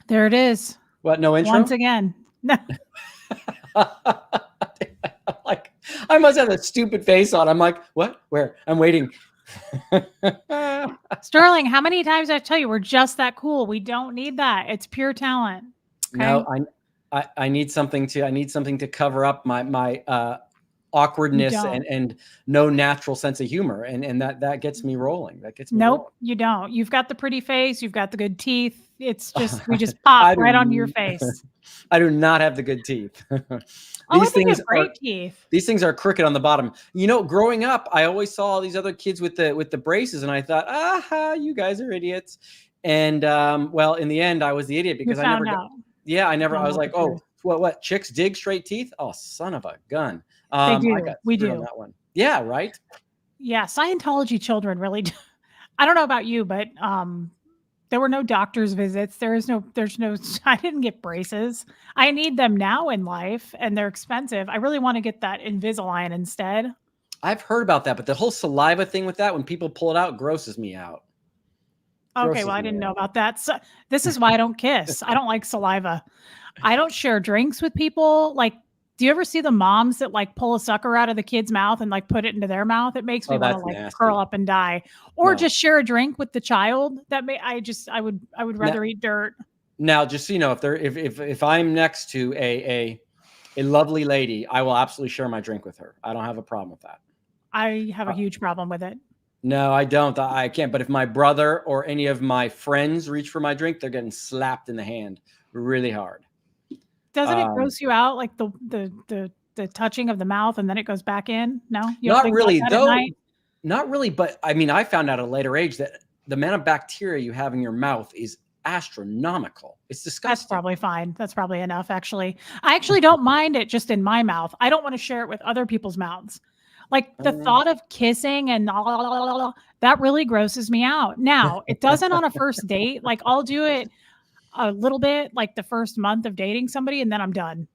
There it is. What? No intro? Once again. No. Like, I must have a stupid face on. I'm like, what? Where? I'm waiting. Sterling, how many times I tell you we're just that cool? We don't need that. It's pure talent. Okay? No, I need something to cover up my awkwardness and no natural sense of humor, and that gets me rolling. That gets me rolling. Nope, you don't. You've got the pretty face. You've got the good teeth. It's just we just pop right onto your face. I do not have the good teeth. These things are great teeth. These things are crooked on the bottom. You know, growing up, I always saw all these other kids with the braces, and I thought, aha, you guys are idiots. And well, in the end, I was the idiot because I never got. Yeah, I was like, oh, what? Chicks dig straight teeth? Oh, son of a gun. They do. We do on that one. Yeah, right. Yeah, Scientology children really. I don't know about you, but there were no doctor's visits. There's no. I didn't get braces. I need them now in life, and they're expensive. I really want to get that Invisalign instead. I've heard about that, but the whole saliva thing with that, when people pull it out, grosses me out. Okay, well, I didn't know about that. So this is why I don't kiss. I don't like saliva. I don't share drinks with people. Like, do you ever see the moms that like pull a sucker out of the kid's mouth and like put it into their mouth? It makes me want to like curl up and die, or just share a drink with the child. I would rather eat dirt. Now, just so you know, if I'm next to a lovely lady, I will absolutely share my drink with her. I don't have a problem with that. I have a huge problem with it. No, I don't. I can't. But if my brother or any of my friends reach for my drink, they're getting slapped in the hand really hard. Doesn't it gross you out, like the touching of the mouth and then it goes back in? No, not really. Though, not really. But I mean, I found out at a later age that the amount of bacteria you have in your mouth is astronomical. It's disgusting. That's probably fine. That's probably enough. Actually, I actually don't mind it just in my mouth. I don't want to share it with other people's mouths. Like the thought of kissing and that really grosses me out. Now, it doesn't on a first date. Like I'll do it a little bit like the first month of dating somebody and then I'm done.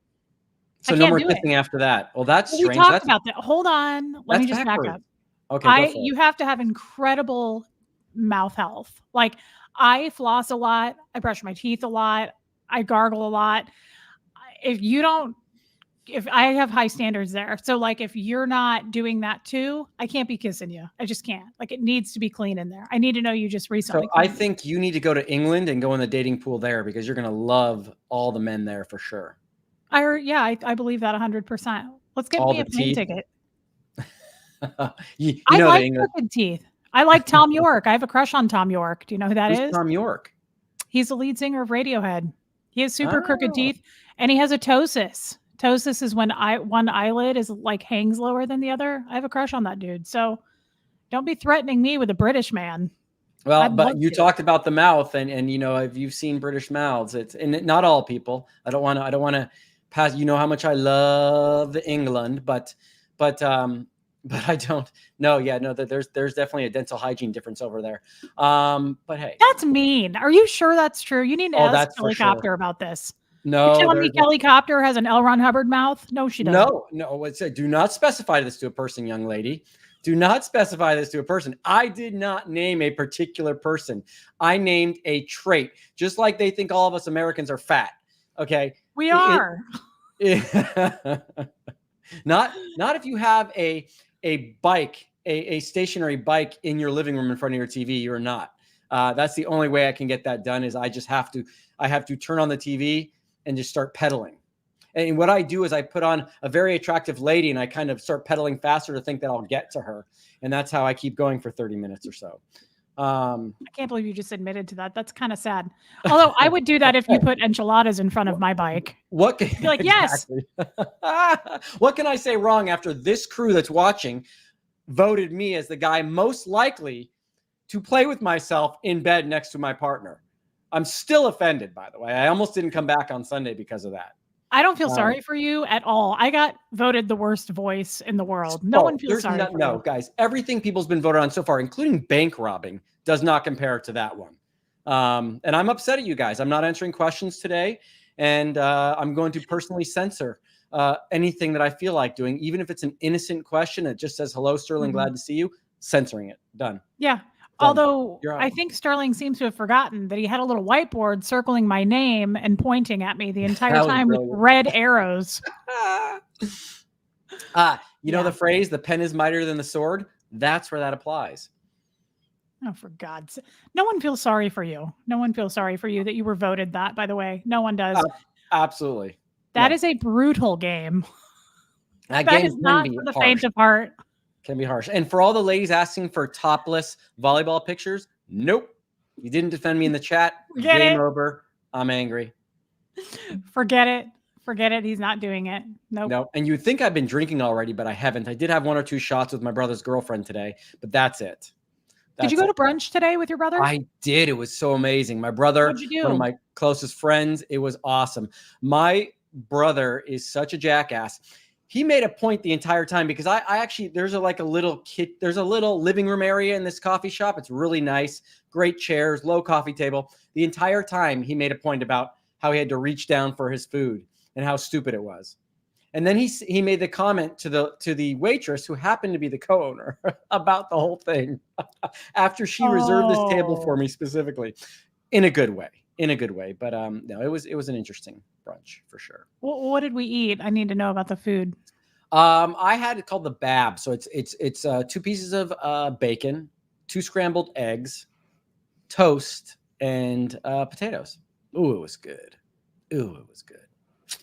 So no more kissing after that. Well, that's strange. We talked about that. Hold on. Let me just back up. Okay. You have to have incredible mouth health. Like I floss a lot. I brush my teeth a lot. I gargle a lot. If I have high standards there. So like, if you're not doing that too, I can't be kissing you. I just can't. Like it needs to be clean in there. I need to know you just recently. So I think you need to go to England and go in the dating pool there because you're going to love all the men there for sure. I believe that 100%. Let's get me a plane ticket. I like crooked teeth. I like Tom York. I have a crush on Tom York. Do you know who that is? Tom York. He's the lead singer of Radiohead. He has super crooked teeth and he has a ptosis. Ptosis is when one eyelid is like hangs lower than the other. I have a crush on that dude. So don't be threatening me with a British man. Well, but you talked about the mouth and you know, if you've seen British mouths, and not all people. I don't want to pass, you know how much I love England, but I don't know. Yeah, no, there's definitely a dental hygiene difference over there. But hey, that's mean. Are you sure that's true? You need to ask Helicopter about this. No, you're telling me Kelly Copter has an L. Ron Hubbard mouth? No, she doesn't. No. Do not specify this to a person, young lady. Do not specify this to a person. I did not name a particular person. I named a trait, just like they think all of us Americans are fat. Okay, we are. Not if you have a bike, a stationary bike in your living room in front of your TV. You're not. That's the only way I can get that done. Is I have to turn on the TV and just start pedaling. And what I do is I put on a very attractive lady and I kind of start pedaling faster to think that I'll get to her. And that's how I keep going for 30 minutes or so. I can't believe you just admitted to that. That's kind of sad. Although I would do that if you put enchiladas in front of my bike. What can be like, yes. What can I say wrong after this crew that's watching voted me as the guy most likely to play with myself in bed next to my partner? I'm still offended, by the way. I almost didn't come back on Sunday because of that. I don't feel sorry for you at all. I got voted the worst voice in the world. No one feels sorry for you. No, guys, everything people's been voted on so far, including bank robbing, does not compare to that one. And I'm upset at you guys. I'm not answering questions today. And I'm going to personally censor anything that I feel like doing, even if it's an innocent question that just says, hello, Sterling, glad to see you. Censoring it. Done. Yeah. Although You're out. I think Sterling seems to have forgotten that he had a little whiteboard circling my name and pointing at me the entire That was time with brilliant. red arrows. You know the phrase, the pen is mightier than the sword? That's where that applies. Oh, for God's sake. No one feels sorry for you. No one feels sorry for you that you were voted that, by the way. No one does. Absolutely. That is a brutal game. That That game is can not be for the harsh. faint of heart. Can be harsh. And for all the ladies asking for topless volleyball pictures, nope. You didn't defend me in the chat. Game over. I'm angry. Forget it. Forget it. He's not doing it. Nope. No. And you think I've been drinking already, but I haven't. I did have 1 or 2 shots with my brother's girlfriend today, but that's it. Did you go to brunch today with your brother? I did. It was so amazing. My brother, What'd you do? one of my closest friends, it was awesome. My brother is such a jackass. He made a point the entire time because I actually, there's a little living room area in this coffee shop. It's really nice, great chairs, low coffee table. The entire time he made a point about how he had to reach down for his food and how stupid it was. And then he made the comment to the waitress, who happened to be the co-owner, about the whole thing after she reserved this table for me specifically, in a good way. But no, it was an interesting brunch for sure. What did we eat? I need to know about the food. I had it called the Bab. So it's 2 pieces of bacon, 2 scrambled eggs, toast, and potatoes. Ooh, it was good.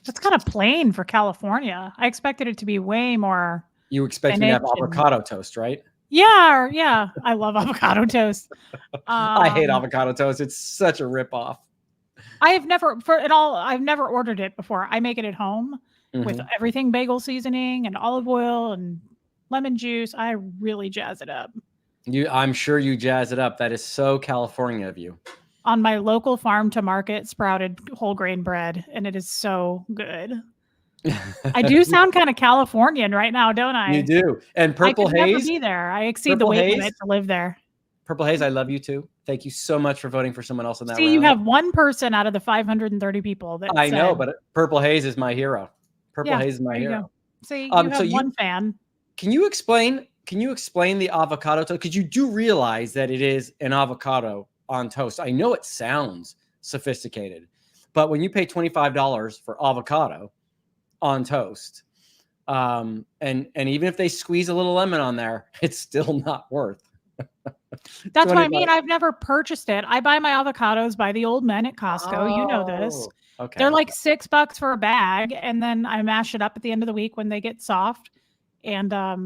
That's kind of plain for California. I expected it to be way more. You expect me to have avocado toast, right? Yeah. I love avocado toast. I hate avocado toast. It's such a ripoff. I've never ordered it before. I make it at home with everything bagel seasoning and olive oil and lemon juice. I really jazz it up. I'm sure you jazz it up. That is so California of you. On my local farm to market sprouted whole grain bread, and it is so good. I do sound kind of Californian right now, don't I? You do. And Purple Haze. I could never be there. I exceed the weight limit to live there. Purple Haze, I love you too. Thank you so much for voting for someone else in that round. You have 1 person out of the 530 people that I know, but Purple Haze is my hero. Haze is my hero. See, you have 1 fan. Can you explain the avocado toast? Because you do realize that it is an avocado on toast. I know it sounds sophisticated, but when you pay $25 for avocado on toast, and even if they squeeze a little lemon on there, it's still not worth. That's what I mean. I've never purchased it. I buy my avocados by the old men at Costco. You know this. Okay. They're like $6 for a bag, and then I mash it up at the end of the week when they get soft. And I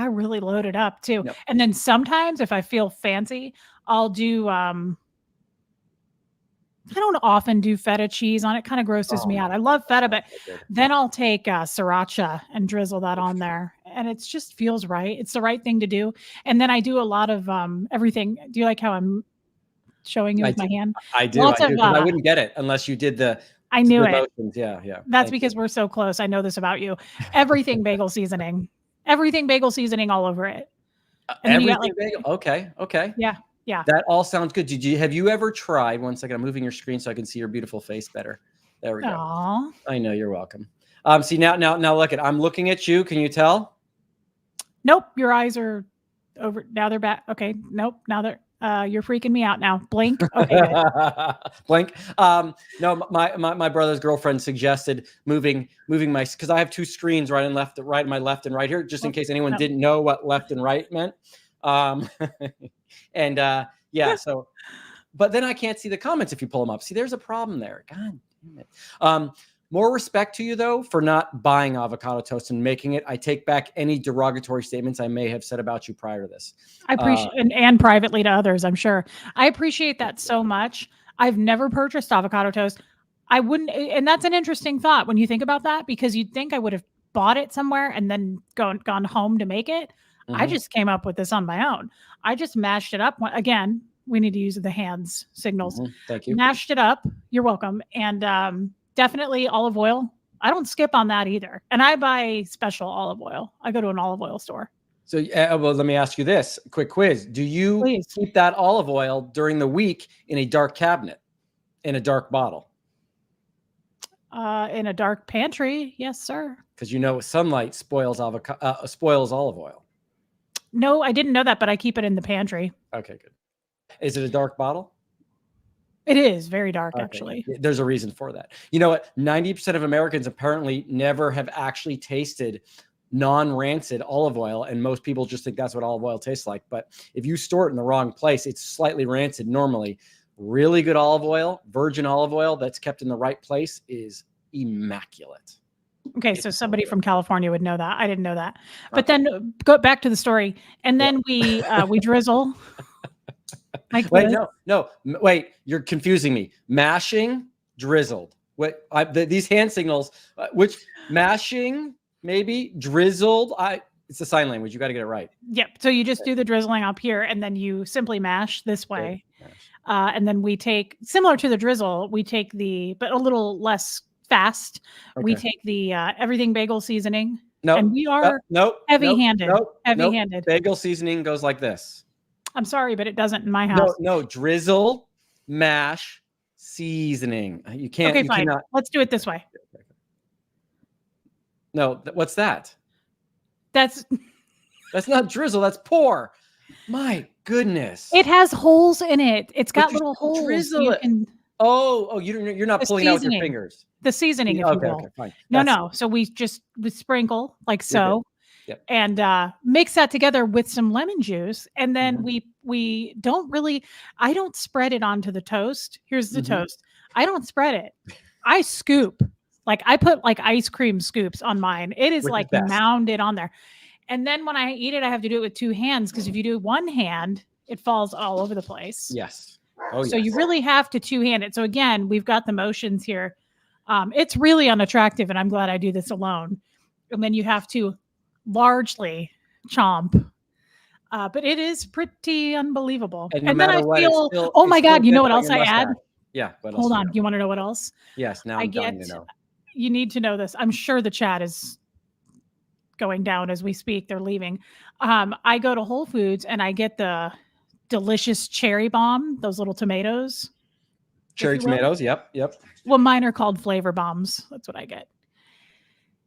really load it up too. Yep. And then sometimes if I feel fancy, I'll do I don't often do feta cheese on it. Kind of grosses me out. I love feta, but then I'll take sriracha and drizzle that on there, and it just feels right. It's the right thing to do. And then I do a lot of everything. Do you like how I'm showing you with my hand? I do. I wouldn't get it unless you did the. I knew it. Motions. Yeah. That's because we're so close. I know this about you. Everything bagel seasoning. Everything bagel seasoning all over it. And everything bagel. Okay. Yeah. That all sounds good. Have you ever tried? 1 second, I'm moving your screen so I can see your beautiful face better. There we go. Aww. I know, you're welcome. See now look I'm looking at you. Can you tell? Nope. Your eyes are over. Now they're back. Okay. Nope. Now they're you're freaking me out now. Blink. Okay. Blink. No, my brother's girlfriend suggested moving my, because I have 2 screens, right and my left and right here, just in case anyone didn't know what left and right meant. So, but then I can't see the comments if you pull them up. See, there's a problem there. God damn it. More respect to you, though, for not buying avocado toast and making it. I take back any derogatory statements I may have said about you prior to this. I appreciate and privately to others, I'm sure. I appreciate that so much. I've never purchased avocado toast. I wouldn't, and that's an interesting thought when you think about that, because you'd think I would have bought it somewhere and then gone home to make it. I just came up with this on my own. I just mashed it up. Again, we need to use the hands signals. Thank you. Mashed it up. You're welcome. And definitely olive oil. I don't skip on that either. And I buy special olive oil. I go to an olive oil store. So, well, let me ask you this quick quiz. Do you keep that olive oil during the week in a dark cabinet, in a dark bottle? In a dark pantry. Yes, sir. Because sunlight spoils olive oil. No, I didn't know that, but I keep it in the pantry. Okay, good. Is it a dark bottle? It is very dark, Okay. actually. There's a reason for that. You know what? 90% of Americans apparently never have actually tasted non-rancid olive oil, and most people just think that's what olive oil tastes like. But if you store it in the wrong place, it's slightly rancid normally. Really good olive oil, virgin olive oil that's kept in the right place is immaculate. Okay, so somebody from California would know that. I didn't know that. But then go back to the story, and then we drizzle. Like wait, wait, you're confusing me. Mashing, drizzled. Wait, these hand signals, which mashing, maybe drizzled. It's a sign language. You got to get it right. Yep. So you just do the drizzling up here, and then you simply mash this way. And then we take, similar to the drizzle, we take but a little less fast. Okay. We take the everything bagel seasoning. No, and we are heavy-handed. Heavy-handed. Bagel seasoning goes like this. I'm sorry, but it doesn't in my house. No, drizzle, mash, seasoning. You can't. Okay, fine. Let's do it this way. No, what's that? That's not drizzle. That's pour. My goodness. It has holes in it. It's got little holes. Drizzle it. You're not pulling out with your fingers. The seasoning, if you will. Okay, fine. No. So we sprinkle like so. Yep. And mix that together with some lemon juice. And then we don't really, I don't spread it onto the toast. Here's the toast. I don't spread it. I scoop. Like I put like ice cream scoops on mine. It is like mounded on there. And then when I eat it, I have to do it with two hands, because if you do one hand, it falls all over the place. Yes. So you really have to two-hand it. So again, we've got the motions here. It's really unattractive, and I'm glad I do this alone. And then you have to largely chomp. But it is pretty unbelievable. And then I feel, oh my God, you know what else I add? Yeah. Hold on. You want to know what else? Yes. Now I'm dying to know. You need to know this. I'm sure the chat is going down as we speak. They're leaving. I go to Whole Foods and I get the delicious cherry bomb, those little tomatoes. Cherry tomatoes. Yep. Well, mine are called flavor bombs. That's what I get.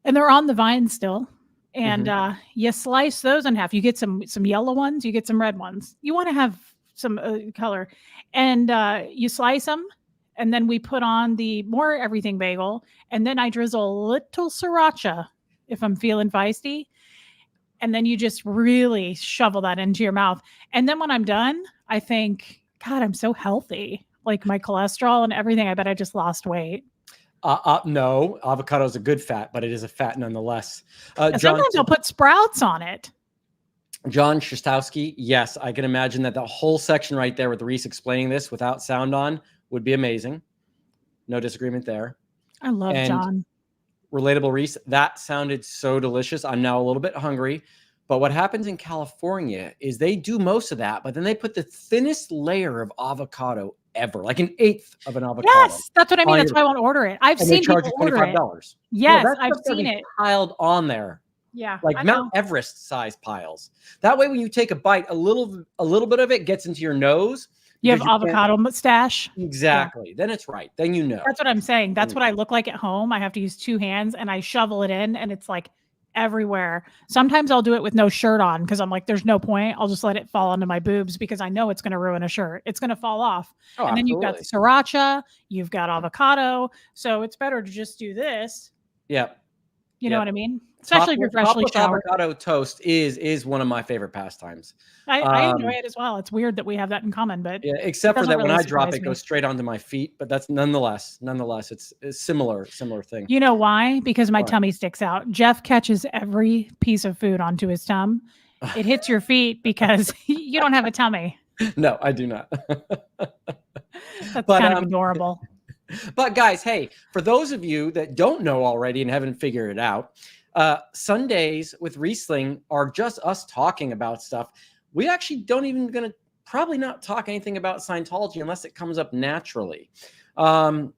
And they're on the vine still. And you slice those in half. You get some yellow ones. You get some red ones. You want to have some color. And you slice them. And then we put on the more everything bagel. And then I drizzle a little sriracha if I'm feeling feisty. And then you just really shovel that into your mouth. And then when I'm done, I think, God, I'm so healthy. Like my cholesterol and everything. I bet I just lost weight. No, avocado is a good fat, but it is a fat nonetheless. Sometimes I'll put sprouts on it. John Shostowski, yes, I can imagine that the whole section right there with Reese explaining this without sound on would be amazing. No disagreement there. I love John. Relatable Reese, that sounded so delicious. I'm now a little bit hungry. But what happens in California is they do most of that, but then they put the thinnest layer of avocado ever, like an eighth of an avocado. Yes, that's what I mean. That's why I won't order it. I've seen people order it. Yes, I've seen it piled on there. Yeah, like Mount Everest size piles. That way, when you take a bite, a little bit of it gets into your nose. You have avocado mustache. Exactly. Yeah. Then it's right. Then you know. That's what I'm saying. That's what I look like at home. I have to use two hands and I shovel it in, and it's like everywhere. Sometimes I'll do it with no shirt on because I'm like, there's no point. I'll just let it fall onto my boobs because I know it's going to ruin a shirt. It's going to fall off. And then you've got sriracha, you've got avocado. So it's better to just do this. Yep. You know what I mean? Especially if you're freshly showered. Avocado toast is one of my favorite pastimes. I enjoy it as well. It's weird that we have that in common, but yeah, except for that when I drop it, goes straight onto my feet. But that's nonetheless, it's a similar thing. You know why? Because my tummy sticks out. Jeff catches every piece of food onto his tongue. It hits your feet because you don't have a tummy. No, I do not. That's kind of adorable. But guys, hey, for those of you that don't know already and haven't figured it out, Sundays with Reesling are just us talking about stuff. We actually don't even going to probably not talk anything about Scientology unless it comes up naturally. We don't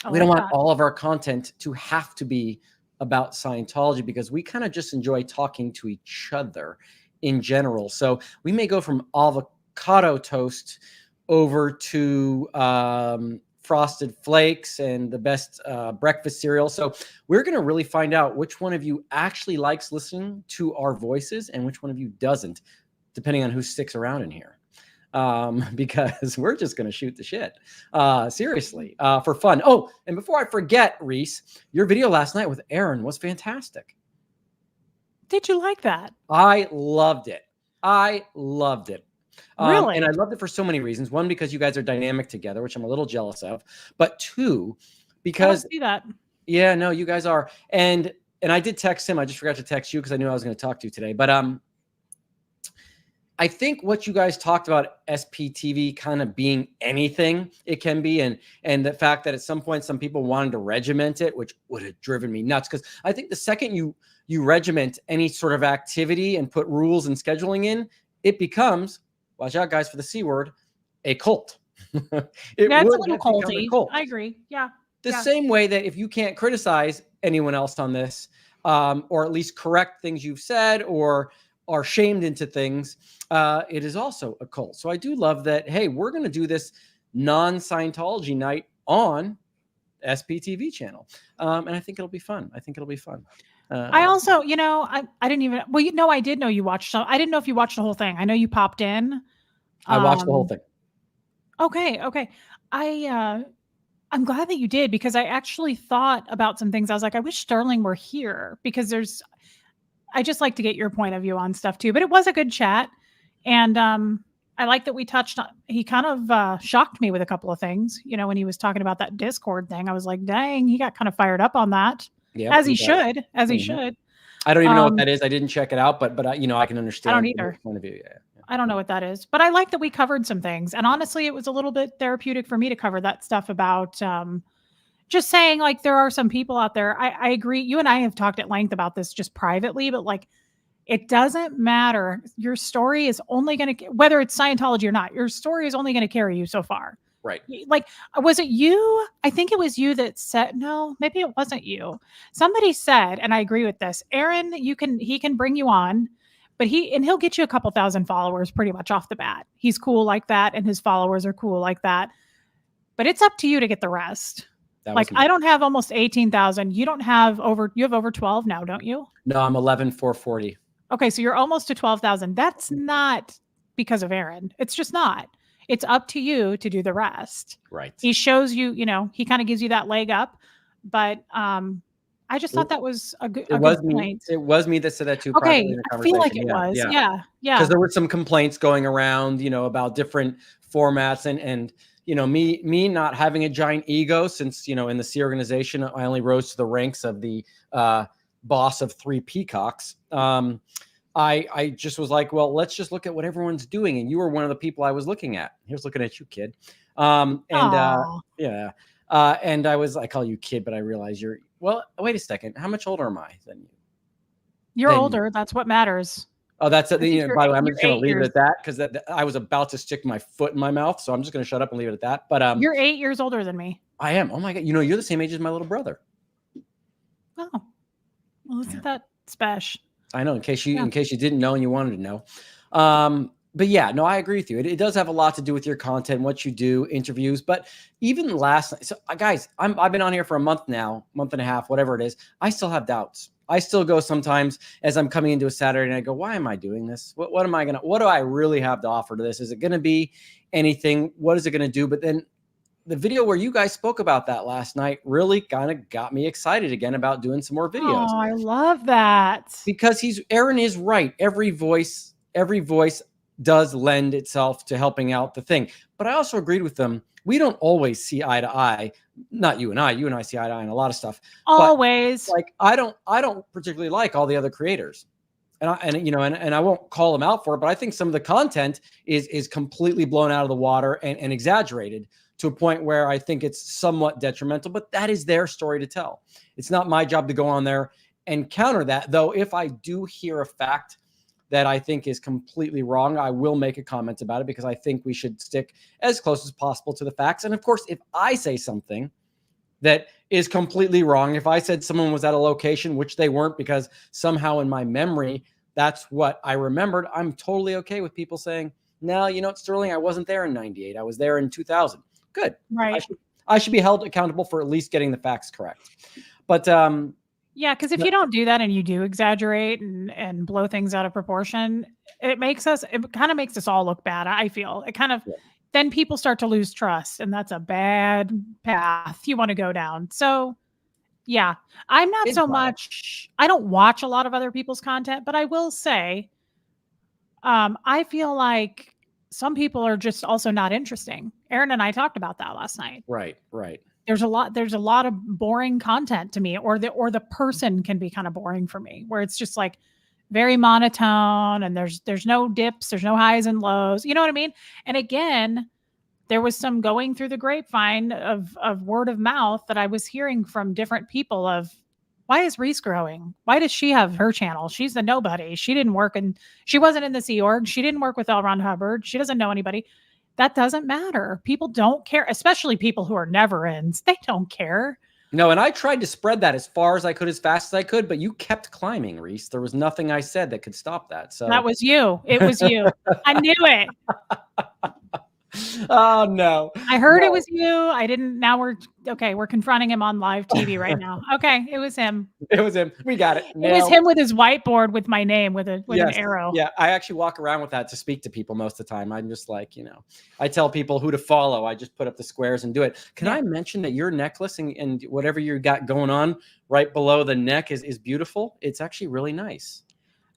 want all of our content to have to be about Scientology because we kind of just enjoy talking to each other in general. So we may go from avocado toast over to Frosted Flakes and the best breakfast cereal. So we're going to really find out which one of you actually likes listening to our voices and which one of you doesn't, depending on who sticks around in here. Because we're just going to shoot the shit, seriously, for fun. Oh, and before I forget, Reese, your video last night with Aaron was fantastic. Did you like that? I loved it. I loved it. Really? And I loved it for so many reasons. One, because you guys are dynamic together, which I'm a little jealous of. But two, because I don't see that. Yeah, no, you guys are. And I did text him. I just forgot to text you because I knew I was going to talk to you today. But I think what you guys talked about SPTV kind of being anything it can be, and the fact that at some point some people wanted to regiment it, which would have driven me nuts. Because I think the second you regiment any sort of activity and put rules and scheduling in, it becomes, watch out guys for the C word, a cult. That's a little culty. I agree. Yeah. The same way that if you can't criticize anyone else on this, or at least correct things you've said or are shamed into things, it is also a cult. So I do love that. Hey, we're going to do this non-Scientology night on SPTV channel. And I think it'll be fun. I also, I didn't even, I did know you watched some. I didn't know if you watched the whole thing. I know you popped in. I watched the whole thing. Okay. I'm glad that you did, because I actually thought about some things. I was like, I wish Sterling were here, because I just like to get your point of view on stuff too. But it was a good chat. And I like that we touched on, he kind of shocked me with a couple of things. When he was talking about that Discord thing, I was like, dang, he got kind of fired up on that. Yeah, as he should. He should. I don't even know what that is. I didn't check it out, but I can understand. I don't either. Point of view. Yeah. I don't know what that is, but I like that we covered some things. And honestly, it was a little bit therapeutic for me to cover that stuff about just saying, like, there are some people out there. I agree. You and I have talked at length about this just privately, but like, it doesn't matter. Your story is only going to, whether it's Scientology or not, your story is only going to carry you so far. Right. Like, was it you? I think it was you that said, no, maybe it wasn't you. Somebody said, and I agree with this, Aaron, he can bring you on, but he'll get you a couple thousand followers pretty much off the bat. He's cool like that. And his followers are cool like that, but it's up to you to get the rest. Like, I don't have almost 18,000. You have over 12 now, don't you? No, I'm 11,440. Okay. So you're almost to 12,000. That's not because of Aaron. It's just not. It's up to you to do the rest. Right. He shows you, he kind of gives you that leg up, but I just thought that was a good point. It was me that said that too. Okay. I feel like it was. Yeah. Because there were some complaints going around, about different formats and me not having a giant ego, since, in the C organization, I only rose to the ranks of the boss of 3 peacocks. I just was like, well, let's just look at what everyone's doing. And you were one of the people I was looking at. Here's looking at you, kid. And I call you kid, but I realize wait a second. How much older am I than you? You're older. That's what matters. Oh, that's it. By the way, I'm just going to leave it at that, because I was about to stick my foot in my mouth. So I'm just going to shut up and leave it at that. But you're 8 years older than me. I am. Oh my God. You're the same age as my little brother. Oh, well, isn't that special? I know, in case you didn't know and you wanted to know. But yeah, no, I agree with you. It does have a lot to do with your content, what you do, interviews. But even last night, so guys, I've been on here for a month now, month and a half, whatever it is. I still have doubts. I still go sometimes as I'm coming into a Saturday and I go, why am I doing this? What do I really have to offer to this? Is it going to be anything? What is it going to do? But then the video where you guys spoke about that last night really kind of got me excited again about doing some more videos. Oh, I love that. Because Aaron is right. Every voice does lend itself to helping out the thing. But I also agreed with them. We don't always see eye to eye. Not you and I. You and I see eye to eye on a lot of stuff. Always. But, like, I don't particularly like all the other creators. And I won't call them out for it, but I think some of the content is completely blown out of the water and exaggerated to a point where I think it's somewhat detrimental, but that is their story to tell. It's not my job to go on there and counter that. Though, if I do hear a fact that I think is completely wrong, I will make a comment about it, because I think we should stick as close as possible to the facts. And of course, if I say something that is completely wrong, if I said someone was at a location, which they weren't, because somehow in my memory, that's what I remembered, I'm totally okay with people saying, no, Sterling, I wasn't there in 98. I was there in 2000. Good. Right. I should be held accountable for at least getting the facts correct. But yeah, because if you don't do that and you do exaggerate and blow things out of proportion, it kind of makes us all look bad. I feel it kind of, then people start to lose trust, and that's a bad path you want to go down. So yeah, I'm not so much, I don't watch a lot of other people's content, but I will say, I feel like some people are just also not interesting. Aaron and I talked about that last night. Right. There's a lot of boring content to me, or the person can be kind of boring for me, where it's just like very monotone, and there's no dips, there's no highs and lows. You know what I mean? And again, there was some going through the grapevine of word of mouth that I was hearing from different people of, why is Reese growing? Why does she have her channel? She's the nobody. She didn't work, and she wasn't in the Sea Org. She didn't work with L. Ron Hubbard. She doesn't know anybody. That doesn't matter. People don't care, especially people who are never ins. They don't care. No, and I tried to spread that as far as I could, as fast as I could, but you kept climbing, Reese. There was nothing I said that could stop that. So that was you. It was you. I knew it. Oh no. I heard it was you. I didn't. Now we're confronting him on live TV right now. Okay. It was him. It was him. We got it. It was him with his whiteboard with my name with an arrow. Yeah. I actually walk around with that to speak to people most of the time. I'm just like, I tell people who to follow. I just put up the squares and do it. Can I mention that your necklace and whatever you got going on right below the neck is beautiful? It's actually really nice.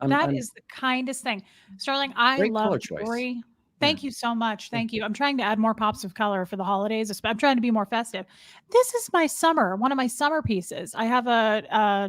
That is the kindest thing. Sterling, I love jewelry. Thank you so much. Thank you. I'm trying to add more pops of color for the holidays. I'm trying to be more festive. This is one of my summer pieces. I have a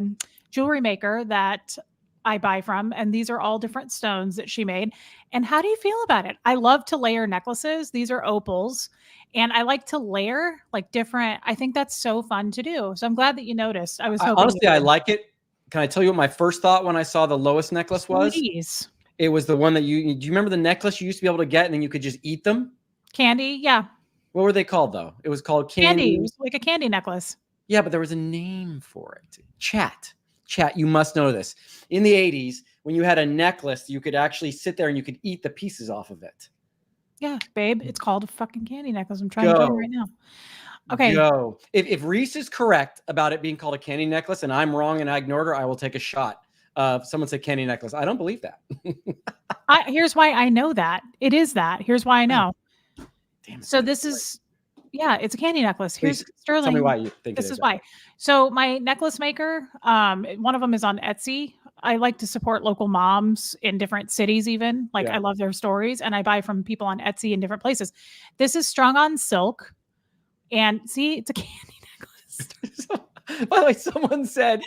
jewelry maker that I buy from, and these are all different stones that she made. And how do you feel about it? I love to layer necklaces. These are opals, and I like to layer like different. I think that's so fun to do. So I'm glad that you noticed. I was hoping honestly, I like it. Can I tell you what my first thought when I saw the lowest necklace was? Please. It was the one that do you remember the necklace you used to be able to get and then you could just eat them? Candy, yeah. What were they called though? It was called candy. It was like a candy necklace. Yeah, but there was a name for it. Chat, you must know this. In the 80s, when you had a necklace, you could actually sit there and you could eat the pieces off of it. Yeah, babe, it's called a fucking candy necklace. I'm trying to tell you right now. Okay. Go. If Reese is correct about it being called a candy necklace and I'm wrong and I ignored her, I will take a shot. Someone said candy necklace. I don't believe that. Here's why I know that. It is that. Here's why I know. Damn it. So this is, it's a candy necklace. Here's Sterling. Tell me why you think this is why. So my necklace maker, one of them is on Etsy. I like to support local moms in different cities even. Like I love their stories, and I buy from people on Etsy in different places. This is strung on silk. And see, it's a candy necklace. By the way, someone said,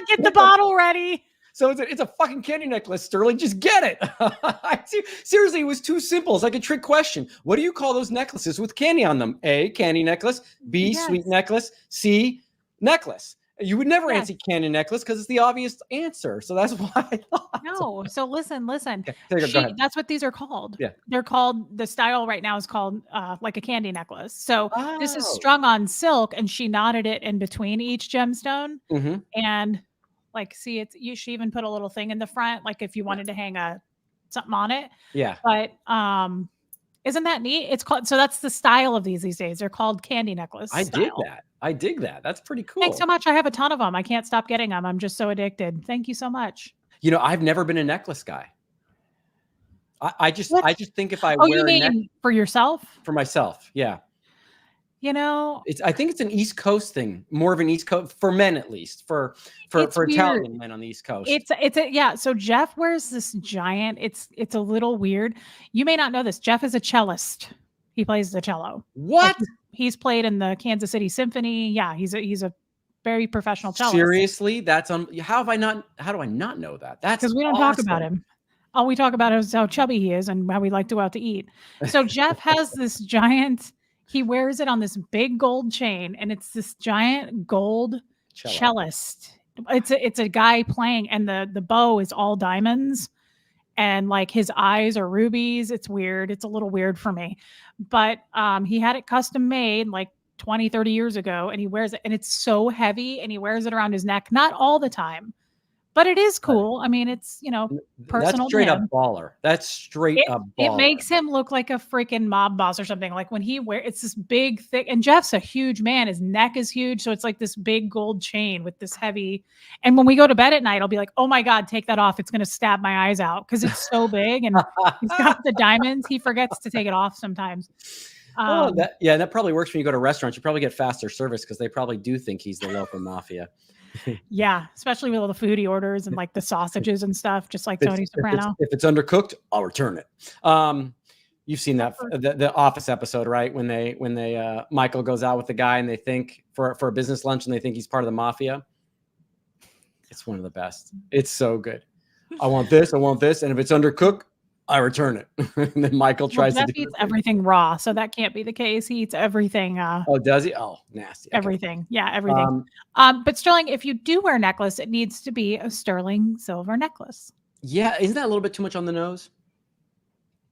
get the bottle ready. So it's a fucking candy necklace, Sterling. Just get it. Seriously, it was too simple. It's like a trick question. What do you call those necklaces with candy on them? A, candy necklace. B, sweet necklace. C, necklace. You would never answer candy necklace because it's the obvious answer. So that's why I thought. No. So listen. Okay, that's what these are called. Yeah. They're called, the style right now is called like a candy necklace. So this is strung on silk, and she knotted it in between each gemstone. Mm-hmm. And like, see, she even put a little thing in the front, like if you wanted to hang something on it. Yeah. But isn't that neat? It's called, so that's the style of these days. They're called candy necklace. I dig that. That's pretty cool. Thanks so much. I have a ton of them. I can't stop getting them. I'm just so addicted. Thank you so much. I've never been a necklace guy. I just think if I wear for yourself? For myself. Yeah. I think it's an East Coast thing, more of an East Coast for men, at least for Italian men on the East Coast. So Jeff wears this giant, it's a little weird. You may not know this. Jeff is a cellist. He plays the cello. What? Like he's played in the Kansas City Symphony. Yeah. He's a very professional cellist. Seriously? That's how do I not know that? That's because we don't talk about him. All we talk about is how chubby he is and how we like to go out to eat. So Jeff has this giant, he wears it on this big gold chain, and it's this giant gold cellist. It's a guy playing, and the bow is all diamonds, and like his eyes are rubies. It's weird. It's a little weird for me, but he had it custom made like 20, 30 years ago, and he wears it, and it's so heavy, and he wears it around his neck, not all the time, but it is cool. I mean, it's, you know, That's personal to straight up him. baller. That's straight up It baller. makes him look like a freaking mob boss or something. Like when he it's this big, thick, and Jeff's a huge man. His neck is huge. So it's like this big gold chain with this heavy. And when we go to bed at night, I'll be like, oh my God, take that off. It's going to stab my eyes out because it's so big and he's got the diamonds. He forgets to take it off sometimes. That probably works when you go to restaurants. You probably get faster service because they probably do think he's the local mafia. Yeah, especially with all the food he orders and like the sausages and stuff, just like Tony Soprano. If it's undercooked, I'll return it. You've seen that the Office episode, right? When they Michael goes out with the guy and they think for a business lunch and they think he's part of the mafia. It's one of the best. It's so good. I want this, and if it's undercooked, I return it. And then Michael tries to eats everything raw, so that can't be the case. He eats everything. Oh, does he? Oh, nasty. Okay. Everything. Yeah, everything. But Sterling, if you do wear a necklace, it needs to be a sterling silver necklace. Yeah, isn't that a little bit too much on the nose?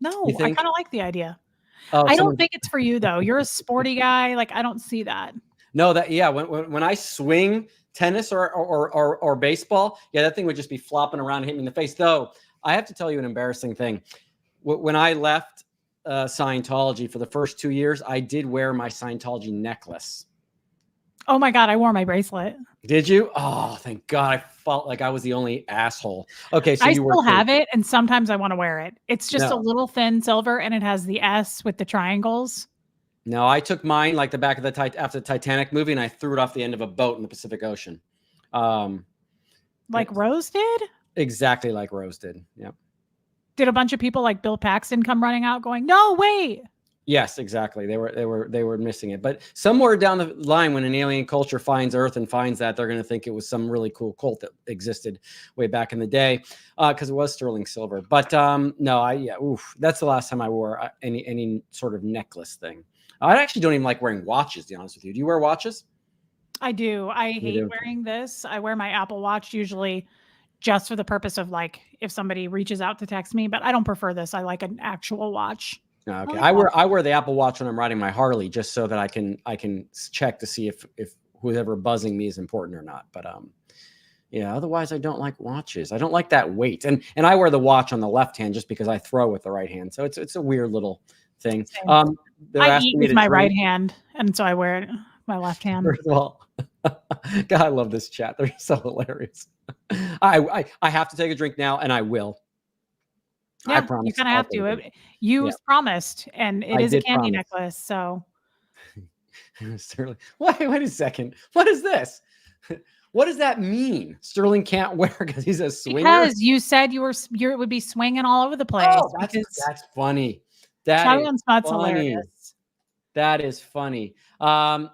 No, I kind of like the idea. Oh, I don't think it's for you though. You're a sporty guy. Like I don't see that. No, when I swing tennis or baseball, that thing would just be flopping around and hitting me in the face. Though I have to tell you an embarrassing thing. When I left Scientology for the first 2 years, I did wear my Scientology necklace. Oh my God, I wore my bracelet. Did you? Oh, thank God. I felt like I was the only asshole. Okay, so I still have it, and sometimes I want to wear it. It's just a little thin silver, and it has the S with the triangles. No, I took mine like the back of after the Titanic movie, and I threw it off the end of a boat in the Pacific Ocean. Like Rose did? Exactly like Rose did. Yeah. Did a bunch of people like Bill Paxton come running out going, no, wait. Yes, exactly. They were missing it. But somewhere down the line, when an alien culture finds Earth and finds that, they're going to think it was some really cool cult that existed way back in the day, because it was sterling silver. But no, that's the last time I wore any sort of necklace thing. I actually don't even like wearing watches, to be honest with you. Do you wear watches? I do. I hate wearing this. I wear my Apple Watch usually just for the purpose of like if somebody reaches out to text me, but I don't prefer this. I like an actual watch. Okay. I wear the Apple Watch when I'm riding my Harley just so that I can check to see if whoever buzzing me is important or not. But otherwise I don't like watches. I don't like that weight. And I wear the watch on the left hand just because I throw with the right hand. So it's a weird little thing. I eat with my right hand, and so I wear it my left hand. First of all, God, I love this chat. They're so hilarious. I have to take a drink now, and I will. Yeah, I promise. You kind of have to. You promised, and it is a candy necklace. So, Sterling, wait a second. What is this? What does that mean? Sterling can't wear because he's a swinger. Because you said you would be swinging all over the place. Oh, that's funny. That's hilarious. That is funny. A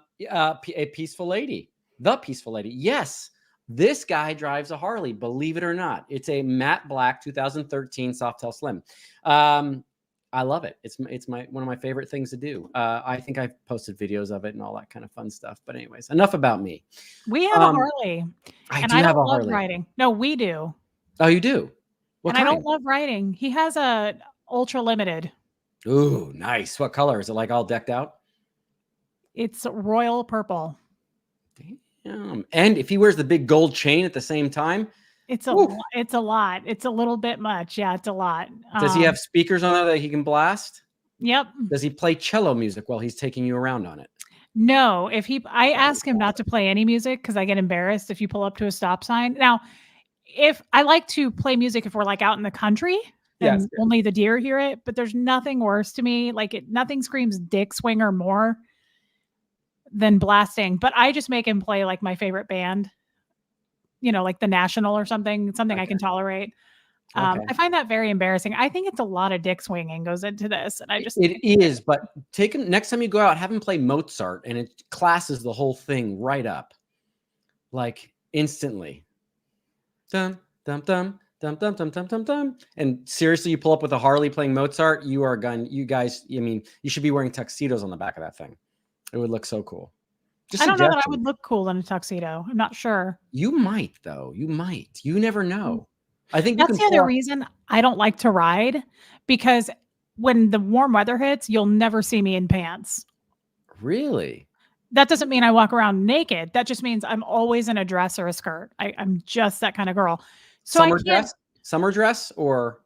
peaceful lady. The peaceful lady. Yes. This guy drives a Harley, believe it or not. It's a matte black 2013 Softail Slim. I love it. It's one of my favorite things to do. I think I've posted videos of it and all that kind of fun stuff. But anyways, enough about me. We have a Harley. I don't love riding. No, we do. Oh, you do? What kind? I don't love riding. He has a Ultra Limited. Ooh, nice. What color? Is it like all decked out? It's royal purple. Damn. And if he wears the big gold chain at the same time, it's a lot. It's a little bit much. Yeah, it's a lot. Does he have speakers on there that he can blast? Yep. Does he play cello music while he's taking you around on it? No. I ask him not to play any music because I get embarrassed if you pull up to a stop sign. Now, if I like to play music if we're like out in the country and only the deer hear it, but there's nothing worse to me. Like nothing screams dick swinger more than blasting. But I just make him play like my favorite band, like the National or something I can tolerate. I find that very embarrassing. I think it's a lot of dick swinging goes into this. And it is, but take him next time you go out, have him play Mozart and it classes the whole thing right up. Like instantly. Dum, dum, dum, dum, dum, dum, dum, dum, dum. And seriously, you pull up with a Harley playing Mozart, you guys, you should be wearing tuxedos on the back of that thing. It would look so cool. I don't know that I would look cool in a tuxedo. I'm not sure. You might, though. You might. You never know. I think that's the other reason I don't like to ride, because when the warm weather hits, you'll never see me in pants. Really? that doesn't mean I walk around naked. That just means I'm always in a dress or a skirt. I'm just that kind of girl. So Summer dress, or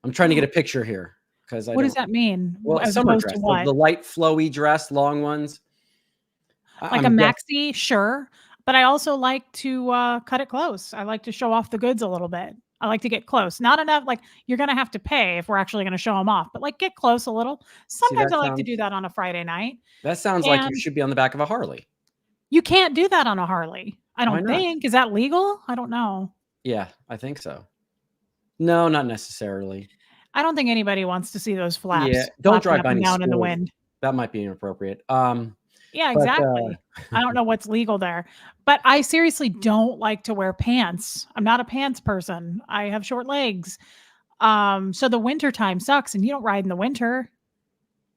I'm trying to get a picture here because what does that mean? Well, As summer opposed dress, to what? the light flowy dress, long ones. Like a maxi, sure. But I also like to cut it close. I like to show off the goods a little bit. I like to get close. Not enough, like you're going to have to pay if we're actually going to show them off, but like get close a little. Sometimes I like to do that on a Friday night. That sounds like you should be on the back of a Harley. You can't do that on a Harley. I don't think. Is that legal? I don't know. Yeah, I think so. No, not necessarily. I don't think anybody wants to see those flaps. Yeah, don't drive by any down in the wind. That might be inappropriate. Yeah, exactly. I don't know what's legal there, but I seriously don't like to wear pants. I'm not a pants person. I have short legs. So the winter time sucks and you don't ride in the winter.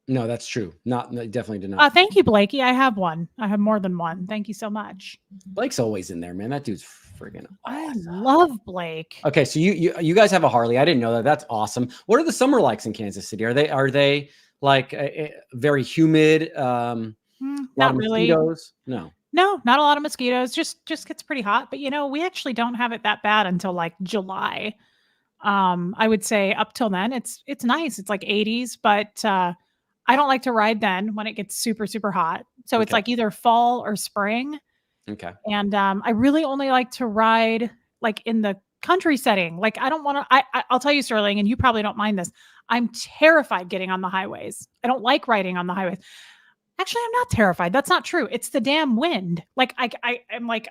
No, that's true. Definitely did not. Thank you, Blakey. I have one. I have more than one. Thank you so much. Blake's always in there, man. That dude's friggin' awesome. I love Blake. Okay, so you guys have a Harley. I didn't know that. That's awesome. What are the summer likes in Kansas City? Are they like very humid? Not really. Mosquitoes? No, not a lot of mosquitoes. Just gets pretty hot. But we actually don't have it that bad until like July. I would say up till then, it's nice. It's like 80s, but I don't like to ride then when it gets super, super hot. So it's like either fall or spring. Okay. And I really only like to ride like in the country setting. Like I don't want to, I'll tell you, Sterling, and you probably don't mind this. I'm terrified getting on the highways. I don't like riding on the highways. Actually, I'm not terrified. That's not true. It's the damn wind. Like I'm like,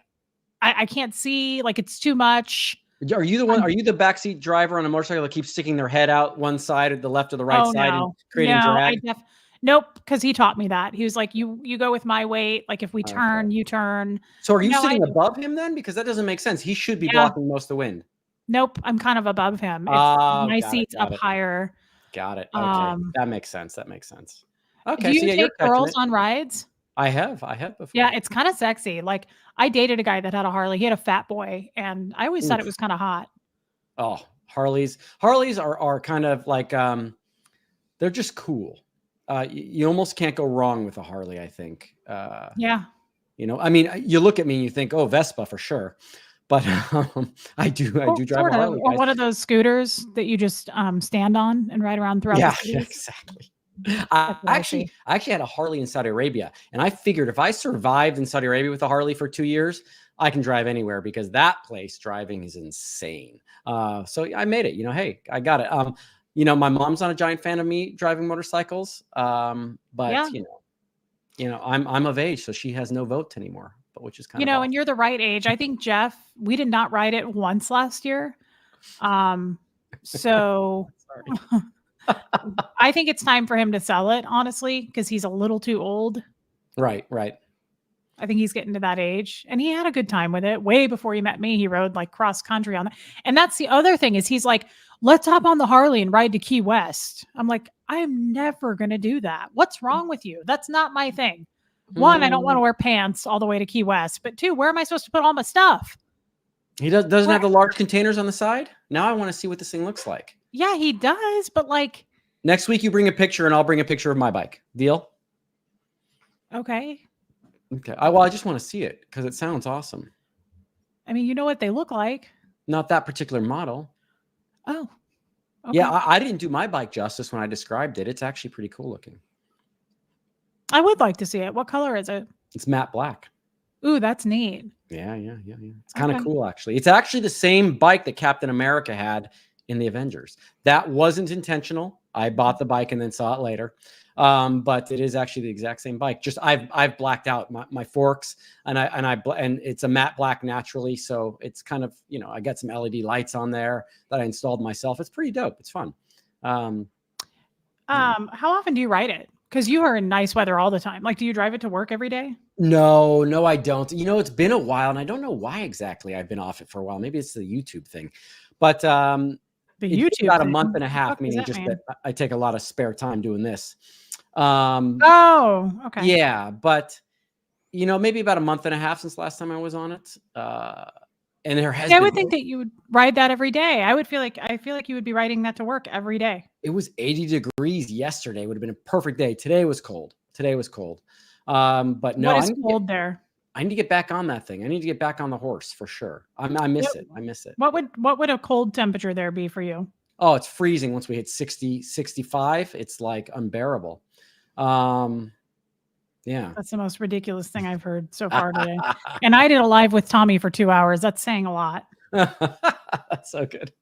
I can't see, like it's too much. Are you the one? Are you the backseat driver on a motorcycle that keeps sticking their head out one side or the left or the right side and creating drag? Nope, because he taught me that. He was like, you go with my weight. Like if we turn, you turn. So are you sitting above him then? Because that doesn't make sense. He should be blocking most of the wind. Nope, I'm kind of above him. My seat's up higher. Got it. Okay, that makes sense. Okay, do you take girls on rides? I have before. Yeah, it's kind of sexy. Like I dated a guy that had a Harley. He had a fat boy, and I always thought it was kind of hot. Oh, Harleys are kind of like they're just cool. You almost can't go wrong with a Harley, I think. Yeah. I mean, you look at me and you think, oh, Vespa for sure. But I do drive a Harley. Or one of those scooters that you just stand on and ride around throughout the cities. Yeah, exactly. I actually had a Harley in Saudi Arabia, and I figured if I survived in Saudi Arabia with a Harley for 2 years, I can drive anywhere because that place driving is insane. So I made it. Hey, I got it. My mom's not a giant fan of me driving motorcycles, but I'm of age, so she has no vote anymore. But which is kind of awesome. And you're the right age. I think Jeff, we did not ride it once last year, so. I think it's time for him to sell it, honestly, because he's a little too old. Right. I think he's getting to that age, and he had a good time with it. Way before he met me, he rode like cross country on that. And that's the other thing is he's like, let's hop on the Harley and ride to Key West. I'm like, I am never going to do that. What's wrong with you? That's not my thing. One, I don't want to wear pants all the way to Key West, but two, where am I supposed to put all my stuff? He doesn't have the large containers on the side. Now I want to see what this thing looks like. Yeah, he does, but like next week you bring a picture and I'll bring a picture of my bike. Deal? Okay. I just want to see it because it sounds awesome. I mean, you know what they look like. Not that particular model. Oh. Okay. Yeah, I didn't do my bike justice when I described it. It's actually pretty cool looking. I would like to see it. What color is it? It's matte black. Ooh, that's neat. Yeah. It's kind of cool, actually. It's actually the same bike that Captain America had in the Avengers. That wasn't intentional. I bought the bike and then saw it later. But it is actually the exact same bike. Just I've blacked out my forks and it's a matte black naturally. So it's kind of, I got some LED lights on there that I installed myself. It's pretty dope. It's fun. How often do you ride it? Because you are in nice weather all the time. Like, do you drive it to work every day? No, I don't. It's been a while and I don't know why exactly I've been off it for a while. Maybe it's the YouTube thing, but, it's about a month and a half, meaning just that I take a lot of spare time doing this. Okay. Yeah, but maybe about a month and a half since last time I was on it. And there has. I would think that you would ride that every day. I feel like you would be riding that to work every day. It was 80 degrees yesterday. It would have been a perfect day. Today was cold. But no, What is cold there? I need to get back on that thing. I need to get back on the horse for sure. I miss it. I miss it. What would a cold temperature there be for you? Oh, it's freezing once we hit 60, 65. It's like unbearable. Yeah. That's the most ridiculous thing I've heard so far today. And I did a live with Tommy for 2 hours. That's saying a lot. That's so good.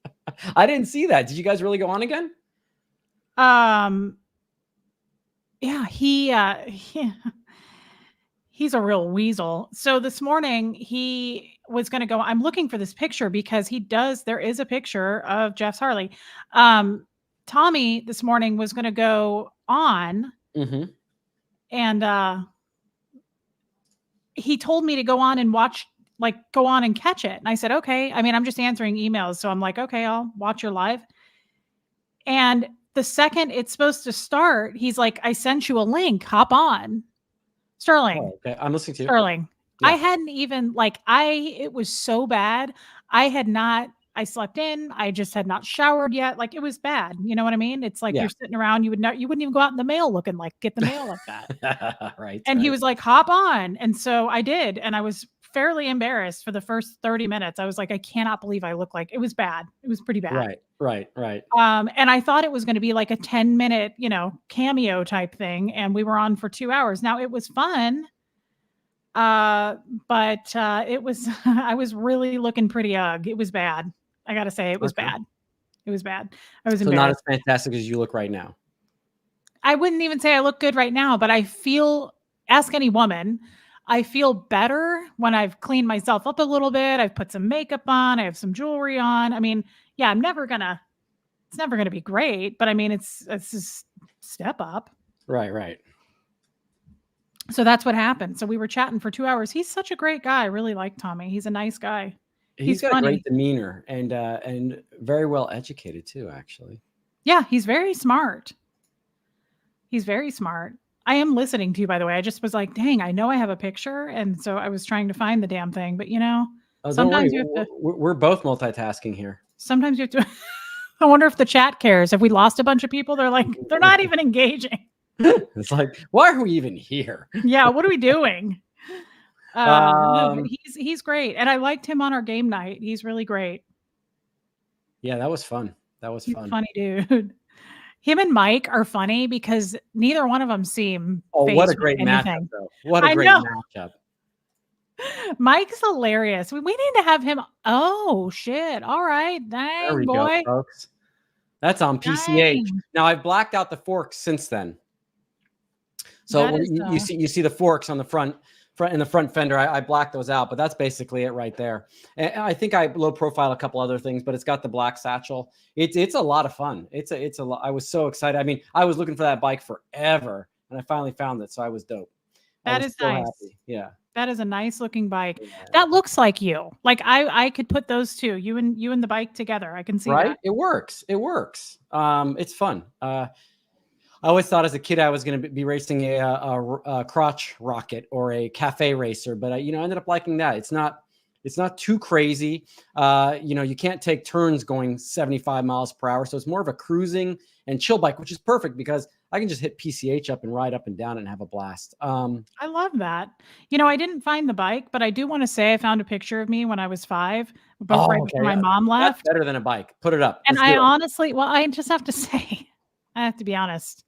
I didn't see that. Did you guys really go on again? Yeah, he's a real weasel. So this morning he was going to go. I'm looking for this picture because there is a picture of Jeff's Harley. Tommy this morning was going to go on. Mm-hmm. And he told me to go on and watch, like go on and catch it. And I said, okay. I mean, I'm just answering emails. So I'm like, okay, I'll watch your live. And the second it's supposed to start, he's like, I sent you a link, hop on. Sterling. Oh, okay. I'm listening to you. Sterling. Yeah. I hadn't even it was so bad. I slept in. I just had not showered yet. Like it was bad. You know what I mean? It's like you're sitting around, you wouldn't even go out in the mail looking like get the mail like that. Right. And he was like, hop on. And so I did. And I was fairly embarrassed for the first 30 minutes. I was like, I cannot believe I look like it was bad. It was pretty bad. Right. And I thought it was going to be like a 10-minute, cameo type thing. And we were on for 2 hours. Now it was fun. But it was, I was really looking pretty ugh. It was bad. I got to say it was bad. It was bad. I was embarrassed. Not as fantastic as you look right now. I wouldn't even say I look good right now, but ask any woman, I feel better when I've cleaned myself up a little bit. I've put some makeup on. I have some jewelry on. I mean, yeah, it's never going to be great, but I mean, it's just step up. Right. So that's what happened. So we were chatting for 2 hours. He's such a great guy. I really like Tommy. He's a nice guy. He's got funny. A great demeanor and very well educated too, actually. Yeah, he's very smart. I am listening to you, by the way. I just was like, dang, I know I have a picture. And so I was trying to find the damn thing. But sometimes you have to. We're both multitasking here. Sometimes you have to. I wonder if the chat cares. Have we lost a bunch of people? They're like, they're not even engaging. It's like, why are we even here? Yeah, what are we doing? He's great. And I liked him on our game night. He's really great. Yeah, that was fun. He's fun. Funny dude. Him and Mike are funny because neither one of them seem. Oh, what a great matchup, though. What a great matchup. Mike's hilarious. We need to have him. Oh, shit. All right. Dang, there we go, folks. That's on PCH. Dang. Now, I've blacked out the forks since then. So you see the forks on the front in the front fender. I blacked those out, but that's basically it right there. And I think I low profile a couple other things, but it's got the black satchel. It's a lot of fun. It's a lot. I was so excited. I mean, I was looking for that bike forever, and I finally found it. So I was dope. That is nice. Happy. Yeah. That is a nice looking bike. Yeah. That looks like you. Like I could put those two, you and the bike together. I can see that. It works. It's fun. I always thought as a kid I was going to be racing a crotch rocket or a cafe racer, but I ended up liking that. It's not too crazy. You can't take turns going 75 miles per hour, so it's more of a cruising and chill bike, which is perfect because I can just hit PCH up and ride up and down and have a blast. I love that. I didn't find the bike, but I do want to say I found a picture of me when I was 5, before my mom left. That's better than a bike. Put it up. And I just have to say, I have to be honest.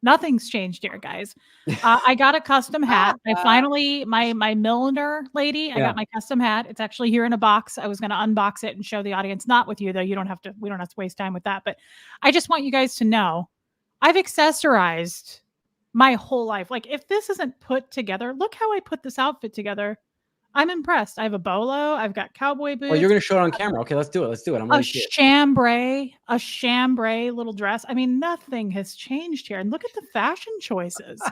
Nothing's changed here, guys. I got a custom hat. I finally, my milliner lady, I got my custom hat. It's actually here in a box. I was going to unbox it and show the audience, not with you though. We don't have to waste time with that. But I just want you guys to know I've accessorized my whole life. Like if this isn't put together, look how I put this outfit together. I'm impressed. I have a bolo. I've got cowboy boots. Well, you're going to show it on camera. Okay, let's do it. I'm a chambray little dress. I mean, nothing has changed here. And look at the fashion choices.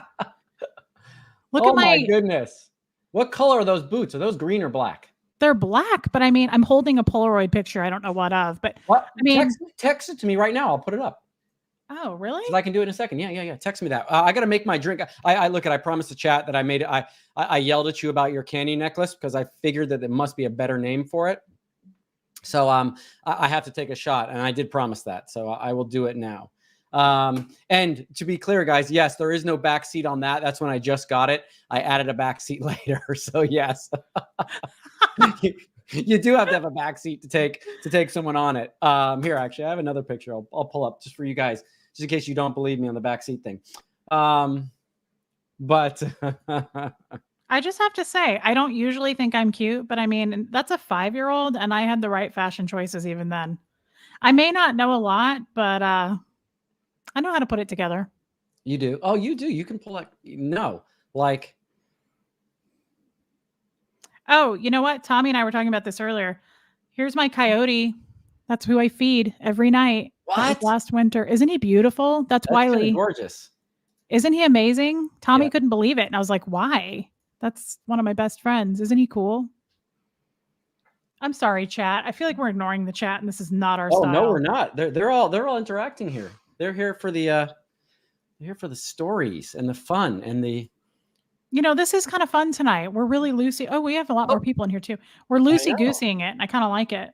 Look at my goodness. What color are those boots? Are those green or black? They're black, but I mean, I'm holding a Polaroid picture. I don't know what of, but what? I mean, text it to me right now. I'll put it up. Oh, really? So I can do it in a second. Yeah. Text me that. I got to make my drink. I promised the chat that I made it. I yelled at you about your candy necklace because I figured that there must be a better name for it. So I have to take a shot, and I did promise that. So I will do it now. And to be clear, guys, yes, there is no back seat on that. That's when I just got it. I added a back seat later. So yes, you do have to have a back seat to take someone on it. Here, actually, I have another picture. I'll pull up just for you guys, just in case you don't believe me on the back seat thing. But I just have to say, I don't usually think I'm cute, but I mean, that's a 5-year-old, and I had the right fashion choices even then. I may not know a lot, but I know how to put it together. You do? Oh, you do. You can pull like. Oh, you know what? Tommy and I were talking about this earlier. Here's my coyote. That's who I feed every night. What? Last winter. Isn't he beautiful? That's Wiley. Gorgeous. Isn't he amazing? Tommy couldn't believe it. And I was like, why? That's one of my best friends. Isn't he cool? I'm sorry, chat. I feel like we're ignoring the chat, and this is not our style. Oh, no, we're not. They're all interacting here. They're here for the stories and the fun and the. This is kind of fun tonight. We're really loosey. Oh, we have a lot more people in here too. We're loosey-goosying it, and I kind of like it.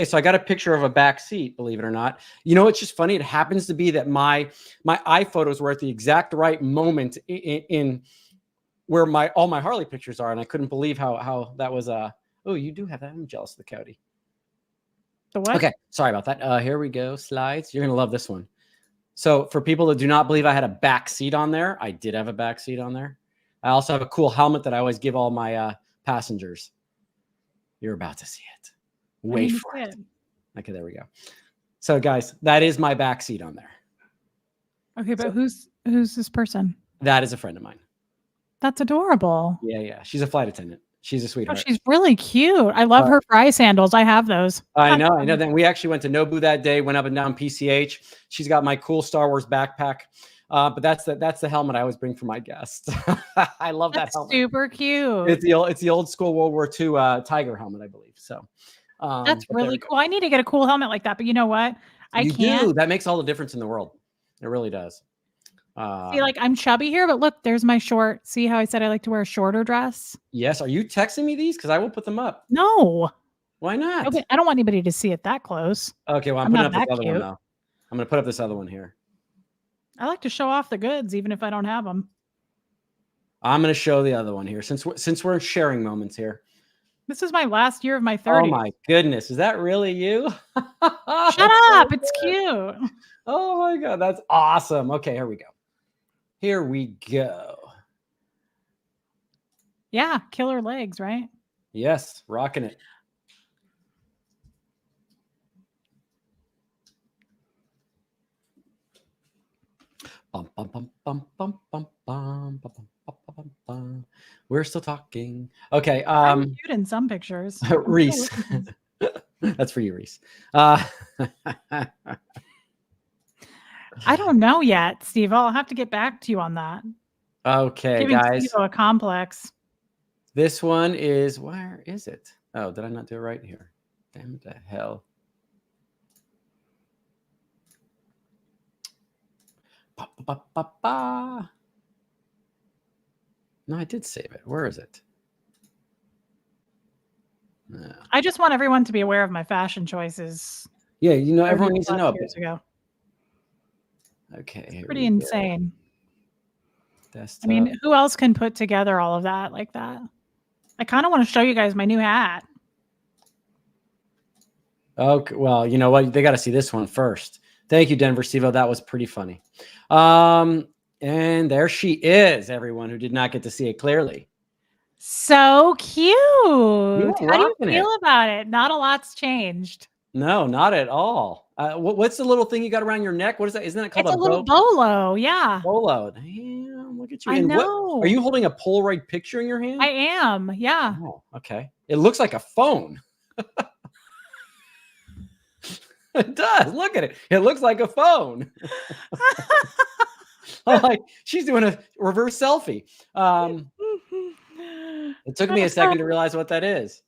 So I got a picture of a back seat, believe it or not. It's just funny. It happens to be that my iPhotos were at the exact right moment in where all my Harley pictures are, and I couldn't believe how that was. Oh, you do have that. I'm jealous of the coyote. The what? Okay, sorry about that. Here we go. Slides. You're gonna love this one. So for people that do not believe I had a back seat on there, I did have a back seat on there. I also have a cool helmet that I always give all my passengers. You're about to see it. Wait for it. Okay, there we go. So guys, that is my back seat on there. Okay, but who's this person? That is a friend of mine. That's adorable. Yeah. She's a flight attendant. She's a sweetheart. Oh, she's really cute. I love her fry sandals. I have those. I know. Then we actually went to Nobu that day, went up and down PCH. She's got my cool Star Wars backpack. But that's the helmet I always bring for my guests. I love that helmet. Super cute. It's the old school World War II tiger helmet, I believe. So that's really cool. I need to get a cool helmet like that. But you know what? I can't. That makes all the difference in the world. It really does. See, like I'm chubby here, but look, there's my short. See how I said I like to wear a shorter dress? Yes. Are you texting me these? Because I will put them up. No. Why not? Okay, I don't want anybody to see it that close. Okay, well, I'm putting up this other one now. I'm going to put up this other one here. I like to show off the goods, even if I don't have them. I'm going to show the other one here, since we're in sharing moments here. This is my last year of my 30s. Oh my goodness, is that really you? Shut up! It's cute. Oh my god, that's awesome. Okay, here we go. Here we go. Yeah, killer legs, right? Yes, rocking it. We're still talking. Okay. I'm cute in some pictures. Reese. That's for you, Reese. I don't know yet, Steve. I'll have to get back to you on that. Okay, guys. Steve a complex. This one is, where is it? Oh, did I not do it right here? Damn the hell. No, I did save it. Where is it? No. I just want everyone to be aware of my fashion choices. Yeah, everyone needs to know. Years ago. Okay. It's pretty insane. Desktop. I mean, who else can put together all of that like that? I kind of want to show you guys my new hat. Okay, well, you know what? They got to see this one first. Thank you, Denver Stevo. That was pretty funny. And there she is, everyone who did not get to see it clearly. So cute. How do you feel about it? Not a lot's changed. No, not at all. What's the little thing you got around your neck? What is that? Isn't that called a little bolo? Yeah. Bolo. Damn, look at you. I know. Are you holding a Polaroid picture in your hand? I am. Yeah. Oh, okay. It looks like a phone. It does. Look at it. It looks like a phone. Like she's doing a reverse selfie. It took me a second to realize what that is.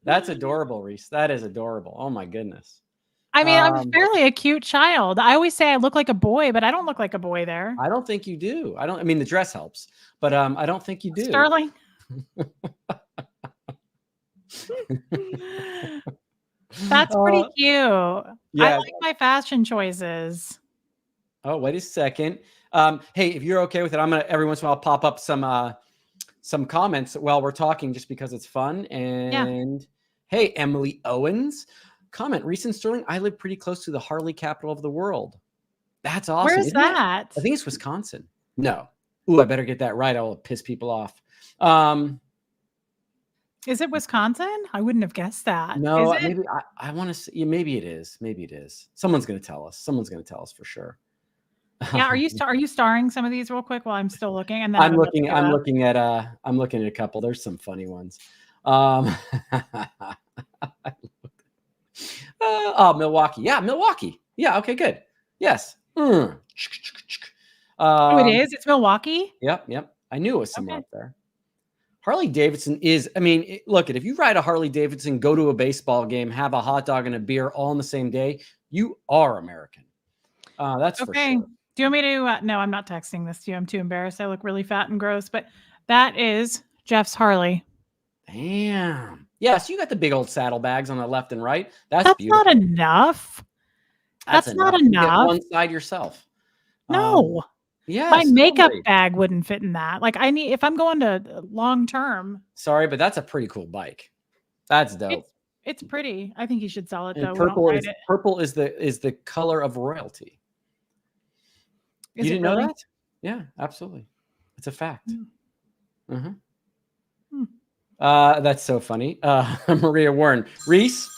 That's adorable, Reese. That is adorable. Oh my goodness. I mean, I'm fairly a cute child. I always say I look like a boy, but I don't look like a boy there. I don't think you do. I mean, the dress helps, but I don't think you do. Sterling. That's pretty cute. Yeah. I like my fashion choices. Oh, wait a second. Hey, if you're okay with it, I'm gonna every once in a while pop up some comments while we're talking, just because it's fun. And hey, Emily Owens, comment: recent Sterling. I live pretty close to the Harley capital of the world. That's awesome. Where's that? I think it's Wisconsin. No. Ooh, I better get that right. I will piss people off. Is it Wisconsin? I wouldn't have guessed that. No, Is it? maybe I want to see. Maybe it is. Maybe it is. Someone's going to tell us. Someone's going to tell us for sure. Yeah. Are you starring some of these real quick while I'm still looking? And then I'm looking at a couple. There's some funny ones. Oh, Milwaukee. Yeah, Milwaukee. Yeah. Okay, good. Yes. Oh, it is. It's Milwaukee. Yep. I knew it was somewhere up there. Harley Davidson is, I mean, look, if you ride a Harley Davidson, go to a baseball game, have a hot dog and a beer all in the same day, you are American. That's for sure. Do you want me to? No, I'm not texting this to you. I'm too embarrassed. I look really fat and gross, but that is Jeff's Harley. Damn. Yeah, so you got the big old saddlebags on the left and right. That's beautiful. Not enough. That's not enough. You get one side yourself. No. Yeah, my makeup bag wouldn't fit in that. Like if I'm going to long term. Sorry, but that's a pretty cool bike. That's dope. It's pretty. I think you should sell it though. Purple is the color of royalty. You didn't know that? Yeah, absolutely. It's a fact. That's so funny. Maria Warren. Reese,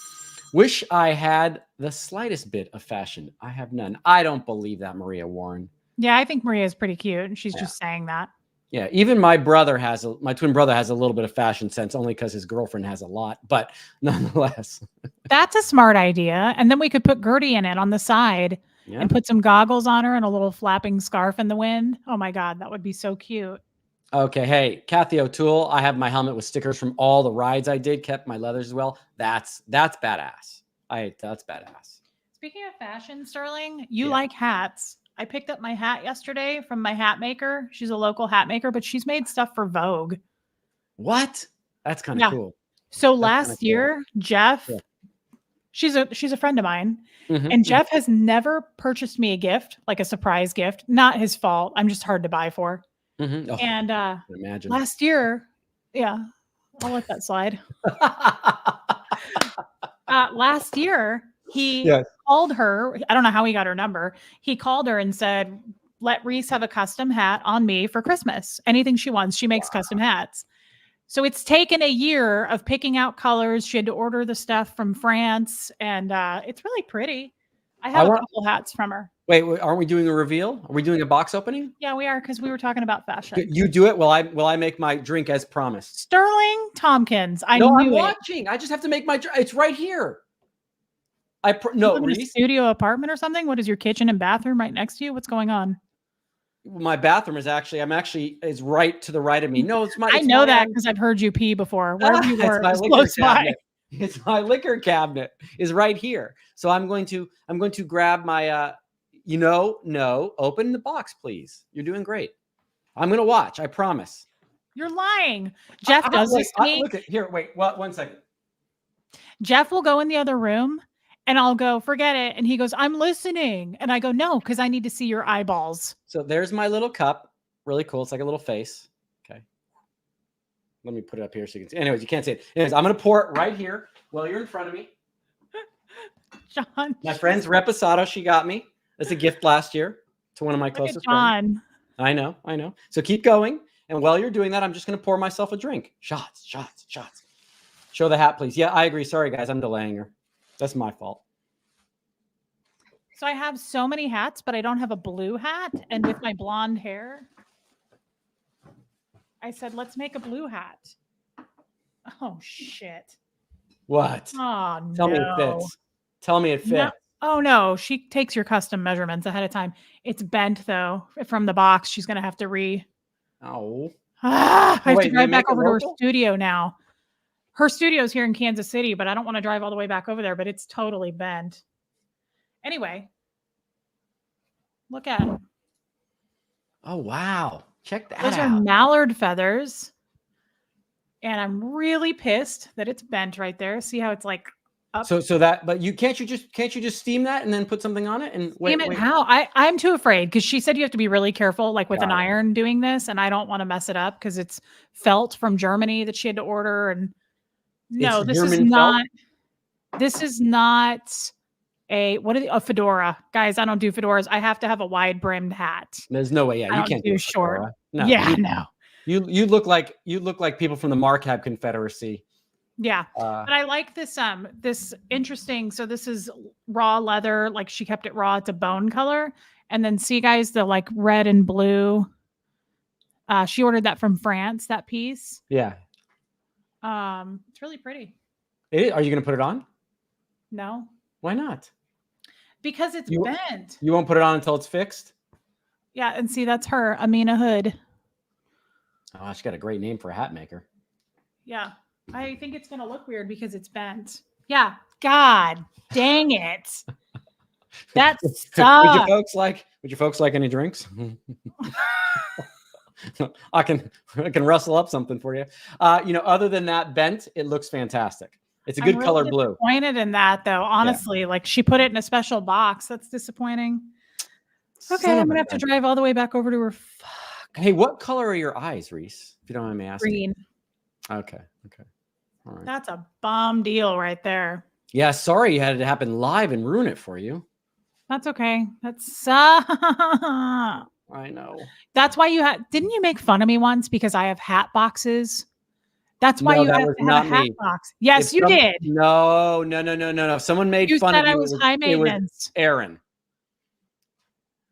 wish I had the slightest bit of fashion. I have none. I don't believe that, Maria Warren. Yeah, I think Maria is pretty cute, and she's just saying that. Yeah, even my twin brother has a little bit of fashion sense, only because his girlfriend has a lot, but nonetheless. That's a smart idea. And then we could put Gertie in it on the side and put some goggles on her and a little flapping scarf in the wind. Oh my God, that would be so cute. Okay, hey, Kathy O'Toole, I have my helmet with stickers from all the rides I did, kept my leathers as well. That's badass. That's badass. Speaking of fashion, Sterling, you like hats. I picked up my hat yesterday from my hat maker. She's a local hat maker, but she's made stuff for Vogue. What? That's kind of cool. So last year, Jeff, she's a friend of mine, and Jeff has never purchased me a gift, like a surprise gift. Not his fault. I'm just hard to buy for. And imagine. Last year, I'll let that slide. Last year, he called her. I don't know how he got her number. He called her and said, let Reese have a custom hat on me for Christmas. Anything she wants. She makes custom hats. So it's taken a year of picking out colors. She had to order the stuff from France, and it's really pretty. I have a couple hats from her. Wait, aren't we doing a reveal? Are we doing a box opening? Yeah, we are, because we were talking about fashion. You do it while I make my drink as promised. Sterling Tompkins. I'm watching. I just have to make my drink. It's right here. Reese? Studio apartment or something? What is your kitchen and bathroom right next to you? What's going on? My bathroom is is right to the right of me. No, it's my. I know that because I've heard you pee before. Wherever you were, close by. It's my liquor cabinet is right here. So I'm going to grab my. Open the box, please. You're doing great. I'm going to watch. I promise. You're lying. Jeff does this to me. Look at here. Wait, 1 second. Jeff will go in the other room. And I'll go, forget it. And he goes, I'm listening. And I go, no, because I need to see your eyeballs. So there's my little cup. Really cool. It's like a little face. Okay. Let me put it up here so you can see. Anyways, you can't see it. Anyways, I'm going to pour it right here while you're in front of me. John. My friend's Reposado, she got me as a gift last year to one of my closest friends. I know. So keep going. And while you're doing that, I'm just going to pour myself a drink. Shots. Show the hat, please. Yeah, I agree. Sorry, guys. I'm delaying her. That's my fault. So I have so many hats, but I don't have a blue hat. And with my blonde hair, I said, let's make a blue hat. Oh, shit. What? Oh, no. Tell me it fits. Tell me it fits. No. Oh, no. She takes your custom measurements ahead of time. It's bent, though, from the box. She's going to have to I have to drive back over to her studio now. Her studio's here in Kansas City, but I don't want to drive all the way back over there, but it's totally bent. Anyway, look at it. Oh, wow. Check that out. Those are mallard feathers. And I'm really pissed that it's bent right there. See how it's like But can't you just steam that and then put something on it and wait? How? I'm too afraid because she said you have to be really careful, like with Got an iron doing this, and I don't want to mess it up because it's felt from Germany that she had to order. And no, It's this is German felt? not. This is not a fedora, guys. I don't do fedoras. I have to have a wide brimmed hat. There's no way. Yeah, I you don't can't do short. fedora. No, Yeah, no. You look like people from the Markhab Confederacy. Yeah, but I like this this interesting. So this is raw leather, like she kept it raw. It's a bone color, and then see, guys, the like red and blue. She ordered that from France. That piece. Yeah. It's really pretty. Are you gonna put it on? No. Why not? Because it's bent. You won't put it on until it's fixed. Yeah, and see, that's her, Amina Hood. Oh, she got a great name for a hat maker. Yeah. I think it's going to look weird because it's bent. Yeah. God dang it. That sucks. Would you folks like any drinks? I can rustle up something for you. Other than that bent, it looks fantastic. It's a good color blue. Disappointed in that though. Honestly, like she put it in a special box. That's disappointing. Okay. I'm going to have to drive all the way back over to her. Fuck. Hey, what color are your eyes, Reese? If you don't mind me asking. Green. Okay. All right. That's a bomb deal right there. Yeah, sorry you had it happen live and ruin it for you. That's okay. That's I know. That's why didn't you make fun of me once because I have hat boxes? That's why you have to have a hat box. Yes, you did. No. Someone made fun of you. I was high maintenance. Aaron.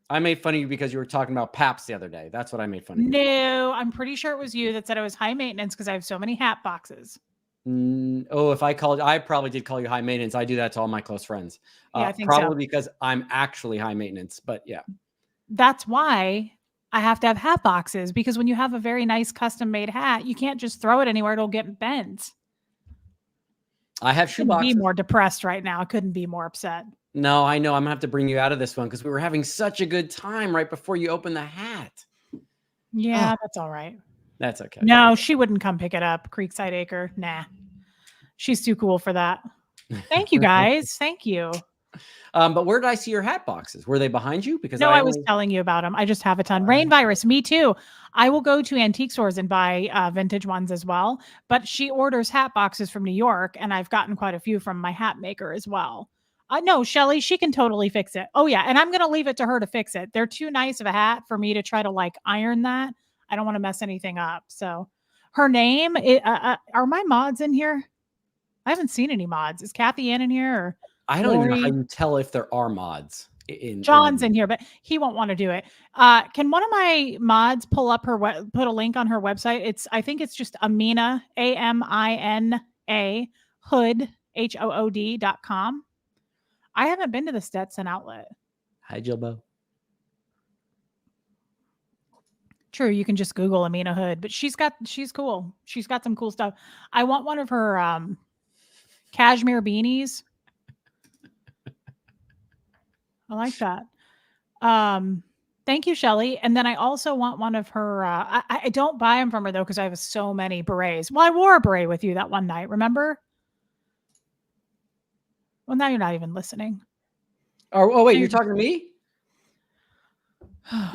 I made fun of you because you were talking about Paps the other day. That's what I made fun of you. No, I'm pretty sure it was you that said I was high maintenance because I have so many hat boxes. If I probably did call you high maintenance. I do that to all my close friends. Yeah, I think probably because I'm actually high maintenance, but yeah. That's why I have to have hat boxes, because when you have a very nice custom made hat, you can't just throw it anywhere. It'll get bent. I have shoe boxes. Be more depressed right now. I couldn't be more upset. No, I know. I'm gonna have to bring you out of this one because we were having such a good time right before you opened the hat. Yeah, that's all right. That's okay. No, she wouldn't come pick it up. Creekside Acre. Nah. She's too cool for that. Thank you, guys. Thank you. But where did I see your hat boxes? Were they behind you? Because I was telling you about them. I just have a ton. Rain virus. Me too. I will go to antique stores and buy vintage ones as well. But she orders hat boxes from New York, and I've gotten quite a few from my hat maker as well. No, Shelly, she can totally fix it. Oh yeah, and I'm gonna leave it to her to fix it. They're too nice of a hat for me to try to like iron that. I don't want to mess anything up. So, her name. Are my mods in here? I haven't seen any mods. Is Kathy in here? Or I don't even know how you tell if there are mods. John's in here, but he won't want to do it. Can one of my mods pull up put a link on her website? I think it's just Amina, AMINA Hood HOOD.com. I haven't been to the Stetson outlet. Hi, Jilbo. True, you can just Google Amina Hood, but she's cool. She's got some cool stuff. I want one of her cashmere beanies. I like that. Thank you, Shelly. And then I also want one of her. I don't buy them from her though because I have so many berets. Well, I wore a beret with you that one night. Remember? Well, now you're not even listening. Oh wait, you're talking to me?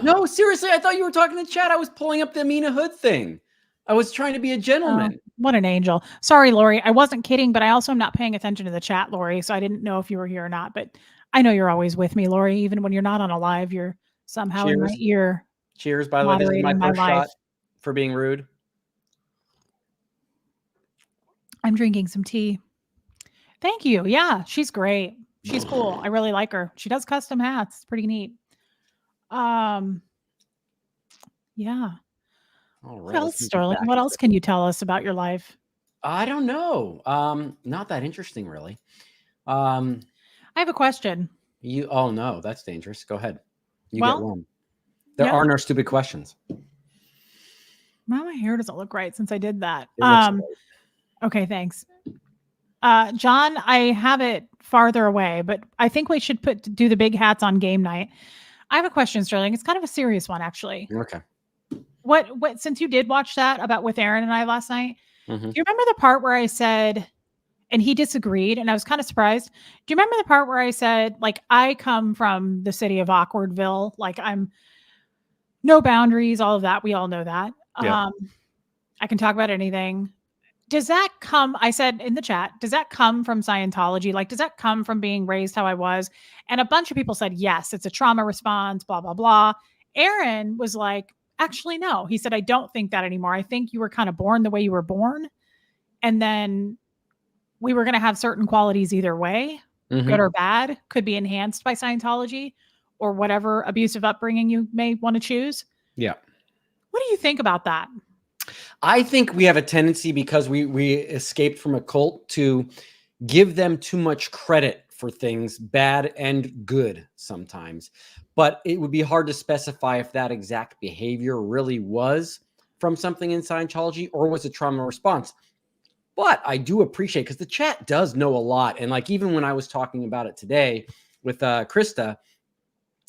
No, seriously, I thought you were talking to chat. I was pulling up the Amina Hood thing. I was trying to be a gentleman. What an angel. Sorry, Lori. I wasn't kidding, but I also am not paying attention to the chat, Lori. So I didn't know if you were here or not. But I know you're always with me, Lori. Even when you're not on a live, you're somehow in my ear. Cheers, by the way. This is my first shot for being rude. I'm drinking some tea. Thank you. Yeah, she's great. She's cool. I really like her. She does custom hats. It's pretty neat. Yeah. All right. What else, Sterling? What else can you tell us about your life? I don't know. Not that interesting, really. I have a question. Oh no, that's dangerous. Go ahead. You get one. There are no stupid questions. Well, my hair doesn't look right since I did that. Okay, thanks. John, I have it farther away, but I think we should do the big hats on game night. I have a question, Sterling. It's kind of a serious one, actually. Okay. What since you did watch that with Aaron and I last night, mm-hmm. Do you remember the part where I said and he disagreed, and I was kind of surprised. Do you remember the part where I said, like, I come from the city of Awkwardville, like I'm no boundaries, all of that. We all know that. Yeah. I can talk about anything. Does that come, I said in the chat, does that come from Scientology? Like, does that come from being raised how I was? And a bunch of people said, yes, it's a trauma response, blah, blah, blah. Aaron was like, actually, no. He said, I don't think that anymore. I think you were kind of born the way you were born. And then we were going to have certain qualities either way, good or bad, could be enhanced by Scientology or whatever abusive upbringing you may want to choose. Yeah. What do you think about that? I think we have a tendency, because we escaped from a cult, to give them too much credit for things, bad and good sometimes. But it would be hard to specify if that exact behavior really was from something in Scientology or was a trauma response. But I do appreciate, because the chat does know a lot. And like, even when I was talking about it today with Krista,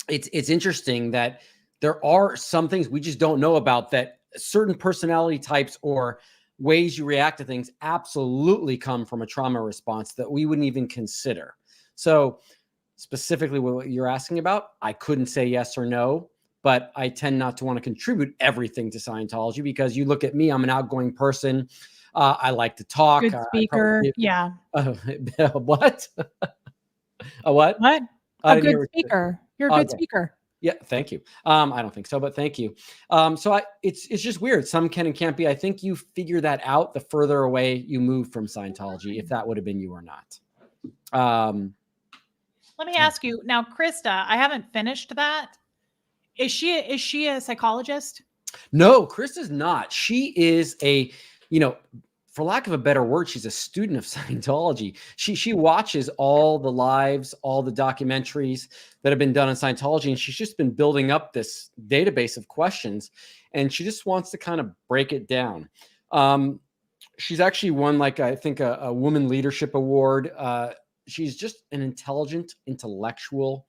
it's interesting that there are some things we just don't know about, that certain personality types or ways you react to things absolutely come from a trauma response that we wouldn't even consider. So specifically what you're asking about, I couldn't say yes or no, but I tend not to want to contribute everything to Scientology, because you look at me, I'm an outgoing person. I like to talk. Good speaker. Yeah. What? A what? What? A good speaker. You're a good speaker. Yeah, thank you. I don't think so, but thank you. So it's just weird. Some can and can't be. I think you figure that out the further away you move from Scientology, if that would have been you or not. Let me ask you now, Krista, I haven't finished that. Is she a psychologist? No, Krista's not. She is a, for lack of a better word, she's a student of Scientology. She watches all the lives, all the documentaries that have been done on Scientology, and she's just been building up this database of questions, and she just wants to kind of break it down. She's actually won, like, I think a Woman Leadership Award. She's just an intelligent, intellectual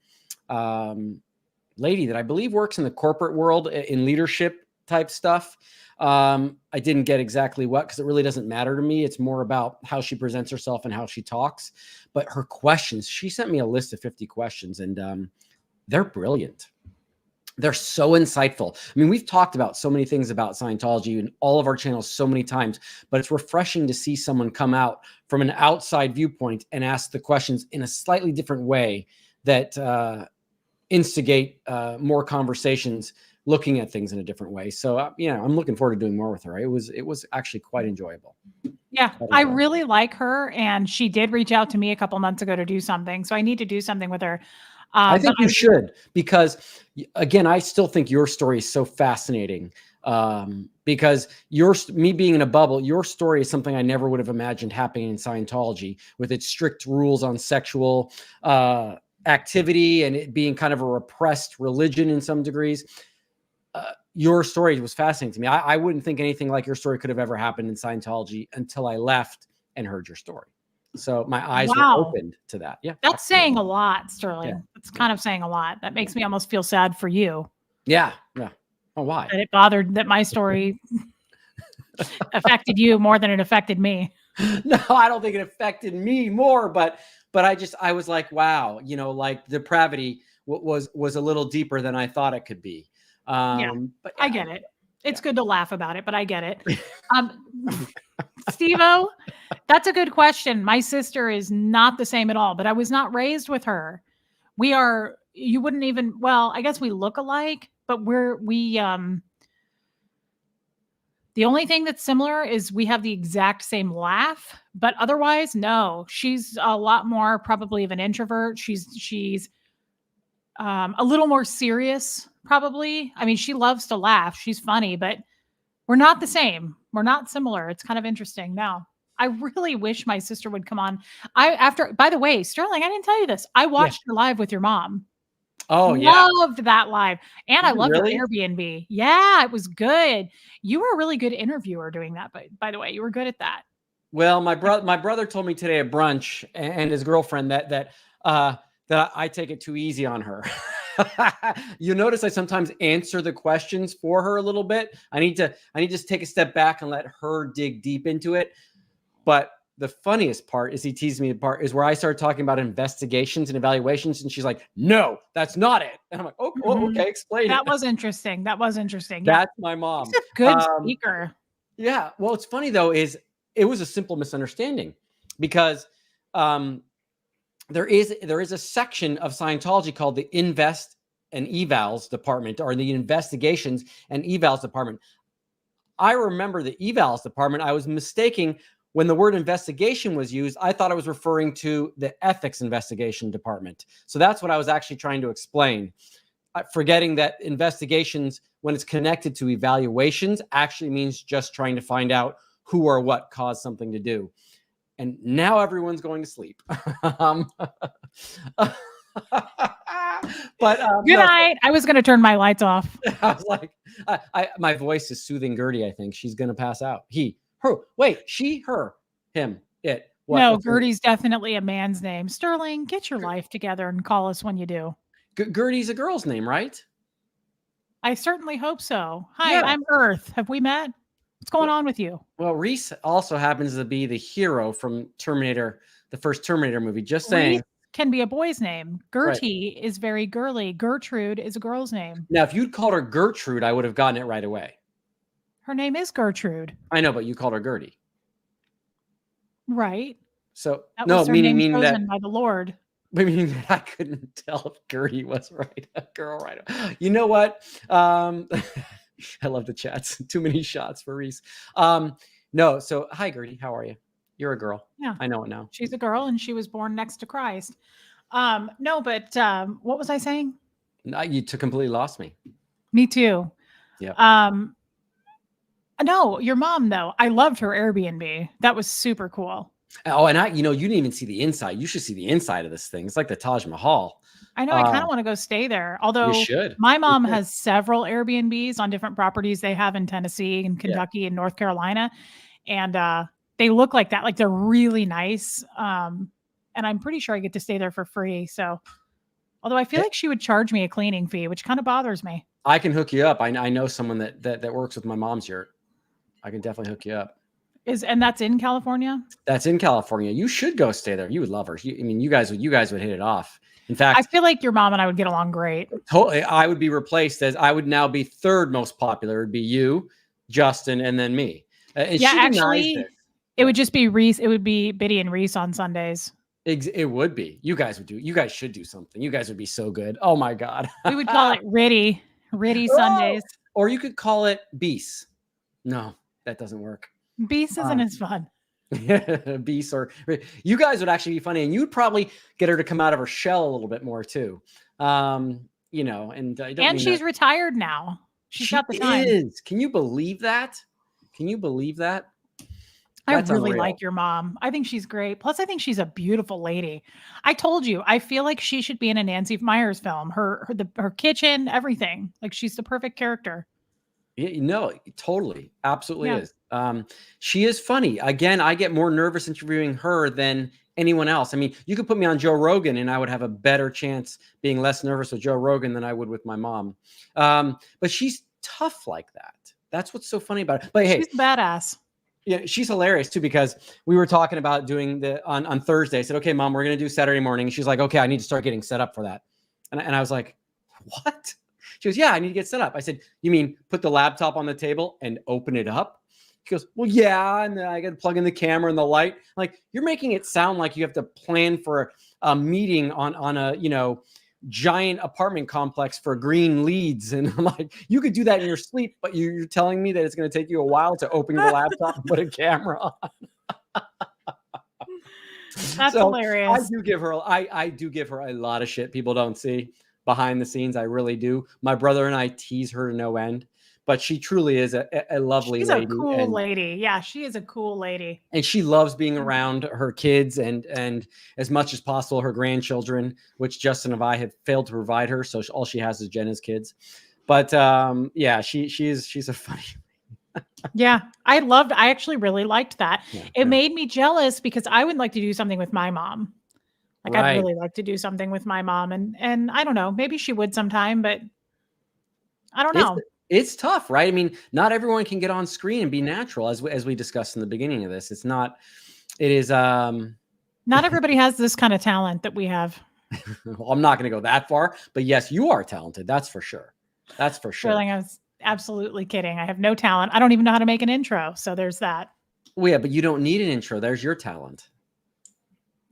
lady that I believe works in the corporate world in leadership type stuff. I didn't get exactly what, because it really doesn't matter to me. It's more about how she presents herself and how she talks. But her questions, she sent me a list of 50 questions, and they're brilliant. They're so insightful. I mean, we've talked about so many things about Scientology in all of our channels so many times, but it's refreshing to see someone come out from an outside viewpoint and ask the questions in a slightly different way that instigate more conversations, looking at things in a different way. So, I'm looking forward to doing more with her. It was actually quite enjoyable. Yeah, I really like her, and she did reach out to me a couple months ago to do something. So I need to do something with her. I think you should, because again, I still think your story is so fascinating. Because me being in a bubble, your story is something I never would have imagined happening in Scientology, with its strict rules on sexual activity and it being kind of a repressed religion in some degrees. Your story was fascinating to me. I wouldn't think anything like your story could have ever happened in Scientology until I left and heard your story. So my eyes were opened to that. Yeah. That's saying a lot, Sterling. Yeah. It's kind of saying a lot. That makes me almost feel sad for you. Yeah. Yeah. Oh, why? That it bothered that my story affected you more than it affected me. No, I don't think it affected me more, but I was like, wow, like depravity was a little deeper than I thought it could be. Yeah, but I get it. It's good to laugh about it, but I get it. Steve-O, that's a good question. My sister is not the same at all, but I was not raised with her. You wouldn't even, well, I guess we look alike, but the only thing that's similar is we have the exact same laugh, but otherwise, no. She's a lot more probably of an introvert. She's a little more serious, probably. I mean, she loves to laugh. She's funny, but we're not the same. We're not similar. It's kind of interesting. Now, I really wish my sister would come on. By the way, Sterling, I didn't tell you this. I watched her live with your mom. Oh, yeah. Loved that live. And I loved her Airbnb. Yeah, it was good. You were a really good interviewer doing that, by the way. You were good at that. Well, my brother told me today at brunch, and his girlfriend, that I take it too easy on her. You notice I sometimes answer the questions for her a little bit. I need to just take a step back and let her dig deep into it. But the funniest part is he teased me apart is where I started talking about investigations and evaluations. And she's like, no, that's not it. And I'm like, oh, okay, explain That it. was interesting. That was interesting. Yeah. That's my mom. She's a good speaker. Yeah. Well, it's funny though, is it was a simple misunderstanding because there is a section of Scientology called the Invest and Evals department, or the Investigations and Evals department. I remember the Evals department. I was mistaking when the word investigation was used. I thought I was referring to the ethics investigation department. So that's what I was actually trying to explain. Forgetting that investigations, when it's connected to evaluations, actually means just trying to find out who or what caused something to do. And now everyone's going to sleep. But good night. I was going to turn my lights off. I was like, my voice is soothing Gertie. I think she's going to pass out. He, her, wait, she, her, him, it. What, no, Gertie's definitely a man's name. Sterling, get your life together and call us when you do. Gertie's a girl's name, right? I certainly hope so. Hi, I'm Earth. Have we met? What's going on with you? Well, Reese also happens to be the hero from Terminator, the first Terminator movie. Just saying. Reese can be a boy's name. Gertie is very girly. Gertrude is a girl's name. Now, if you'd called her Gertrude, I would have gotten it right away. Her name is Gertrude. I know, but you called her Gertie. Right. So that no, was meaning that by the Lord. Meaning that I couldn't tell if Gertie was right, a girl right. You know what? I love the chats. Too many shots for Reese. No, so hi Gertie, how are you? You're a girl. Yeah, I know it now. She's a girl, and she was born next to Christ. No, but what was I saying? You completely lost me. Me too. Yeah. No, your mom though. I loved her Airbnb. That was super cool. Oh, and you didn't even see the inside. You should see the inside of this thing. It's like the Taj Mahal. I know. I kind of want to go stay there. Although you should. My mom has several Airbnbs on different properties they have in Tennessee and Kentucky and North Carolina. And they look like that. Like they're really nice. And I'm pretty sure I get to stay there for free. So, although I feel like she would charge me a cleaning fee, which kind of bothers me. I can hook you up. I know someone that works with my mom's yurt. I can definitely hook you up. And that's in California? That's in California. You should go stay there. You would love her. You guys would hit it off. In fact, I feel like your mom and I would get along great. Totally. I would be replaced as I would now be third most popular. It'd be you, Justin, and then me. Actually, it would just be Reese. It would be Biddy and Reese on Sundays. It would be. You guys should do something. You guys would be so good. Oh my God. We would call it Ritty Sundays. Or you could call it Beast. No, that doesn't work. Beast isn't as fun. Beast, or you guys would actually be funny, and you'd probably get her to come out of her shell a little bit more too. And she's retired now. She's got the time. Can you believe that? I really like your mom. I think she's great. Plus, I think she's a beautiful lady. I told you, I feel like she should be in a Nancy Meyers film. Her kitchen, everything. Like she's the perfect character. No, totally. Absolutely is. She is funny. Again, I get more nervous interviewing her than anyone else. I mean, you could put me on Joe Rogan and I would have a better chance being less nervous with Joe Rogan than I would with my mom. But she's tough like that. That's what's so funny about it. But hey, she's badass. Yeah, she's hilarious too, because we were talking about doing on Thursday. I said, okay, Mom, we're going to do Saturday morning. She's like, okay, I need to start getting set up for that. And I was like, what? She goes, yeah, I need to get set up. I said, you mean put the laptop on the table and open it up? She goes, well, yeah. And then I got to plug in the camera and the light. Like, you're making it sound like you have to plan for a meeting on a, giant apartment complex for green leads. And I'm like, you could do that in your sleep, but you're telling me that it's going to take you a while to open your laptop and put a camera on. That's hilarious. I do give her a lot of shit people don't see behind the scenes. I really do. My brother and I tease her to no end, but she truly is a lovely lady. She's a cool lady. Yeah, she is a cool lady. And she loves being around her kids and as much as possible her grandchildren, which Justin and I have failed to provide her. So all she has is Jenna's kids. But yeah, she's a funny. Yeah, I actually really liked that. It made me jealous because I would like to do something with my mom. Like I'd really like to do something with my mom, and I don't know, maybe she would sometime, but I don't know. It's tough, right? I mean, not everyone can get on screen and be natural, as we discussed in the beginning of this. It's not, It is. Not everybody has this kind of talent that we have. Well, I'm not going to go that far, but yes, you are talented. That's for sure. That's for sure. Sterling, I was absolutely kidding. I have no talent. I don't even know how to make an intro. So there's that. Well, yeah, but you don't need an intro. There's your talent.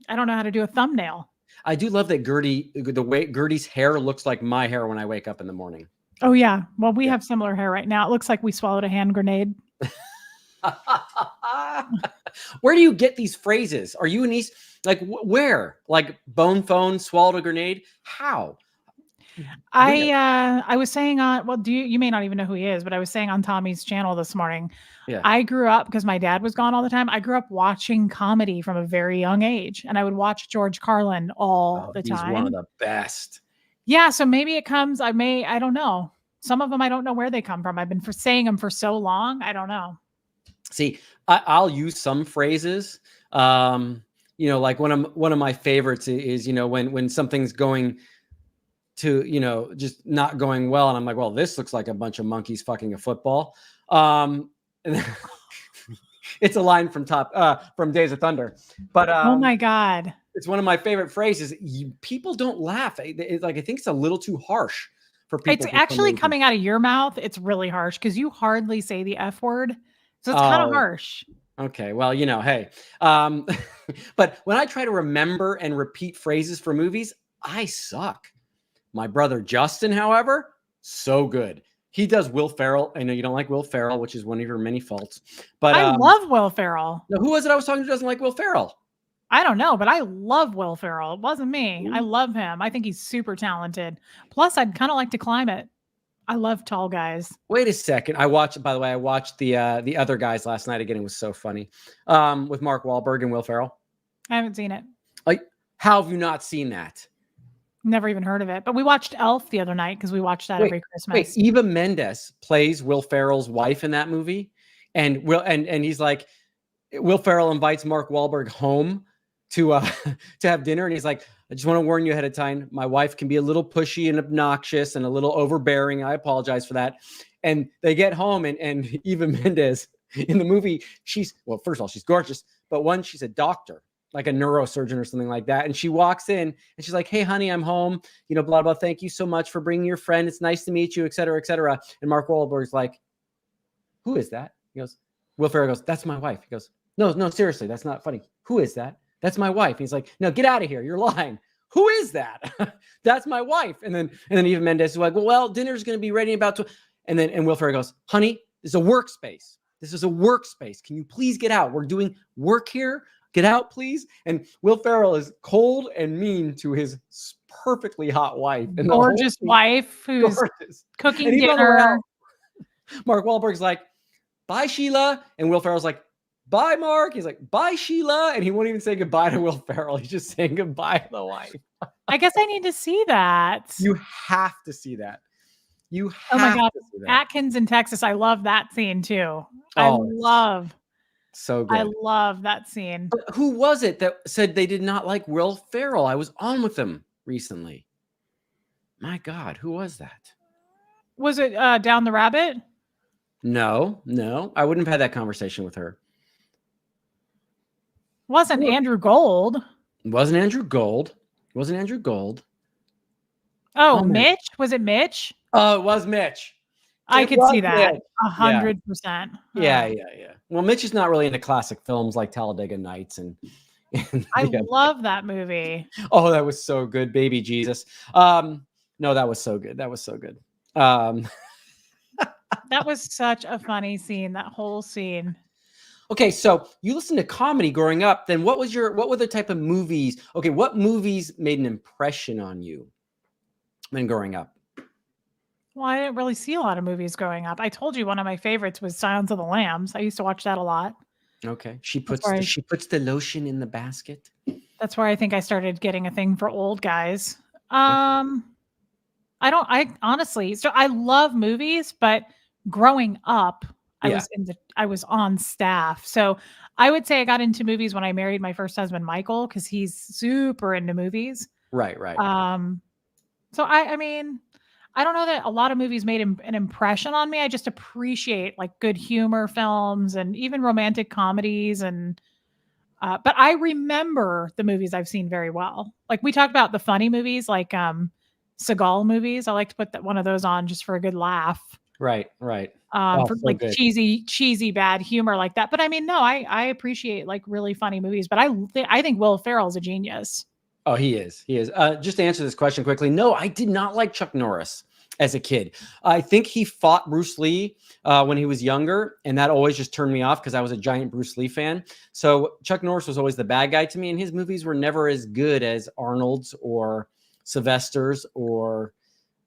I don't know how to do a thumbnail. I do love that the way Gertie's hair looks like my hair when I wake up in the morning. Oh, yeah. Well, we have similar hair right now. It looks like we swallowed a hand grenade. Where do you get these phrases? Are you in East? Like where? Like bone phone, swallowed a grenade? How? I was saying on, you may not even know who he is, but I was saying on Tommy's channel this morning. Yeah. I grew up, because my dad was gone all the time, I grew up watching comedy from a very young age, and I would watch George Carlin all the time. He's one of the best. Yeah, so maybe it comes, I don't know. Some of them I don't know where they come from. I've been saying them for so long, I don't know. See, I'll use some phrases. Like one of my favorites is, when something's going to, just not going well, and I'm like, well, this looks like a bunch of monkeys fucking a football. It's a line from Days of Thunder, but oh my God, it's one of my favorite phrases. People don't laugh. It's like, I think it's a little too harsh for people. It's actually coming out of your mouth. It's really harsh because you hardly say the F word, so it's kind of harsh. Okay, well, hey, but when I try to remember and repeat phrases for movies, I suck. My brother Justin, however, so good. He does Will Ferrell. I know you don't like Will Ferrell, which is one of your many faults. But I love Will Ferrell. Now, who was it I was talking to who doesn't like Will Ferrell? I don't know, but I love Will Ferrell. It wasn't me. I love him. I think he's super talented. Plus, I'd kind of like to climb it. I love tall guys. Wait a second. I watched the other guys last night again. It was so funny. With Mark Wahlberg and Will Ferrell. I haven't seen it. Like, how have you not seen that? Never even heard of it. But we watched Elf the other night because we watch that every Christmas. Wait, Eva Mendes plays Will Ferrell's wife in that movie, and he's like, Will Ferrell invites Mark Wahlberg home to have dinner, and he's like, I just want to warn you ahead of time, my wife can be a little pushy and obnoxious and a little overbearing. I apologize for that. And they get home, and Eva Mendes in the movie, first of all, she's gorgeous, but she's a doctor, like a neurosurgeon or something like that. And she walks in and she's like, hey, honey, I'm home, blah, blah. Thank you so much for bringing your friend. It's nice to meet you, et cetera, et cetera. And Mark Wahlberg's like, who is that? He goes, Will Ferrell goes, that's my wife. He goes, no, seriously, that's not funny. Who is that? That's my wife. He's like, no, get out of here. You're lying. Who is that? That's my wife. And then Eva Mendes is like, well, dinner's going to be ready in about and Will Ferrell goes, honey, this is a workspace. This is a workspace. Can you please get out? We're doing work here. Get out, please. And Will Ferrell is cold and mean to his perfectly hot wife. And gorgeous wife who's cooking dinner. Mark Wahlberg's like, bye, Sheila. And Will Ferrell's like, bye, Mark. He's like, bye, Sheila. And he won't even say goodbye to Will Ferrell. He's just saying goodbye to the wife. I guess I need to see that. You have to see that. You have oh my God. to see that. Atkins in Texas. I love that scene too. So good. I love that scene. But who was it that said they did not like Will Ferrell? I was on with them recently. My God, who was that? Was it Down the Rabbit? No. I wouldn't have had that conversation with her. Wasn't Andrew Gold. Wasn't Andrew Gold. Oh, Mitch? Was it Mitch? Oh, it was Mitch. I could see that 100%. Yeah. Well, Mitch is not really into classic films like Talladega Nights and I love that movie. Oh, that was so good, baby Jesus. No, that was so good. That was such a funny scene. That whole scene. Okay, so you listened to comedy growing up. Then what were the type of movies? Okay, what movies made an impression on you when growing up? Well, I didn't really see a lot of movies growing up. I told you one of my favorites was Silence of the Lambs. I used to watch that a lot. Okay. She puts the lotion in the basket. That's where I think I started getting a thing for old guys. I honestly, so I love movies, but growing up, I was on staff. So I would say I got into movies when I married my first husband, Michael, because he's super into movies. Right. So I mean, I don't know that a lot of movies made an impression on me. I just appreciate like good humor films and even romantic comedies. And But I remember the movies I've seen very well. Like we talked about the funny movies, like Seagal movies. I like to put one of those on just for a good laugh. Right. Oh, For so like good. cheesy bad humor like that. But I mean, no, I appreciate like really funny movies. But I think Will Ferrell's a genius. Oh, he is. Just to answer this question quickly, no, I did not like Chuck Norris as a kid. I think he fought Bruce Lee when he was younger, and that always just turned me off because I was a giant Bruce Lee fan. So Chuck Norris was always the bad guy to me, and his movies were never as good as Arnold's or Sylvester's or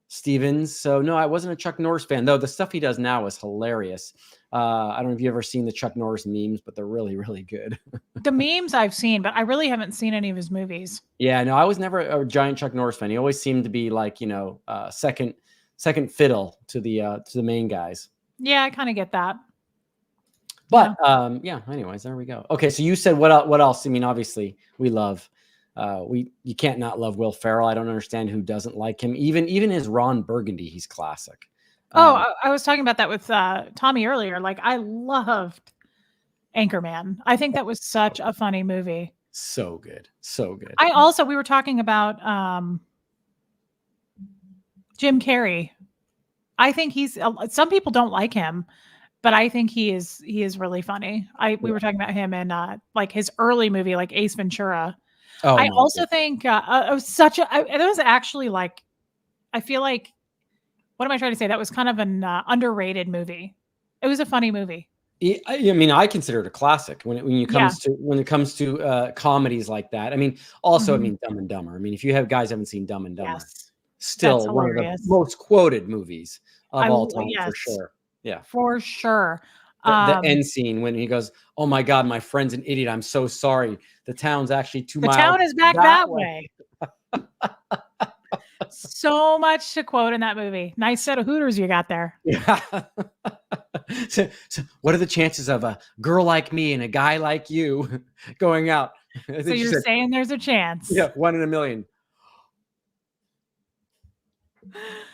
Stevens. So no, I wasn't a Chuck Norris fan, though the stuff he does now is hilarious. I don't know if you've ever seen the Chuck Norris memes, but they're really, really good. The memes I've seen, but I really haven't seen any of his movies. Yeah, no, I was never a giant Chuck Norris fan. He always seemed to be like, second fiddle to the main guys. Yeah, I kind of get that. But anyways, there we go. Okay, so you said what else? I mean, obviously we love you can't not love Will Ferrell. I don't understand who doesn't like him. Even as Ron Burgundy, he's classic. I was talking about that with Tommy earlier. Like I loved Anchorman. I think that was such a funny movie. So good. We were talking about Jim Carrey. I think some people don't like him, but I think he is really funny. We were talking about him in like his early movie, like Ace Ventura. Oh, I also think it was actually like, I feel like, what am I trying to say? That was kind of an underrated movie. It was a funny movie. I mean, I consider it a classic when it comes to comedies like that. I mean, also, I mean, Dumb and Dumber. I mean, if you have guys haven't seen Dumb and Dumber, still one of the most quoted movies of all time, for sure. Yeah, for sure. The end scene when he goes, "Oh my God, my friend's an idiot. I'm so sorry. The town's actually 2 miles. The town is back that way." So much to quote in that movie. Nice set of Hooters you got there. Yeah. So what are the chances of a girl like me and a guy like you going out? So you're saying there's a chance? Yeah, 1 in a million.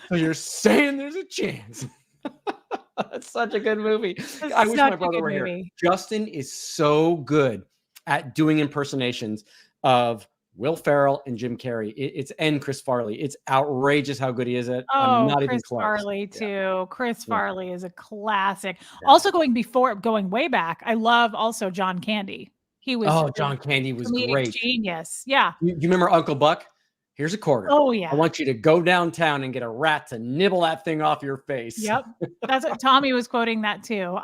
So you're saying there's a chance. That's such a good movie. I wish my brother were here. Justin is so good at doing impersonations of Will Ferrell and Jim Carrey. And Chris Farley. It's outrageous how good he is at. I'm not even close. Chris Farley too. Yeah. Chris Farley is a classic. Yeah. Also going way back, I love also John Candy. He was John Candy was great. Genius. Yeah. You remember Uncle Buck? Here's a quarter. Oh yeah. I want you to go downtown and get a rat to nibble that thing off your face. Yep. That's what Tommy was quoting that too.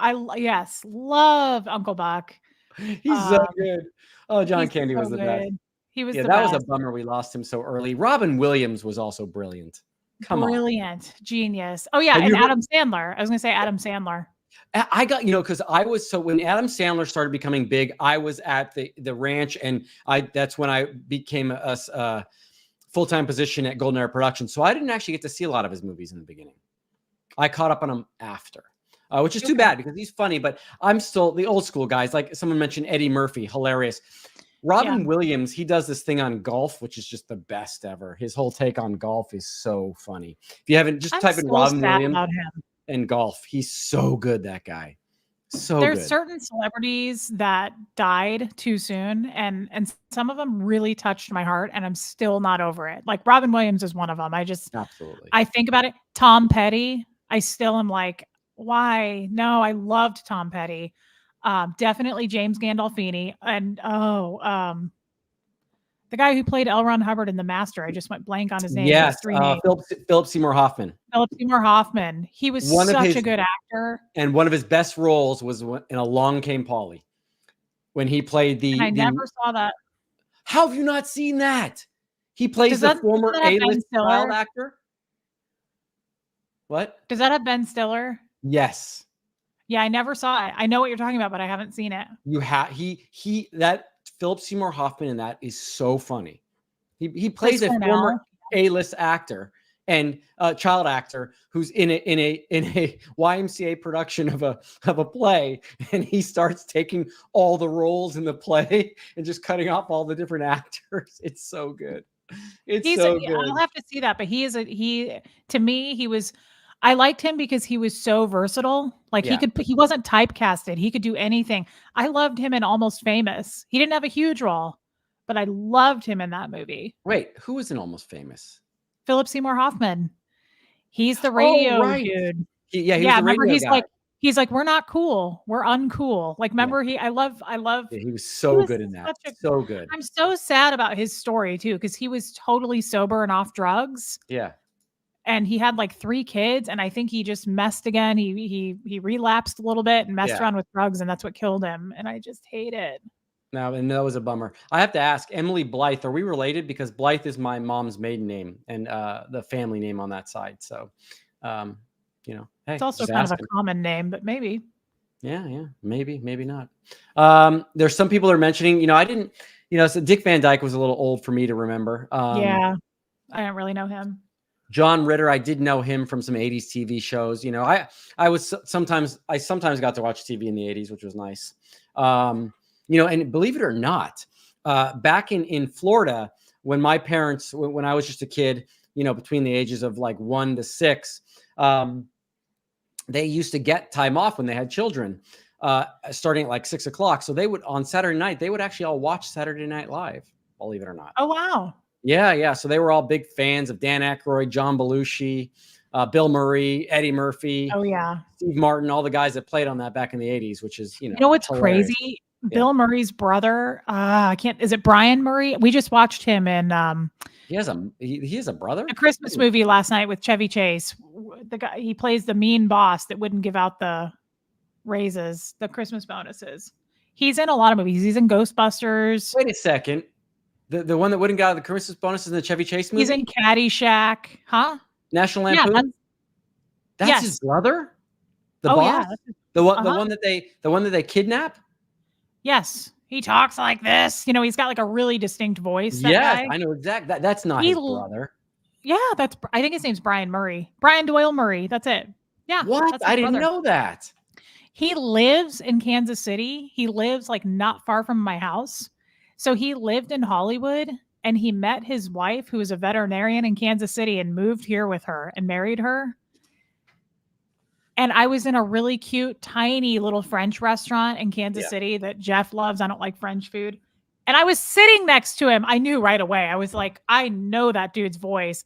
Love Uncle Buck. He's so good. Oh, John Candy was the best. He was that was a bummer we lost him so early. Robin Williams was also brilliant. Brilliant. Genius. Oh yeah, and Adam Sandler. I was going to say Adam Sandler. I got, because when Adam Sandler started becoming big, I was at the ranch, and that's when I became a full-time position at Golden Era Productions. So I didn't actually get to see a lot of his movies in the beginning. I caught up on him after, which is too bad because he's funny, but I'm still the old school guys. Like someone mentioned Eddie Murphy, hilarious. Robin Williams, he does this thing on golf, which is just the best ever. His whole take on golf is so funny. If you haven't, just type in Robin Williams and golf. He's so good, that guy. So there's certain celebrities that died too soon, and some of them really touched my heart, and I'm still not over it. Like Robin Williams is one of them. Absolutely. I think about it. Tom Petty, I still am like, why? No, I loved Tom Petty. Definitely James Gandolfini, and the guy who played L. Ron Hubbard in The Master. I just went blank on his name. Yes, Philip Seymour Hoffman. Philip Seymour Hoffman. He was such a good actor. And one of his best roles was in Along Came Polly, when he played I never saw that. How have you not seen that? He plays the former A-list child actor. What? Does that have Ben Stiller? Yes. Yeah, I never saw it. I know what you're talking about, but I haven't seen it. That Philip Seymour Hoffman in that is so funny. He plays a former A-list actor and child actor who's in a YMCA production of a play, and he starts taking all the roles in the play and just cutting off all the different actors. It's so good. It's so good. I'll have to see that, but to me, he was. I liked him because he was so versatile. Like Yeah. he wasn't typecasted. He could do anything. I loved him in Almost Famous. He didn't have a huge role, but I loved him in that movie. Wait, who was in Almost Famous? Philip Seymour Hoffman. He's the Oh, radio right. dude. He was Yeah, the remember radio guy. he's like, we're not cool. We're uncool. Like, Yeah. remember I love Yeah, he was he so was good in that. such a So good. I'm so sad about his story too, because he was totally sober and off drugs. Yeah. And he had like 3 kids, and I think he just messed again. He relapsed a little bit and messed around with drugs, and that's what killed him. And I just hate it. No, and that was a bummer. I have to ask, Emily Blythe, are we related? Because Blythe is my mom's maiden name and the family name on that side. So, hey, It's also kind of a common name, but maybe. Yeah, maybe not. There's some people that are mentioning, I didn't, so Dick Van Dyke was a little old for me to remember. Yeah, I don't really know him. John Ritter, I did know him from some 80s TV shows. I sometimes got to watch TV in the 80s, which was nice. And believe it or not, back in Florida, when my parents, when I was just a kid, between the ages of like 1 to 6, they used to get time off when they had children, starting at like 6 o'clock. So they would, on Saturday night, they would actually all watch Saturday Night Live, believe it or not. Oh, wow. Yeah. So they were all big fans of Dan Aykroyd, John Belushi, Bill Murray, Eddie Murphy. Oh, yeah. Steve Martin, all the guys that played on that back in the 80s, which is, You know what's hilarious. crazy? Yeah. Bill Murray's brother, is it Brian Murray? We just watched him in he has a brother? A Christmas movie last night with Chevy Chase. The guy, he plays the mean boss that wouldn't give out the raises, the Christmas bonuses. He's in a lot of movies. He's in Ghostbusters. Wait a second. The one that wouldn't get out of the Christmas bonuses in the Chevy Chase movie? He's in Caddyshack. Huh? National Lampoon? Yeah, that's his brother? The boss? Yeah. The one that they kidnap? Yes. He talks like this. He's got like a really distinct voice. Yes, I know exactly. That's not his brother. Yeah, I think his name's Brian Murray. Brian Doyle Murray. That's it. Yeah. What? I didn't know that. He lives in Kansas City. He lives like not far from my house. So he lived in Hollywood, and he met his wife, who was a veterinarian in Kansas City, and moved here with her and married her. And I was in a really cute, tiny little French restaurant in Kansas City that Jeff loves. I don't like French food. And I was sitting next to him. I knew right away. I was like, I know that dude's voice.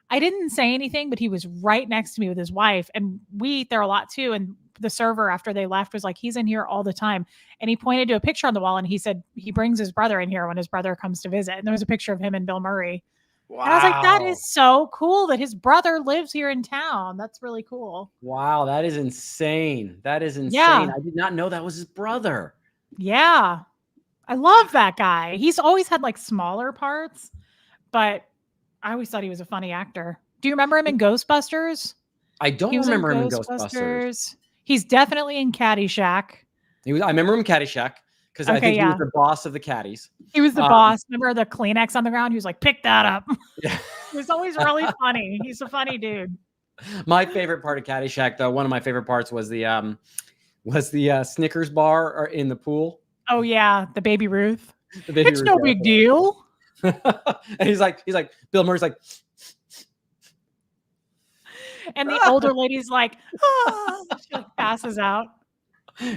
I didn't say anything, but he was right next to me with his wife. And we eat there a lot too. And the server, after they left, was like, he's in here all the time. And he pointed to a picture on the wall, and he said he brings his brother in here when his brother comes to visit. And there was a picture of him and Bill Murray. Wow. And I was like, that is so cool that his brother lives here in town. That's really cool. Wow, that is insane. That is insane. Yeah. I did not know that was his brother. Yeah. I love that guy. He's always had like smaller parts, but I always thought he was a funny actor. Do you remember him in Ghostbusters? I don't remember him in Ghostbusters. He's definitely in Caddyshack. I remember him in Caddyshack because I think he was the boss of the caddies. He was the boss. Remember the Kleenex on the ground? He was like, pick that up. Yeah. He was always really funny. He's a funny dude. My favorite part of Caddyshack, though, one of my favorite parts was the Snickers bar in the pool. Oh yeah, the Baby Ruth. It's no big deal. And he's like, Bill Murray's like, and the older lady's like, she like passes out.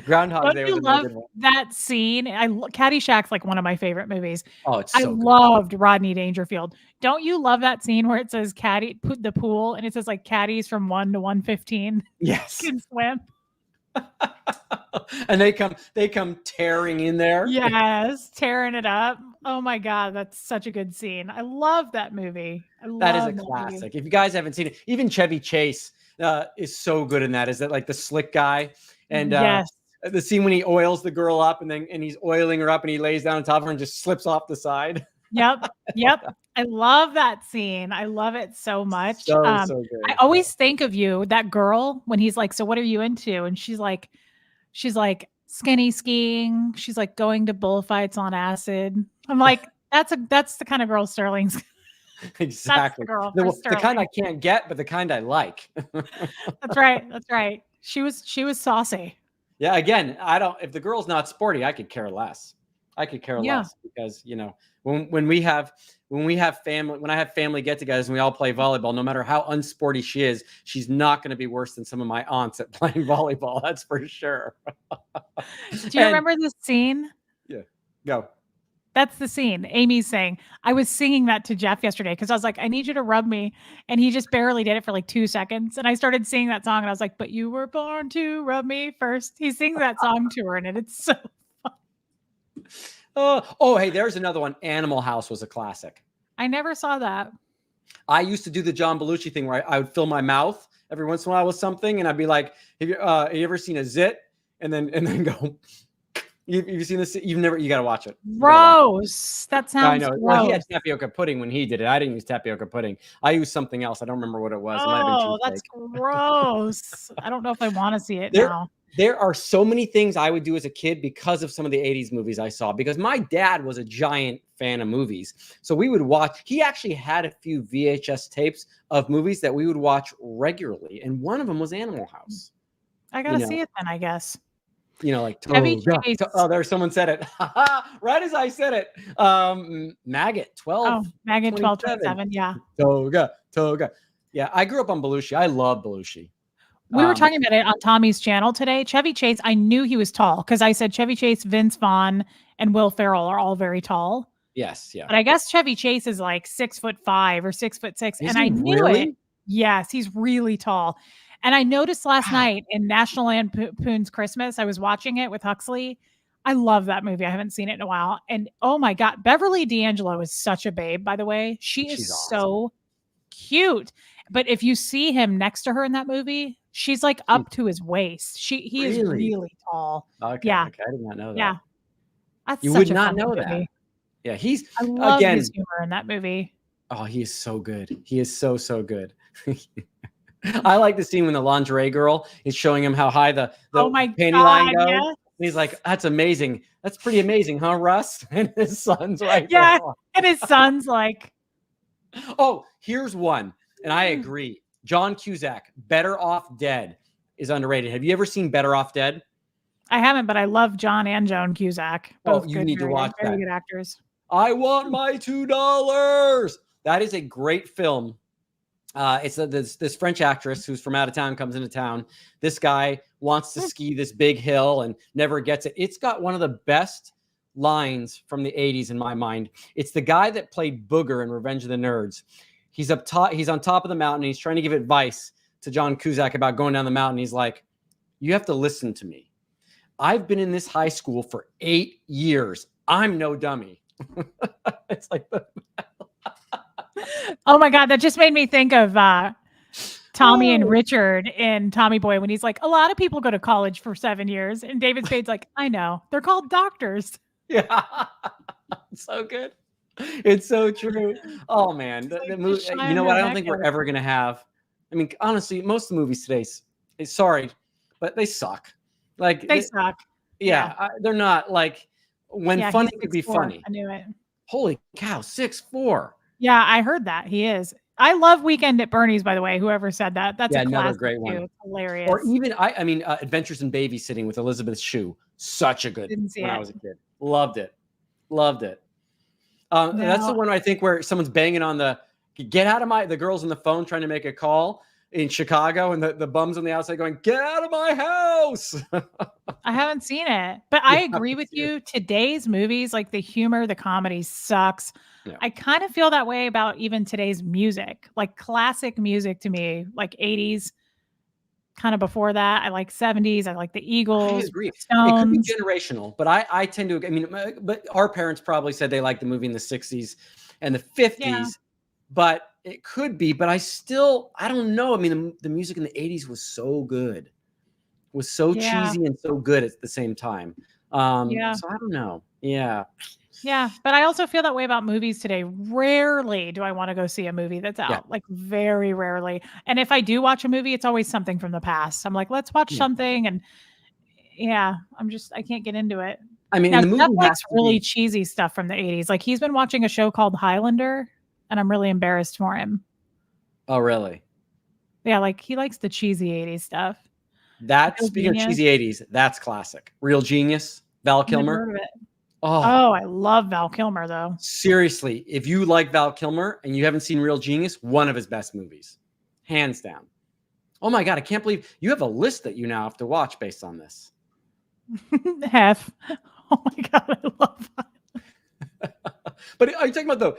Groundhog Day. Don't you love that scene? Caddyshack's like one of my favorite movies. Oh, it's so good. Loved Rodney Dangerfield. Don't you love that scene where it says caddy, put the pool, and it says like caddies from 1 to 115? Yes, can swim. And they come tearing in there. Yes, tearing it up. Oh my God, that's such a good scene. I love that movie. That is a classic. If you guys haven't seen it, even Chevy Chase is so good in that. Is that like the slick guy? And the scene when he oils the girl up and he's oiling her up and he lays down on top of her and just slips off the side. Yep. I love that scene. I love it so much. So good. I always think of you, that girl, when he's like, so what are you into? And she's like skinny skiing. She's like going to bullfights on acid. I'm like, that's the kind of girl Sterling's. Exactly. The kind I can't get, but the kind I like. That's right. She was saucy. Yeah. Again, if the girl's not sporty, I could care less. because when I have family get-togethers and we all play volleyball, no matter how unsporty she is, she's not going to be worse than some of my aunts at playing volleyball. That's for sure. Do you remember this scene? Yeah, go. That's the scene. Amy's saying, I was singing that to Jeff yesterday because I was like, I need you to rub me. And he just barely did it for like 2 seconds. And I started singing that song and I was like, but you were born to rub me first. He sings that song to her and it's so fun. Hey, there's another one. Animal House was a classic. I never saw that. I used to do the John Belushi thing where I would fill my mouth every once in a while with something. And I'd be like, have you ever seen a zit? And then go... You've seen this? You got to watch it. Gross. That sounds gross. Well, he had tapioca pudding when he did it. I didn't use tapioca pudding. I used something else. I don't remember what it was. Oh, that's gross. I don't know if I want to see it now. There are so many things I would do as a kid because of some of the 80s movies I saw, because my dad was a giant fan of movies. So we would watch. He actually had a few VHS tapes of movies that we would watch regularly. And one of them was Animal House. I got to see it then, I guess. Like there's someone said it right as I said it. Maggot 12. Oh, Maggot 1227. Yeah. Toga. Yeah, I grew up on Belushi. I love Belushi. We were talking about it on Tommy's channel today. Chevy Chase, I knew he was tall because I said Chevy Chase, Vince Vaughn, and Will Ferrell are all very tall. Yes, yeah. But I guess Chevy Chase is like 6'5" or 6'6", and I knew it. Yes, he's really tall. And I noticed last night in National Lampoon's Christmas, I was watching it with Huxley. I love that movie. I haven't seen it in a while. And oh my God, Beverly D'Angelo is such a babe, by the way. She's awesome. So cute. But if you see him next to her in that movie, she's like up to his waist. He is really tall. Okay. Yeah. Okay. I did not know that. Yeah. That's you would not know that. Yeah. I love his humor in that movie. Oh, he is so good. He is so good. I like the scene when the lingerie girl is showing him how high the panty line goes. Yes. He's like, that's amazing. That's pretty amazing, huh, Russ? And his son's right there. And his son's like. Oh, here's one. And I agree. John Cusack, Better Off Dead is underrated. Have you ever seen Better Off Dead? I haven't, but I love John and Joan Cusack. Both you need to watch that. Very good actors. I want my $2. That is a great film. It's this French actress who's from out of town comes into town. This guy wants to ski this big hill and never gets it. It's got one of the best lines from the 80s in my mind. It's the guy that played Booger in Revenge of the Nerds. He's up top. He's on top of the mountain. He's trying to give advice to John Cusack about going down the mountain. He's like, you have to listen to me. I've been in this high school for 8 years. I'm no dummy. It's like oh my God, that just made me think of Tommy and Richard in Tommy Boy when he's like, a lot of people go to college for 7 years. And David Spade's like, I know. They're called doctors. Yeah. So good. It's so true. Oh, man. The movie, you know what? I don't think we're ever going to have. I mean, honestly, most of the movies today, sorry, but they suck. Like they suck. Yeah. They're not like when funny could be funny. I knew it. Holy cow, 6'4". Yeah, I heard that. He is. I love Weekend at Bernie's, by the way. Whoever said that. That's another great one. It's hilarious. Or even Adventures in Babysitting with Elizabeth Shue. Such a good when I was a kid. Loved it. That's the one I think where someone's banging on the girl's on the phone trying to make a call in Chicago, and the bums on the outside going, get out of my house. I haven't seen it, but I agree with you. Today's movies, like the humor, the comedy sucks. Yeah. I kind of feel that way about even today's music, like classic music to me, like 80s, kind of before that. I like 70s. I like the Eagles. I agree. Stones. It could be generational, but I tend to, but our parents probably said they liked the movie in the 60s and the 50s, but it could be, but I don't know. I mean, the music in the 80s was so good. It was so cheesy and so good at the same time. So I don't know. Yeah. Yeah, but I also feel that way about movies today. Rarely do I want to go see a movie that's out, like very rarely. And if I do watch a movie, it's always something from the past. I'm like, let's watch something. And I can't get into it. I mean, now, Netflix really cheesy stuff from the 80s. Like he's been watching a show called Highlander, and I'm really embarrassed for him. Oh, really? Yeah, like he likes the cheesy 80s stuff. Speaking of cheesy 80s, that's classic. Real Genius, Val Kilmer. Never heard of it. Oh, I love Val Kilmer though. Seriously, if you like Val Kilmer and you haven't seen Real Genius, one of his best movies, hands down. Oh my God, I can't believe you have a list that you now have to watch based on this. Hef. Oh my God, I love that. But are you talking about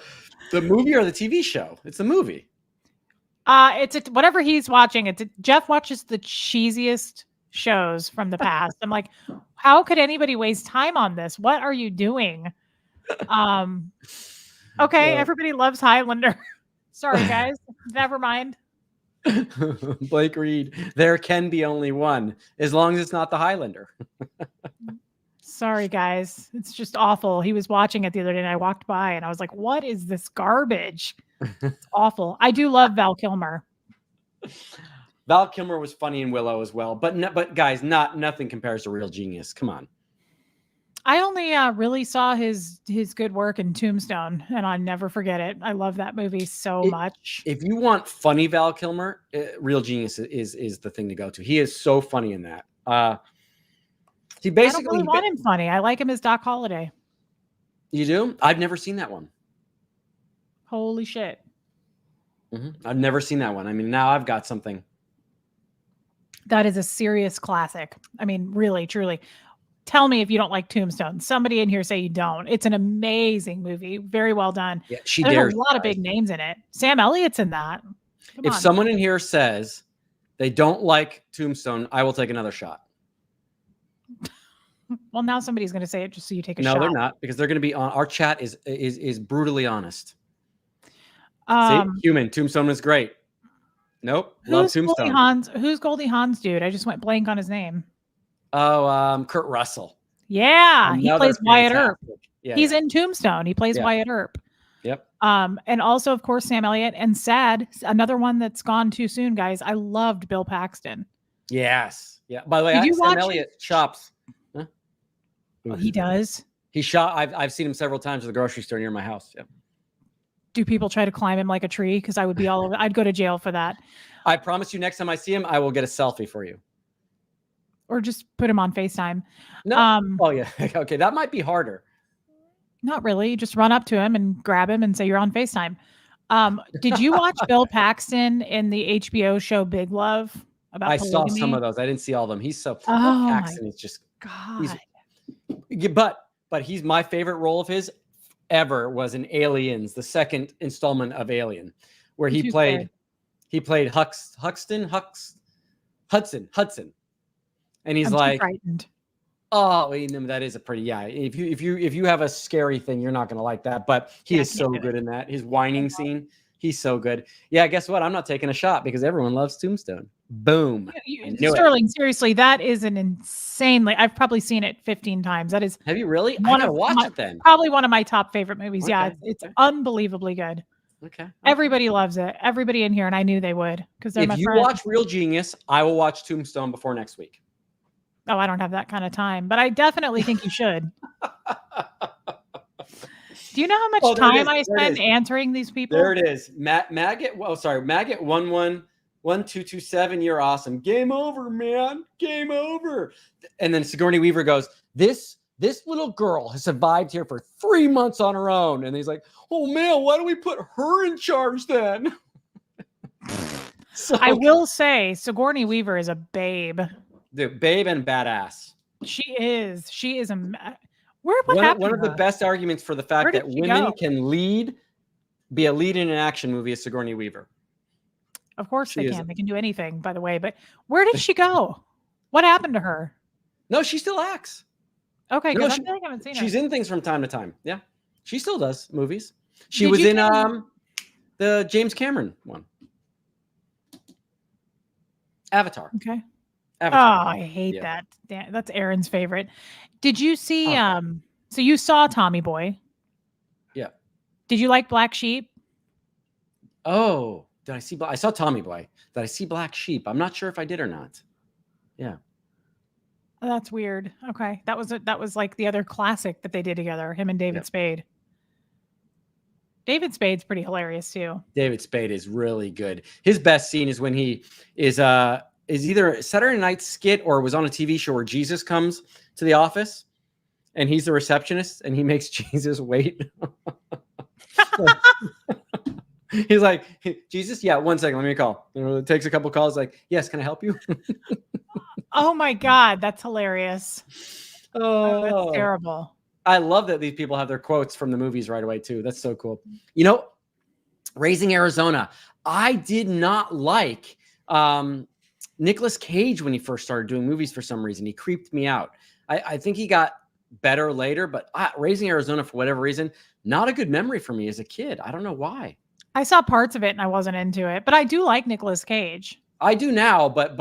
the movie or the TV show? It's a movie. Whatever he's watching. Jeff watches the cheesiest shows from the past. I'm like, how could anybody waste time on this? What are you doing? Okay, everybody loves Highlander. Sorry, guys. Never mind. Blake Reed, there can be only one, as long as it's not the Highlander. Sorry, guys. It's just awful. He was watching it the other day and I walked by and I was like, what is this garbage? It's awful. I do love Val Kilmer. Val Kilmer was funny in Willow as well. But guys, nothing compares to Real Genius. Come on. I only really saw his good work in Tombstone, and I'll never forget it. I love that movie so much. If you want funny Val Kilmer, Real Genius is the thing to go to. He is so funny in that. He basically I don't really want him funny. I like him as Doc Holliday. You do? I've never seen that one. Holy shit. Mm-hmm. I've never seen that one. I mean, now I've got something. That is a serious classic. I mean, really, truly. Tell me if you don't like Tombstone. Somebody in here say you don't. It's an amazing movie. Very well done. Yeah, There's a lot of big names in it. Sam Elliott's in that. If someone in here says they don't like Tombstone, I will take another shot. Well, now somebody's going to say it just so you take a shot. No, they're not, because they're going to be on. Our chat is brutally honest. See, human Tombstone is great. Nope, love Tombstone. Who's Goldie Hawn's dude? I just went blank on his name. Oh, Kurt Russell. Yeah, he plays Wyatt Earp. Yeah, he's in Tombstone. He plays Wyatt Earp. Yep. And also, of course, Sam Elliott. And sad, another one that's gone too soon, guys. I loved Bill Paxton. Yes. Yeah. By the way, Sam Elliott shops. Huh? Oh, he does. He shot. I've seen him several times at the grocery store near my house. Yeah. Do people try to climb him like a tree? Because I would be all over. I'd go to jail for that. I promise you, next time I see him, I will get a selfie for you. Or just put him on FaceTime. No. Oh yeah. Okay, that might be harder. Not really. Just run up to him and grab him and say you're on FaceTime. Did you watch Bill Paxton in the HBO show Big Love? I saw some of those. I didn't see all of them. He's so Paxton is just God. But he's my favorite role of his ever was in Aliens, the second installment of Alien, where he played Hudson. And he's frightened. Oh, that is a pretty, if you have a scary thing, you're not going to like that, but he is so good in that. His whining scene, he's so good. Yeah. Guess what? I'm not taking a shot because everyone loves Tombstone. Boom. Sterling, seriously, that is an insanely, I've probably seen it 15 times. That is. Have you really? I gotta watch it then. Probably one of my top favorite movies. Okay. Yeah. It's unbelievably good. Okay. Everybody loves it. Everybody in here. And I knew they would because they're my friends. If you watch Real Genius, I will watch Tombstone before next week. Oh, I don't have that kind of time, but I definitely think you should. Do you know how much time I spend answering these people? There it is. Maggot 111227. You're awesome. Game over, man. Game over. And then Sigourney Weaver goes, this little girl has survived here for 3 months on her own. And he's like, oh man, why don't we put her in charge then? I will say Sigourney Weaver is a babe. The babe and badass. She is a one of the best arguments for the fact that women can be a lead in an action movie is Sigourney Weaver. Of course they can. They can do anything, by the way. But where did she go? What happened to her? No, she still acts. Okay, because I feel like I haven't seen her. She's in things from time to time. Yeah, she still does movies. She was in the James Cameron one, Avatar. Okay. Avatar. Oh, I hate that. That's Aaron's favorite. Did you see? So you saw Tommy Boy? Yeah. Did you like Black Sheep? Oh, did I see? I saw Tommy Boy. Did I see Black Sheep? I'm not sure if I did or not. Yeah. Oh, that's weird. Okay, that was like the other classic that they did together. Him and David Spade. David Spade's pretty hilarious too. David Spade is really good. His best scene is when he is either a Saturday Night skit or was on a TV show where Jesus comes to the office and he's the receptionist, and he makes Jesus wait. He's like, Jesus, yeah, 1 second, let me call. It takes a couple calls. Like, yes, can I help you? Oh my God, that's hilarious. Oh, that's terrible. I love that these people have their quotes from the movies right away too. That's so cool. You know, Raising Arizona. I did not like Nicolas Cage when he first started doing movies for some reason. He creeped me out. I think he got better later, but Raising Arizona, for whatever reason, not a good memory for me as a kid. I don't know why. I saw parts of it and I wasn't into it, but I do like Nicolas Cage. I do now, but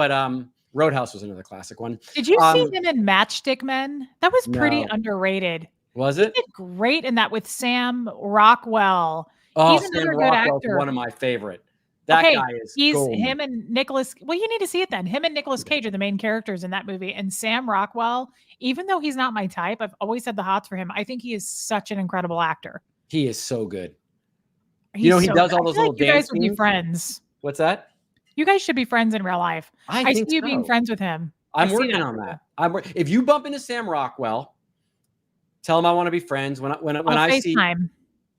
Roadhouse was another classic one. Did you see him in Matchstick Men? That was pretty underrated. Was it? He did great in that with Sam Rockwell. Oh, he's another good actor. One of my favorite. That guy is gold. Him and Nicholas. Well, you need to see it then. Him and Nicolas Cage are the main characters in that movie. And Sam Rockwell, even though he's not my type, I've always had the hots for him. I think he is such an incredible actor. He is so good. He does all those little dance. You guys would be friends. What's that? You guys should be friends in real life. I see you being friends with him. I'm working on that. If you bump into Sam Rockwell, tell him I want to be friends. When I see on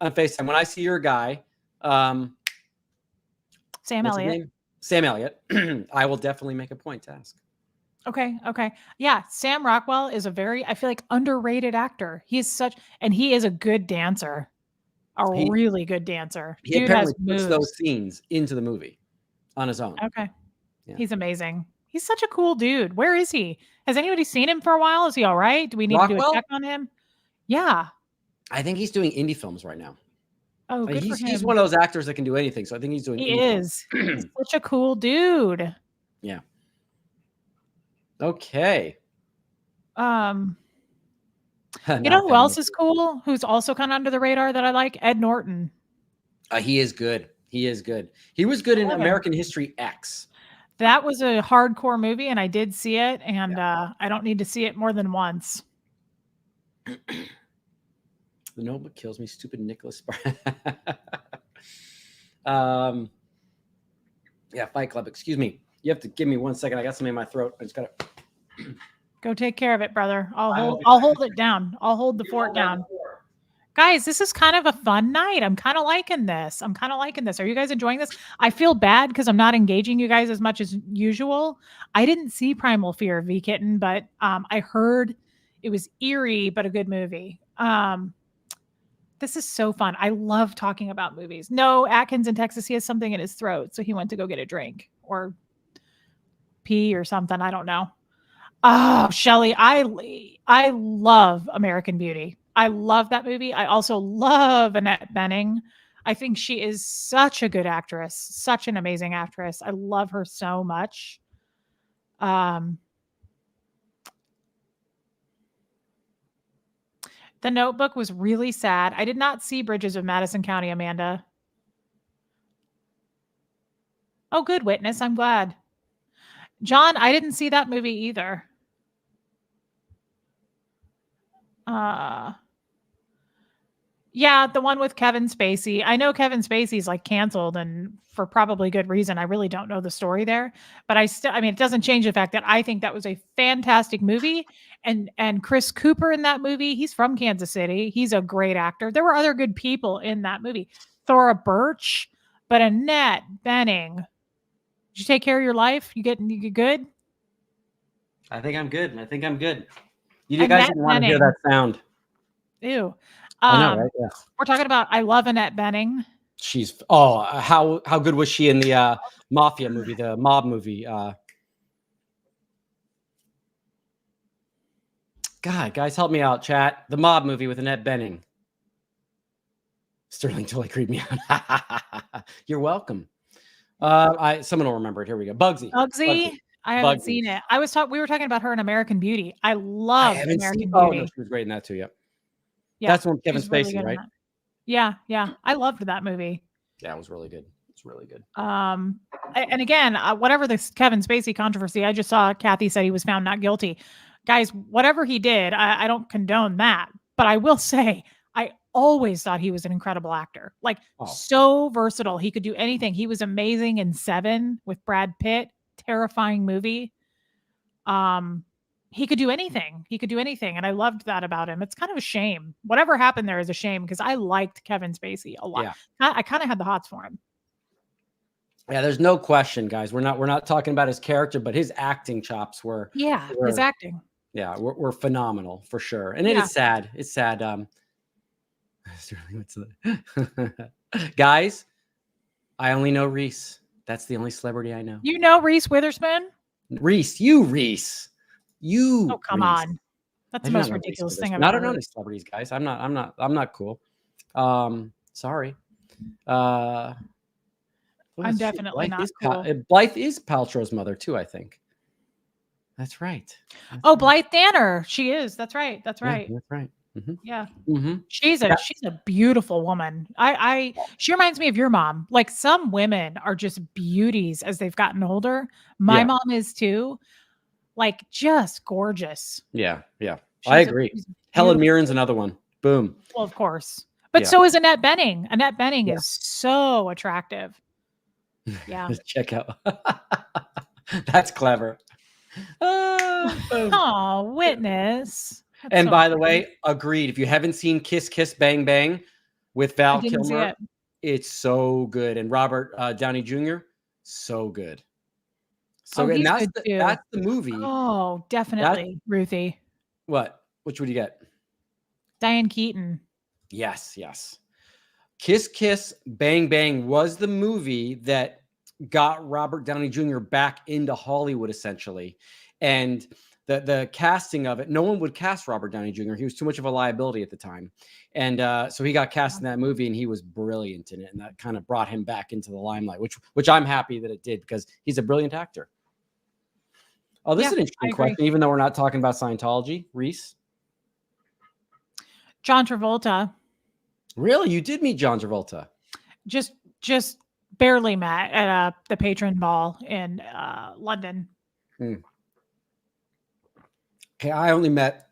FaceTime, when I see your guy, Sam Elliott. Sam Elliott, I will definitely make a point to ask. Okay. Yeah, Sam Rockwell is I feel like underrated actor. He is he is a good dancer. Really good dancer. He apparently puts those scenes into the movie on his own. Okay. Yeah. He's amazing. He's such a cool dude. Where is he? Has anybody seen him for a while? Is he all right? Do we need to do a check on him? Yeah. I think he's doing indie films right now. Oh, good for him. He's one of those actors that can do anything. So I think he's doing He is. He's such a cool dude. Yeah. Okay. You know who else is cool? Who's also kind of under the radar that I like? Ed Norton. He is good. He is good. He was good in American History X. That was a hardcore movie, and I did see it, and I don't need to see it more than once. The Notebook kills me, stupid Nicholas. Yeah, Fight Club. Excuse me. You have to give me 1 second. I got something in my throat. I just gotta go take care of it, brother. I'll hold it down. I'll hold the fort down. Guys, this is kind of a fun night. I'm kind of liking this. Are you guys enjoying this? I feel bad because I'm not engaging you guys as much as usual. I didn't see Primal Fear, V Kitten, but I heard it was eerie, but a good movie. This is so fun. I love talking about movies. No, Atkins in Texas, he has something in his throat, so he went to go get a drink or pee or something. I don't know. Oh, Shelley, I love American Beauty. I love that movie. I also love Annette Bening. I think she is such a good actress, such an amazing actress. I love her so much. The Notebook was really sad. I did not see Bridges of Madison County, Amanda. Oh, good, Witness. I'm glad. John, I didn't see that movie either. Yeah, the one with Kevin Spacey. I know Kevin Spacey's like canceled and for probably good reason. I really don't know the story there, but it doesn't change the fact that I think that was a fantastic movie. And Chris Cooper in that movie, he's from Kansas City. He's a great actor. There were other good people in that movie. Thora Birch, but Annette Bening. Did you take care of your life? You get good? I think I'm good. You guys didn't want to hear that sound. Ew. I know, right? Yeah. We're talking about I love Annette Bening. How good was she in the Mafia movie, the mob movie? God, guys, help me out, chat. The mob movie with Annette Bening. Sterling totally creeped me out. You're welcome. Someone will remember it. Here we go. Bugsy. I haven't seen it. We were talking about her in American Beauty. I love American Beauty. Oh, no, she was great in that too. Yep. Yeah, that's one Kevin Spacey, really right? Yeah. I loved that movie. Yeah, it was really good. It's really good. And again, whatever the Kevin Spacey controversy, I just saw Kathy said he was found not guilty. Guys, whatever he did, I don't condone that. But I will say, I always thought he was an incredible actor. Like so versatile. He could do anything. He was amazing in Seven with Brad Pitt. Terrifying movie. he could do anything. He could do anything. And I loved that about him. It's kind of a shame. Whatever happened there is a shame because I liked Kevin Spacey a lot. Yeah. I kind of had the hots for him. Yeah, there's no question, guys. We're not talking about his character, but his acting chops were his acting. Yeah, were phenomenal for sure. And it is sad. It's sad. Guys, I only know Reese. That's the only celebrity I know. You know Reese Witherspoon? Reese. Oh, come on. That's the most ridiculous thing I've ever heard. I don't know any celebrities, guys. I'm not cool. Sorry. I'm definitely not cool. Blythe is Paltrow's mother too, I think. That's right. Blythe Danner. She is. That's right. That's right. Yeah, that's right. Mm-hmm. Yeah. Mm-hmm. She's a beautiful woman. She reminds me of your mom. Like some women are just beauties as they've gotten older. My mom is too. Like just gorgeous. Yeah. Yeah. I agree. Helen Mirren's another one. Boom. Well, of course. But so is Annette Bening. Annette Bening is so attractive. Yeah. Check out. That's clever. Witness. That's and by the way, agreed. If you haven't seen Kiss Kiss Bang Bang with Val Kilmer, it's so good. And Robert Downey Jr., so good. So and that's the movie. Oh, definitely, Ruthie. What? Which would you get? Diane Keaton. Yes. Kiss Kiss Bang Bang was the movie that got Robert Downey Jr. back into Hollywood, essentially. And the casting of it, no one would cast Robert Downey Jr. He was too much of a liability at the time. And so he got cast in that movie, and he was brilliant in it. And that kind of brought him back into the limelight, which I'm happy that it did because he's a brilliant actor. Oh, this is an interesting question, even though we're not talking about Scientology. Reese? John Travolta. Really? You did meet John Travolta? Just barely met at the Patron Ball in London. Okay, I only met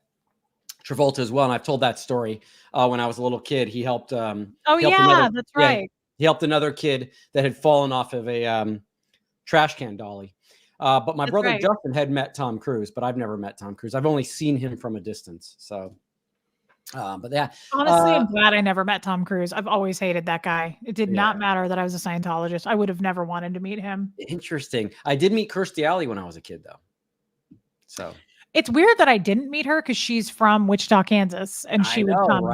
Travolta as well, and I've told that story when I was a little kid. He helped. That's right. He helped another kid that had fallen off of a trash can dolly. But my brother Justin had met Tom Cruise, but I've never met Tom Cruise. I've only seen him from a distance. So, but yeah. Honestly, I'm glad I never met Tom Cruise. I've always hated that guy. It did not matter that I was a Scientologist. I would have never wanted to meet him. Interesting. I did meet Kirstie Alley when I was a kid, though. So it's weird that I didn't meet her because she's from Wichita, Kansas, and she would come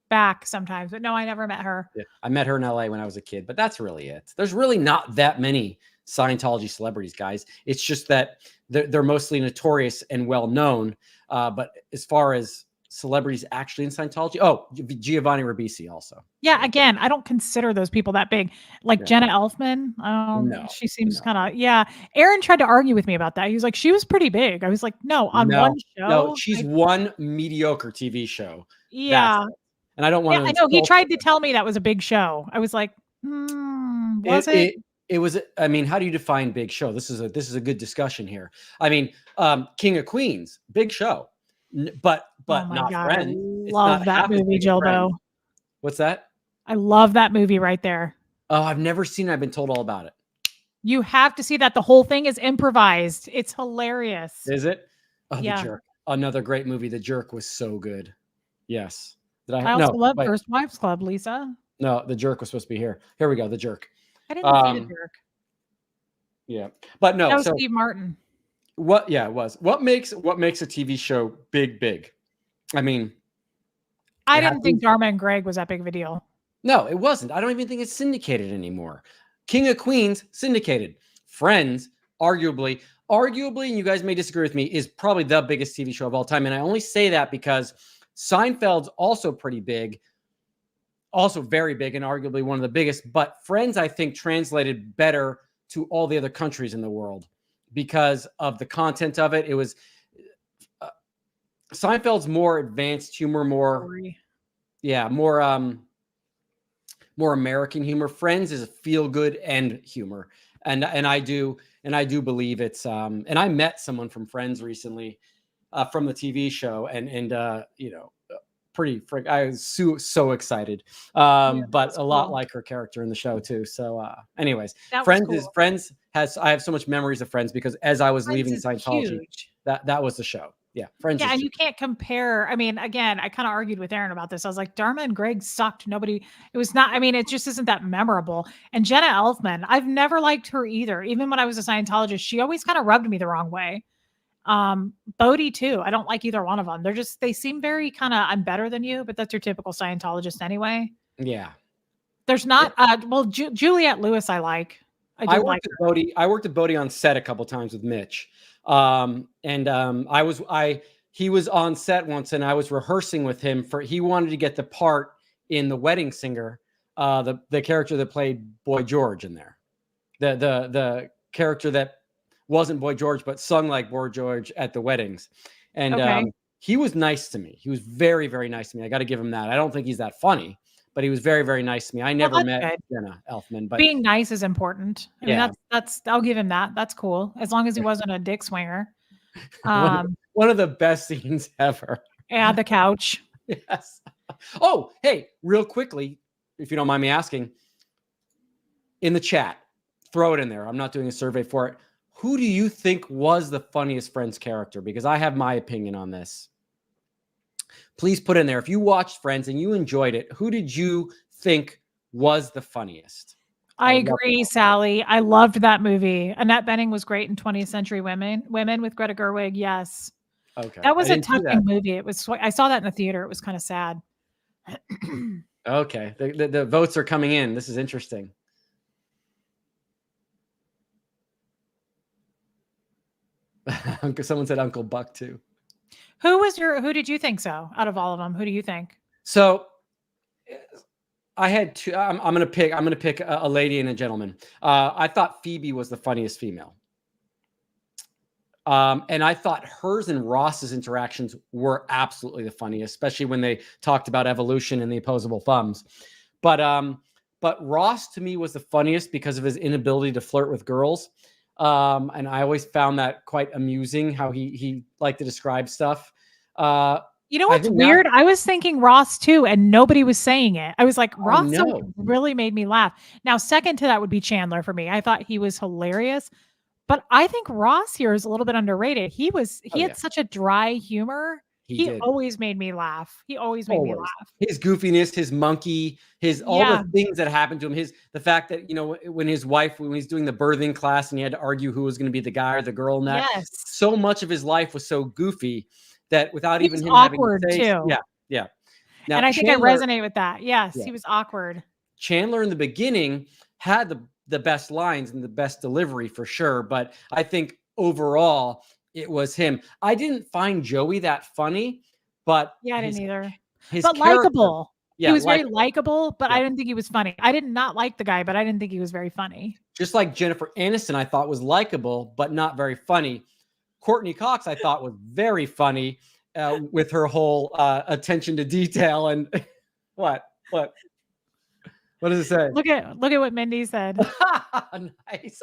back sometimes. But no, I never met her. Yeah, I met her in LA when I was a kid, but that's really it. There's really not that many Scientology celebrities, guys. It's just that they're mostly notorious and well known. But as far as celebrities actually in Scientology, Giovanni Ribisi also. Yeah, again, I don't consider those people that big. Like Jenna Elfman, she seems kind of Aaron tried to argue with me about that. He was like, she was pretty big. I was like, no, on one show. No, she's one mediocre TV show. Yeah, and I don't want to. I know he tried to tell me that was a big show. I was like, was it? It was. I mean, how do you define big show? This is a good discussion here. I mean, King of Queens, big show, but not Friends. I love that movie, Gilbo. What's that? I love that movie right there. Oh, I've never seen it. I've been told all about it. You have to see that. The whole thing is improvised. It's hilarious. Is it? Oh, yeah. The Jerk. Another great movie. The Jerk was so good. Yes. I also love First Wives Club, Lisa. No, The Jerk was supposed to be here. Here we go. The Jerk. I didn't see The Jerk. Yeah, but no. That was Steve Martin. What? Yeah, it was. What makes a TV show big? I mean, I didn't think Dharma and Greg was that big of a deal. No, it wasn't. I don't even think it's syndicated anymore. King of Queens, syndicated. Friends, arguably, and you guys may disagree with me, is probably the biggest TV show of all time. And I only say that because Seinfeld's also pretty big, also very big, and arguably one of the biggest. But Friends, I think, translated better to all the other countries in the world because of the content of it. It was Seinfeld's more advanced humor, more American humor. Friends is a feel good and humor, and I do believe it's. And I met someone from Friends recently, from the TV show, and I was so excited, but a lot like her character in the show too. So, anyways, I have so much memories of Friends because as I was leaving Scientology, That was the show. Yeah, Friends. Yeah, Is and you can't compare. I mean, again, I kind of argued with Aaron about this. I was like, Dharma and Greg sucked. Nobody, it was not, I mean, it just isn't that memorable. And Jenna Elfman, I've never liked her either. Even when I was a Scientologist, she always kind of rubbed me the wrong way. Bodhi too. I don't like either one of them. They seem very kind of, I'm better than you, but that's your typical Scientologist anyway. Yeah. There's not, Juliette Lewis, I like. I worked at Bodhi. I worked at Bodhi on set a couple times with Mitch. He was on set once and I was rehearsing with him he wanted to get the part in The Wedding Singer, the character that played Boy George in there. The character that wasn't Boy George, but sung like Boy George at the weddings. And he was nice to me. He was very, very nice to me. I got to give him that. I don't think he's that funny, but he was very, very nice to me. I never met Jenna Elfman, but being nice is important. I mean, that's I'll give him that. That's cool. As long as he wasn't a dick swinger. One of the best scenes ever. Yeah, the couch. Yes. Oh, hey, real quickly, if you don't mind me asking, in the chat, throw it in there. I'm not doing a survey for it. Who do you think was the funniest Friends character? Because I have my opinion on this. Please put in there. If you watched Friends and you enjoyed it, who did you think was the funniest? I agree, Sally. I loved that movie. Annette Bening was great in 20th Century Women with Greta Gerwig. Yes. Okay. That was a touching movie. I saw that in the theater. It was kind of sad. Okay. The votes are coming in. This is interesting. Someone said Uncle Buck too. Who did you think so out of all of them? Who do you think? So I had two. I'm going to pick a lady and a gentleman. I thought Phoebe was the funniest female. And I thought hers and Ross's interactions were absolutely the funniest, especially when they talked about evolution and the opposable thumbs. But Ross to me was the funniest because of his inability to flirt with girls. And I always found that quite amusing how he liked to describe stuff. You know what's weird? I was thinking Ross too, and nobody was saying it. I was like, Ross really made me laugh. Now, second to that would be Chandler for me. I thought he was hilarious, but I think Ross here is a little bit underrated. He had such a dry humor. He always made me laugh. He always made me laugh. His goofiness, his monkey, all the things that happened to him. The fact that, when he's doing the birthing class and he had to argue who was going to be the guy or the girl in that. Yes. So much of his life was so goofy that without even him awkward having to say, too. Yeah. Now, and I think I resonate with that. Yes, he was awkward. Chandler in the beginning had the best lines and the best delivery for sure. But I think overall it was him. I didn't find Joey that funny, but I didn't either. But likable. Yeah, he was very likable, but I didn't think he was funny. I did not like the guy, but I didn't think he was very funny. Just like Jennifer Aniston, I thought was likable, but not very funny. Courtney Cox, I thought was very funny with her whole attention to detail and what does it say? Look at what Mindy said. Nice.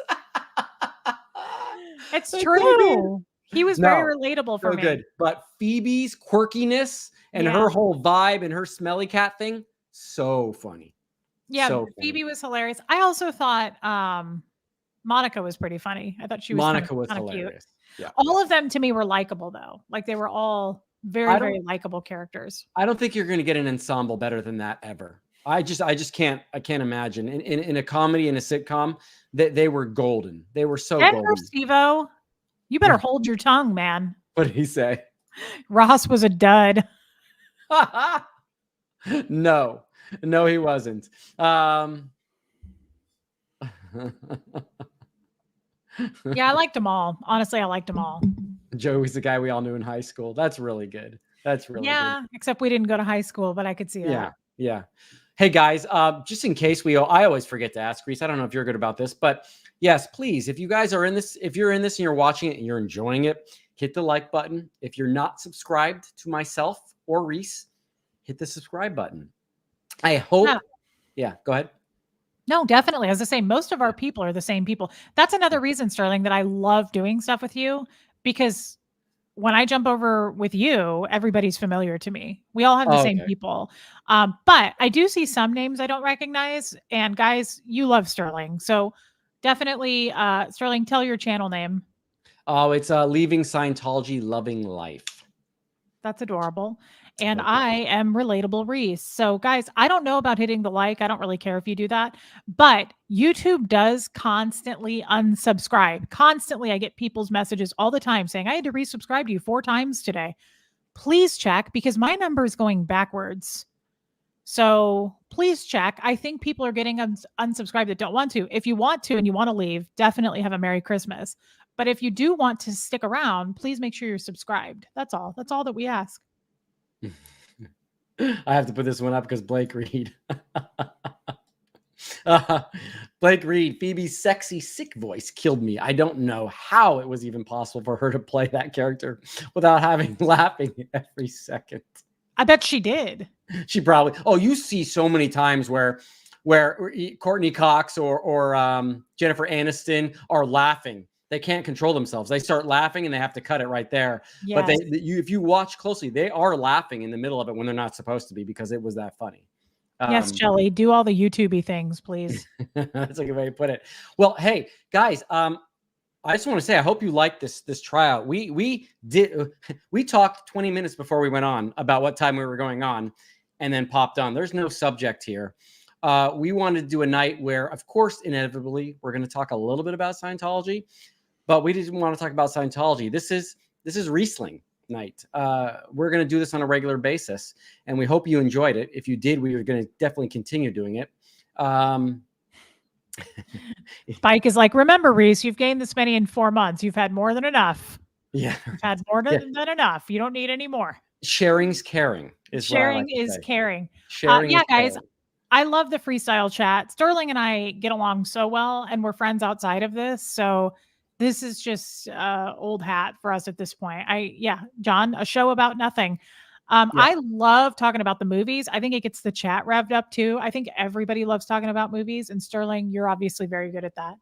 It's true. He was very relatable for me. Good. But Phoebe's quirkiness and her whole vibe and her smelly cat thing, so funny. Yeah, so Phoebe was hilarious. I also thought Monica was pretty funny. I thought she was Monica was kind of hilarious. Cute. Yeah. All of them to me were likable though. Like they were all very, very likable characters. I don't think you're going to get an ensemble better than that ever. I just can't imagine in a comedy and a sitcom that they were golden. They were so golden. Steve-O, you better hold your tongue, man. What did he say? Ross was a dud. No, he wasn't. Yeah, I liked them all. Honestly, I liked them all. Joey's the guy we all knew in high school. That's really good. That's really good. Except we didn't go to high school, but I could see that. Yeah. Hey guys, just in case I always forget to ask Reese. I don't know if you're good about this, but yes, please, if you guys are in this, if you're in this and you're watching it and you're enjoying it, hit the like button. If you're not subscribed to myself or Reese, hit the subscribe button. I hope. Yeah, go ahead. No, definitely. As I say, most of our people are the same people. That's another reason, Sterling, that I love doing stuff with you, because when I jump over with you, everybody's familiar to me. We all have the same people. But I do see some names I don't recognize. And guys, you love Sterling. So definitely, Sterling, tell your channel name. Oh, it's Leaving Scientology, Loving Life. That's adorable. And I am Relatable Reese. So, guys, I don't know about hitting the like. I don't really care if you do that. But YouTube does constantly unsubscribe. Constantly, I get people's messages all the time saying, I had to resubscribe to you 4 times today. Please check because my number is going backwards. So please check. I think people are getting unsubscribed that don't want to. If you want to and you want to leave, definitely have a Merry Christmas. But if you do want to stick around, please make sure you're subscribed. That's all. That's all that we ask. I have to put this one up because Blake Reed. Blake Reed, Phoebe's sexy, sick voice killed me. I don't know how it was even possible for her to play that character without laughing every second. I bet she did. She probably. Oh, you see so many times where Courtney Cox or Jennifer Aniston are laughing. They can't control themselves. They start laughing and they have to cut it right there. Yes. But if you watch closely, they are laughing in the middle of it when they're not supposed to be because it was that funny. Yes, Jelly, do all the YouTube-y things, please. That's a good way to put it. Well, hey guys, I just want to say I hope you liked this tryout. We talked 20 minutes before we went on about what time we were going on, and then popped on. There's no subject here. We wanted to do a night where, of course, inevitably we're going to talk a little bit about Scientology, but we didn't want to talk about Scientology. This is Riesling night. We're going to do this on a regular basis, and we hope you enjoyed it. If you did, we are going to definitely continue doing it. Spike is like, remember, Reese, you've gained this many in 4 months. You've had more than enough. Yeah. You've had more than enough. You don't need any more. Sharing's caring. Sharing is caring. Yeah, guys, I love the freestyle chat. Sterling and I get along so well, and we're friends outside of this. So this is just old hat for us at this point. John, a show about nothing. I love talking about the movies. I think it gets the chat revved up too. I think everybody loves talking about movies, and Sterling, you're obviously very good at that.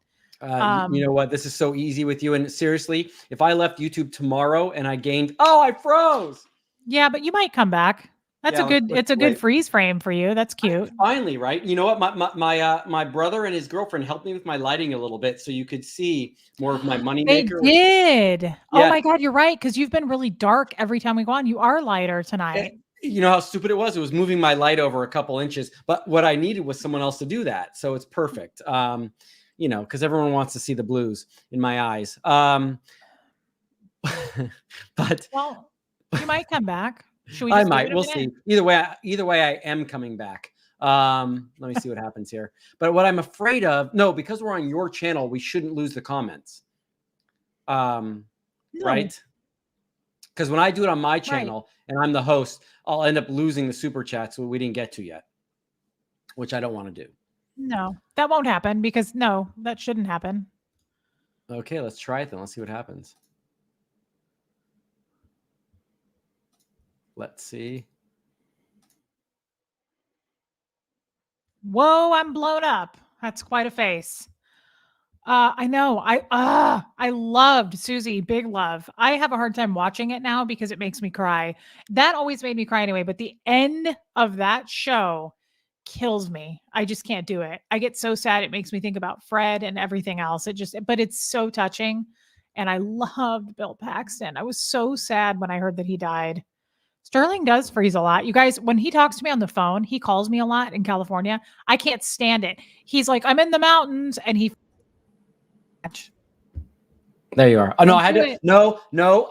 You know what? This is so easy with you. And seriously, if I left YouTube tomorrow and I I froze. Yeah, but you might come back. That's it's a good freeze frame for you. That's cute. Finally, right? You know what? My brother and his girlfriend helped me with my lighting a little bit so you could see more of my moneymaker. They did. Yeah. Oh my God, you're right. Because you've been really dark every time we go on. You are lighter tonight. You know how stupid it was? It was moving my light over a couple inches. But what I needed was someone else to do that. So it's perfect. You know, because everyone wants to see the blues in my eyes. But well, you might come back. Should we I might. We'll see. Either way, I am coming back. Let me see what happens here. But what I'm afraid of, because we're on your channel, we shouldn't lose the comments. No. Right? Because when I do it on my channel and I'm the host, I'll end up losing the super chats we didn't get to yet, which I don't want to do. No, that won't happen because that shouldn't happen. Okay, let's try it then. Let's see what happens. Let's see. Whoa, I'm blown up. That's quite a face. I know. I loved Susie, big love. I have a hard time watching it now because it makes me cry. That always made me cry anyway, but the end of that show kills me. I just can't do it. I get so sad. It makes me think about Fred and everything else. But it's so touching. And I loved Bill Paxton. I was so sad when I heard that he died. Sterling does freeze a lot. You guys, when he talks to me on the phone, he calls me a lot in California. I can't stand it. He's like, I'm in the mountains. And he. There you are. Oh, no, I had to,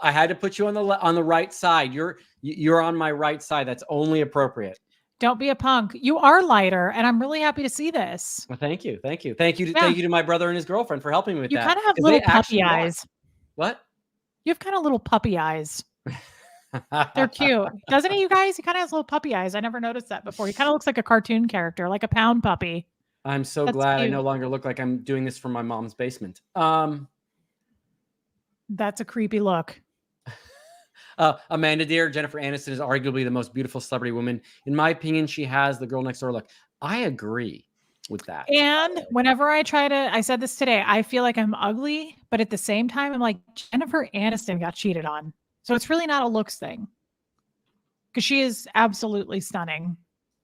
I had to put you on the right side. You're on my right side. That's only appropriate. Don't be a punk. You are lighter, and I'm really happy to see this. Well, thank you. Thank you to my brother and his girlfriend for helping me with that. You kind of have little puppy eyes. What? You have kind of little puppy eyes. They're cute. Doesn't he, you guys? He kind of has little puppy eyes. I never noticed that before. He kind of looks like a cartoon character, like a pound puppy. I'm so glad I no longer look like I'm doing this from my mom's basement. That's a creepy look. Amanda dear, Jennifer Aniston is arguably the most beautiful celebrity woman. In my opinion, she has the girl next door look. I agree with that. And whenever I said this today, I feel like I'm ugly, but at the same time, I'm like, Jennifer Aniston got cheated on. So it's really not a looks thing. Because she is absolutely stunning.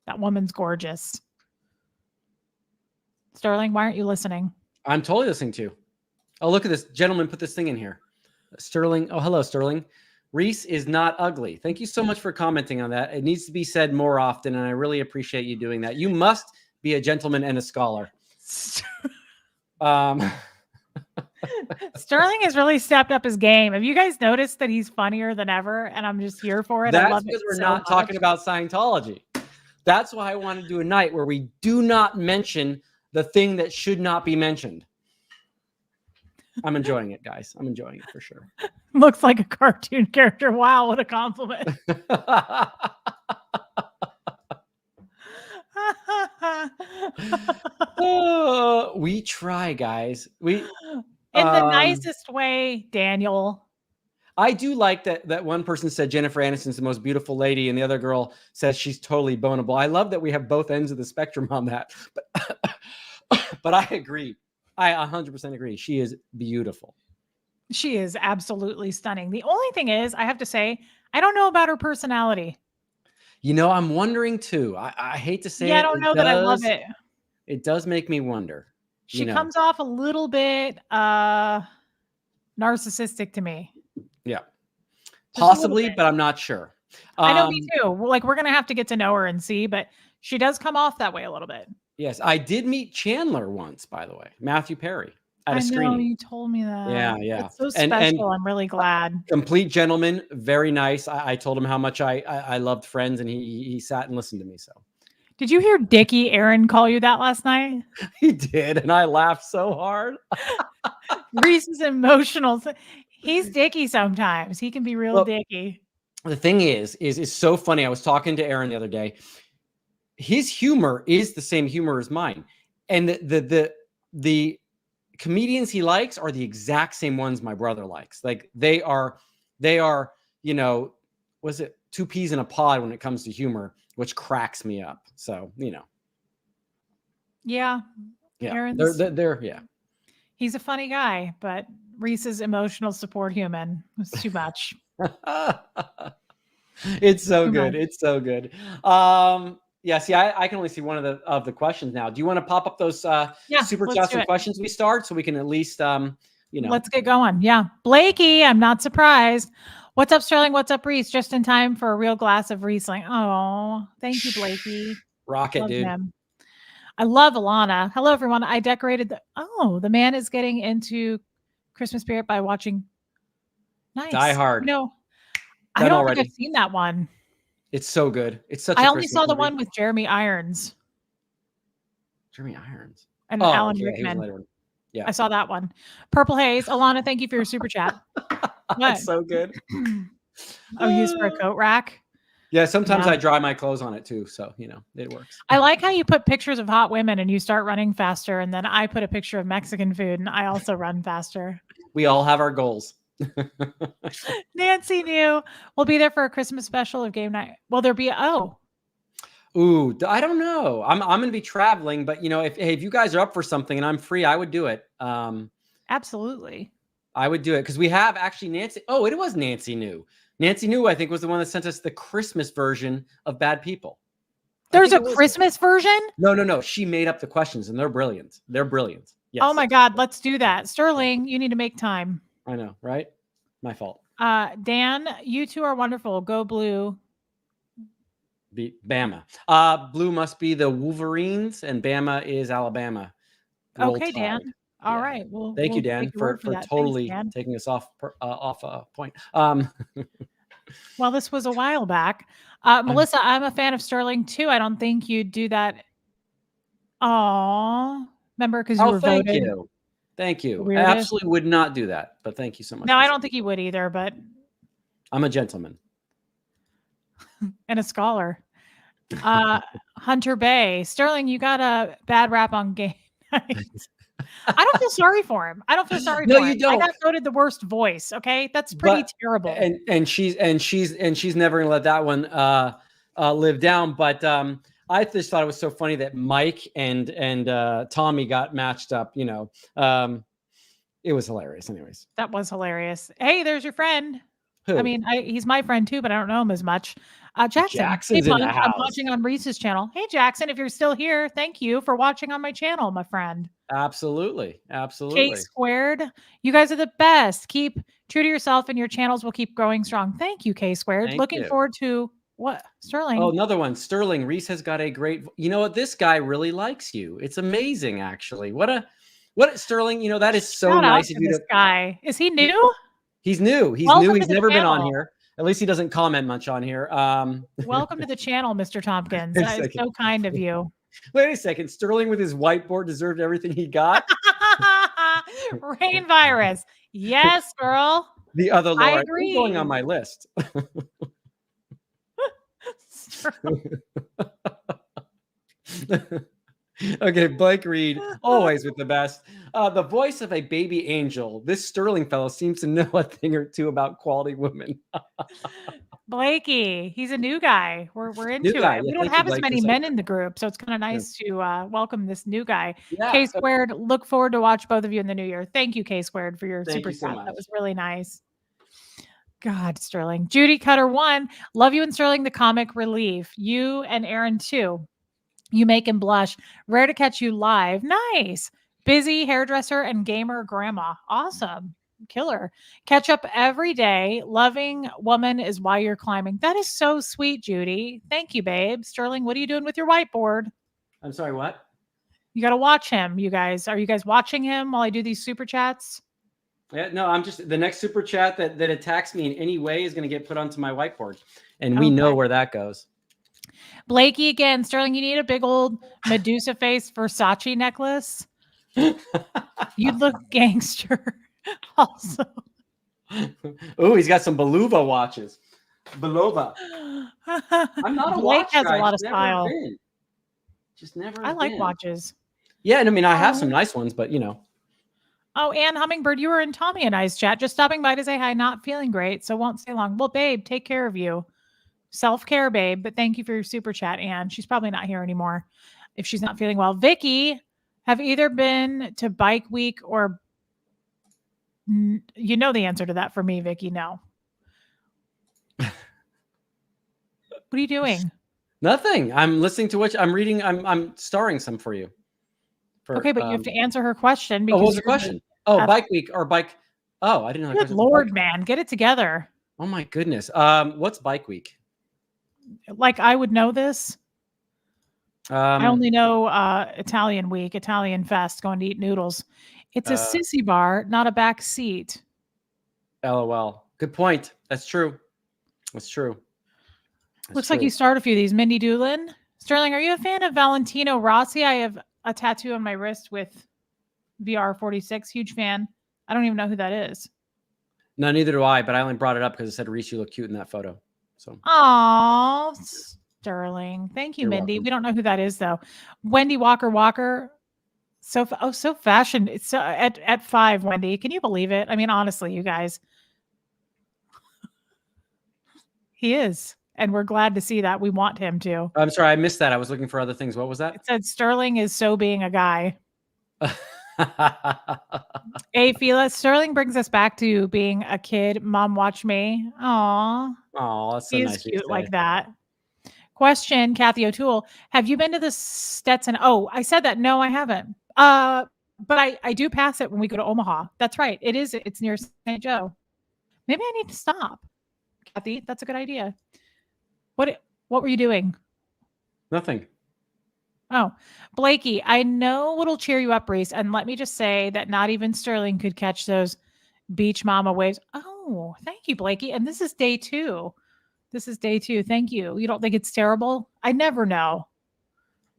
That woman's gorgeous. Sterling, why aren't you listening? I'm totally listening to you. Oh, look at this. Gentleman put this thing in here. Sterling. Oh, hello, Sterling. Reese is not ugly. Thank you so much for commenting on that. It needs to be said more often, and I really appreciate you doing that. You must be a gentleman and a scholar. Sterling has really stepped up his game. Have you guys noticed that he's funnier than ever? And I'm just here for it. I love because it we're so not much. talking about Scientology. That's why I want to do a night where we do not mention the thing that should not be mentioned. I'm enjoying it, guys. I'm enjoying it for sure. Looks like a cartoon character. Wow, what a compliment. We try, guys. We in the nicest way, Daniel. I do like that one person said Jennifer Aniston's the most beautiful lady, and the other girl says she's totally bonable. I love that we have both ends of the spectrum on that. But I agree. I 100% agree. She is beautiful. She is absolutely stunning. The only thing is, I have to say, I don't know about her personality. You know, I'm wondering too. I hate to say it. Yeah, I don't know that I love it. It does make me wonder. She comes off a little bit narcissistic to me. Yeah. Possibly, but I'm not sure. I know, me too. Like, we're going to have to get to know her and see, but she does come off that way a little bit. Yes. I did meet Chandler once, by the way. Matthew Perry at a screening. I know, you told me that. Yeah. It's so special. And I'm really glad. Complete gentleman. Very nice. I told him how much I loved Friends, and he sat and listened to me. So. Did you hear Dickie Aaron call you that last night? He did, and I laughed so hard. Reese is emotional. He's Dickie sometimes. He can be real Dickie. The thing is so funny. I was talking to Aaron the other day. His humor is the same humor as mine, and the comedians he likes are the exact same ones my brother likes. Like they are, you know, was it 2 peas in a pod when it comes to humor, which cracks me up. So, you know. Yeah. They're yeah. He's a funny guy, but Reese's emotional support human was too much. It's so good. It's so good. Yeah, see, I can only see one of the questions now. Do you want to pop up those super chats and questions we start so we can at least you know, let's get going. Yeah. Blakey, I'm not surprised. What's up, Sterling? What's up, Reese? Just in time for a real glass of Riesling. Oh, thank you, Blakey. Rocket, dude. Him. I love Alana. Hello, everyone. I decorated the man is getting into Christmas spirit by watching Die Hard. No, I don't think I've seen that one. It's so good. It's such. I only saw the one with Jeremy Irons. Jeremy Irons and Alan Rickman. Yeah, I saw that one. Purple Haze. Alana, thank you for your super chat. That's so good. Used for a coat rack. Yeah, sometimes I dry my clothes on it too, so you know it works. I like how you put pictures of hot women and you start running faster, and then I put a picture of Mexican food and I also run faster. We all have our goals. Nancy knew we'll be there for a Christmas special of game night. Will there be Ooh, I don't know. I'm going to be traveling, but you know, if you guys are up for something and I'm free, I would do it. Absolutely. I would do it because we have actually Nancy. Oh, it was Nancy New. Nancy New, I think, was the one that sent us the Christmas version of Bad People. There's a Christmas version? No. She made up the questions and they're brilliant. They're brilliant. Yes. Oh my God, let's do that. Sterling, you need to make time. I know, right? My fault. Dan, you two are wonderful. Go Blue. Bama. Blue must be the Wolverines and Bama is Alabama. Okay, Dan. All right. Well, thank you, Dan, for totally taking us off point. Well, this was a while back. Melissa, I'm a fan of Sterling too. I don't think you'd do that. Oh, remember because you were voted. Thank you. I absolutely would not do that, but thank you so much. No, I don't think you would either, but I'm a gentleman. And a scholar. Hunter Bay. Sterling, you got a bad rap on game night. I don't feel sorry for him. I don't feel sorry for him. No, you don't. I got voted the worst voice. Okay. That's pretty terrible. And she's never gonna let that one live down. But I just thought it was so funny that Mike and Tommy got matched up, you know. It was hilarious anyways. That was hilarious. Hey, there's your friend. Who? I mean, he's my friend too, but I don't know him as much. Jackson. Jackson's Hey, in the Punch, I'm house. watching on Reese's channel. Hey, Jackson, if you're still here, thank you for watching on my channel, my friend. Absolutely. K Absolutely. squared. You guys are the best. Keep true to yourself and your channels will keep growing strong. Thank you, K squared. Thank Looking you. forward to what? Sterling. Oh, another one. Sterling. Reese has got a great, you know what? This guy really likes you. It's amazing, actually. What Sterling, you know, that is so Shout out nice to of you this to. guy. Is he new? He's new. He's new. Welcome to He's the never been on channel. here. At least he doesn't comment much on here. Welcome to the channel, Mr. Tompkins. Wait a That is second. so kind of you. Wait a second. Sterling with his whiteboard deserved everything he got. Rain virus. Yes, girl. The other Laura. I You're agree. going on my list. Okay, Blake Reed, always with the best. The voice of a baby angel. This Sterling fellow seems to know a thing or two about quality women. Blakey, he's a new guy. We're into New guy. it. Yeah, We don't thank you, have as Blake, many for men saying in the group, so it's kind of nice to welcome this new guy. Yeah. K squared. Look forward to watch both of you in the new year. Thank you, K squared, for your Thank super you so chat. much. That was really nice. God, Sterling. Judy Cutter 1. Love you and Sterling, the comic relief. You and Aaron 2. You make him blush. Rare to catch you live. Nice. Busy hairdresser and gamer grandma. Awesome. Killer. Catch up every day. Loving woman is why you're climbing. That is so sweet, Judy. Thank you, babe. Sterling, what are you doing with your whiteboard? I'm sorry, what? You got to watch him, you guys. Are you guys watching him while I do these super chats? Yeah, no, I'm just the next super chat that attacks me in any way is going to get put onto my whiteboard. And we know where that goes. Blakey again. Sterling, you need a big old Medusa face Versace necklace. You'd look gangster. Also. Oh, he's got some Beluva watches. Belova. I'm not a Blake watch has guy. a lot of Just never style. been. Just never. I like been. watches. Yeah, and I mean, I have some nice ones, but you know. Oh, and Hummingbird, you were in Tommy and I's chat. Just stopping by to say hi. Not feeling great, so won't stay long. Well, babe, take care of you. Self-care, babe. But thank you for your super chat, Anne. She's probably not here anymore if she's not feeling well. Vicky, have either been to Bike Week or you know the answer to that for me, Vicky? No. What are you doing? Nothing. I'm listening to what I'm reading. I'm starring some for you. Okay, but you have to answer her question. Because what was the question? Bike Week or Bike. Oh, I didn't know. Good Lord, man, get it together. Oh my goodness. What's Bike Week? Like I would know this. I only know Italian Week, Italian Fest, going to eat noodles. It's a sissy bar, not a back seat. LOL. Good point. That's true. That's true. Looks like you start a few of these. Mindy Doolin. Sterling, are you a fan of Valentino Rossi? I have a tattoo on my wrist with VR46. Huge fan. I don't even know who that is. No, neither do I, but I only brought it up because it said, Reese, you look cute in that photo. So. Oh, Sterling. Thank you, Mindy. Welcome. We don't know who that is, though. Wendy Walker. So fashion. It's so, at 5, Wendy. Can you believe it? I mean, honestly, you guys. He is. And we're glad to see that. We want him to. I'm sorry, I missed that. I was looking for other things. What was that? It said Sterling is so being a guy. Hey, Fila, Sterling brings us back to being a kid. Mom, watch me. Aw. Oh, that's so he nice. is cute like that. Question, Kathy O'Toole. Have you been to the Stetson? Oh, I said that. No, I haven't. But I do pass it when we go to Omaha. That's right. It's near St. Joe. Maybe I need to stop. Kathy, that's a good idea. What were you doing? Nothing. Oh, Blakey, I know what'll cheer you up, Reese. And let me just say that not even Sterling could catch those beach mama waves. Oh, thank you, Blakey. And this is day 2. Thank you. You don't think it's terrible? I never know.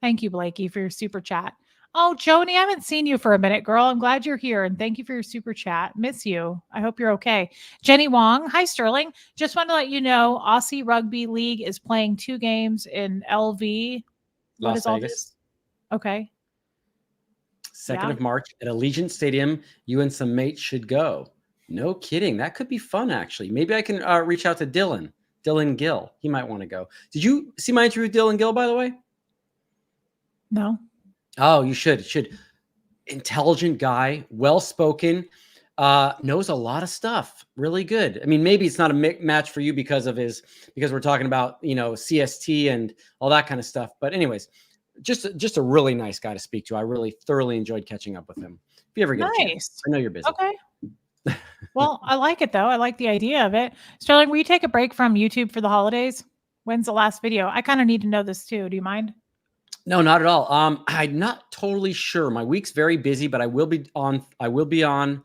Thank you, Blakey, for your super chat. Oh, Joni, I haven't seen you for a minute, girl. I'm glad you're here. And thank you for your super chat. Miss you. I hope you're okay. Jenny Wong. Hi, Sterling. Just want to let you know, Aussie Rugby League is playing 2 games in LV. What is all this? Okay. 2nd of March at Allegiant Stadium. You and some mates should go. No kidding. That could be fun, actually. Maybe I can reach out to Dylan Gill. He might want to go. Did you see my interview with Dylan Gill, by the way? No. Oh, you should. Intelligent guy, well-spoken. Knows a lot of stuff. Really good. I mean, maybe it's not a match for you because we're talking about, CST and all that kind of stuff. But anyways, just a really nice guy to speak to. I really thoroughly enjoyed catching up with him. If you ever get a chance. I know you're busy. Okay. Well, I like it though. I like the idea of it. Sterling, will you take a break from YouTube for the holidays? When's the last video? I kind of need to know this too. Do you mind? No, not at all. I'm not totally sure. My week's very busy, but I will be on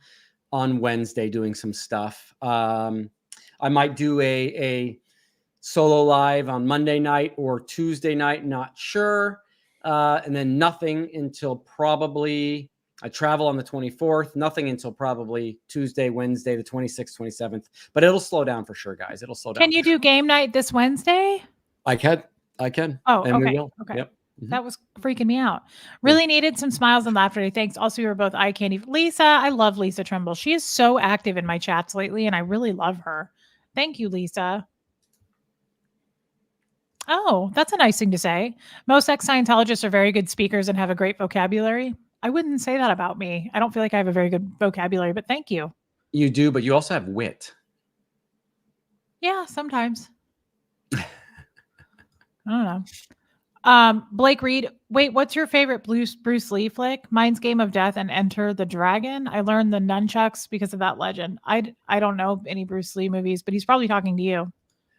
Wednesday doing some stuff. I might do a solo live on Monday night or Tuesday night, not sure. And then nothing until probably, I travel on the 24th, nothing until probably Tuesday, Wednesday, the 26th, 27th, but it'll slow down for sure, guys. It'll slow down. Can you do game night this Wednesday? I can. Oh, and okay. We will. Okay. Yep. That was freaking me out. Really needed some smiles and laughter. Thanks. Also, you were both eye candy. Lisa, I love Lisa Trimble. She is so active in my chats lately, and I really love her. Thank you, Lisa. Oh, that's a nice thing to say. Most ex-Scientologists are very good speakers and have a great vocabulary. I wouldn't say that about me. I don't feel like I have a very good vocabulary, but thank you. You do, but you also have wit. Yeah, sometimes. I don't know. Blake Reed, wait, what's your favorite Bruce Lee flick? Mine's Game of Death and Enter the Dragon. I learned the nunchucks because of that legend. I don't know any Bruce Lee movies, but he's probably talking to you.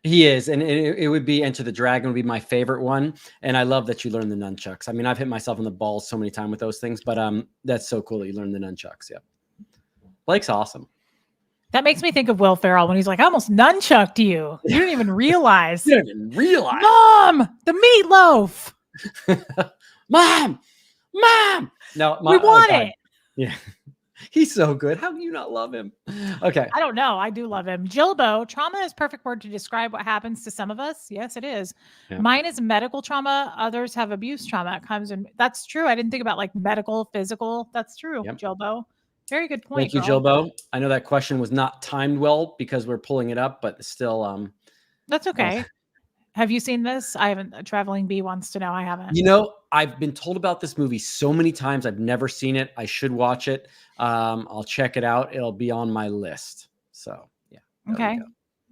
He is, and it would be Enter the Dragon would be my favorite one. And I love that you learned the nunchucks. I mean, I've hit myself in the balls so many times with those things, but that's so cool that you learned the nunchucks. Yeah, Blake's awesome. That makes me think of Will Ferrell when he's like, I almost nunchucked you. You didn't even realize. You didn't even realize. Mom, the meatloaf. Mom. No, we want it. Yeah. He's so good. How can you not love him? Okay. I don't know. I do love him. Jilbo, trauma is perfect word to describe what happens to some of us. Yes, it is. Yeah. Mine is medical trauma. Others have abuse trauma. It comes in. That's true. I didn't think about like medical, physical. That's true. Yep. Jilbo. Very good point. Thank you, Jilbo. I know that question was not timed well because we're pulling it up, but still. That's okay. Have you seen this? I haven't. Traveling Bee wants to know. I haven't. I've been told about this movie so many times. I've never seen it. I should watch it. I'll check it out. It'll be on my list. So yeah. Okay.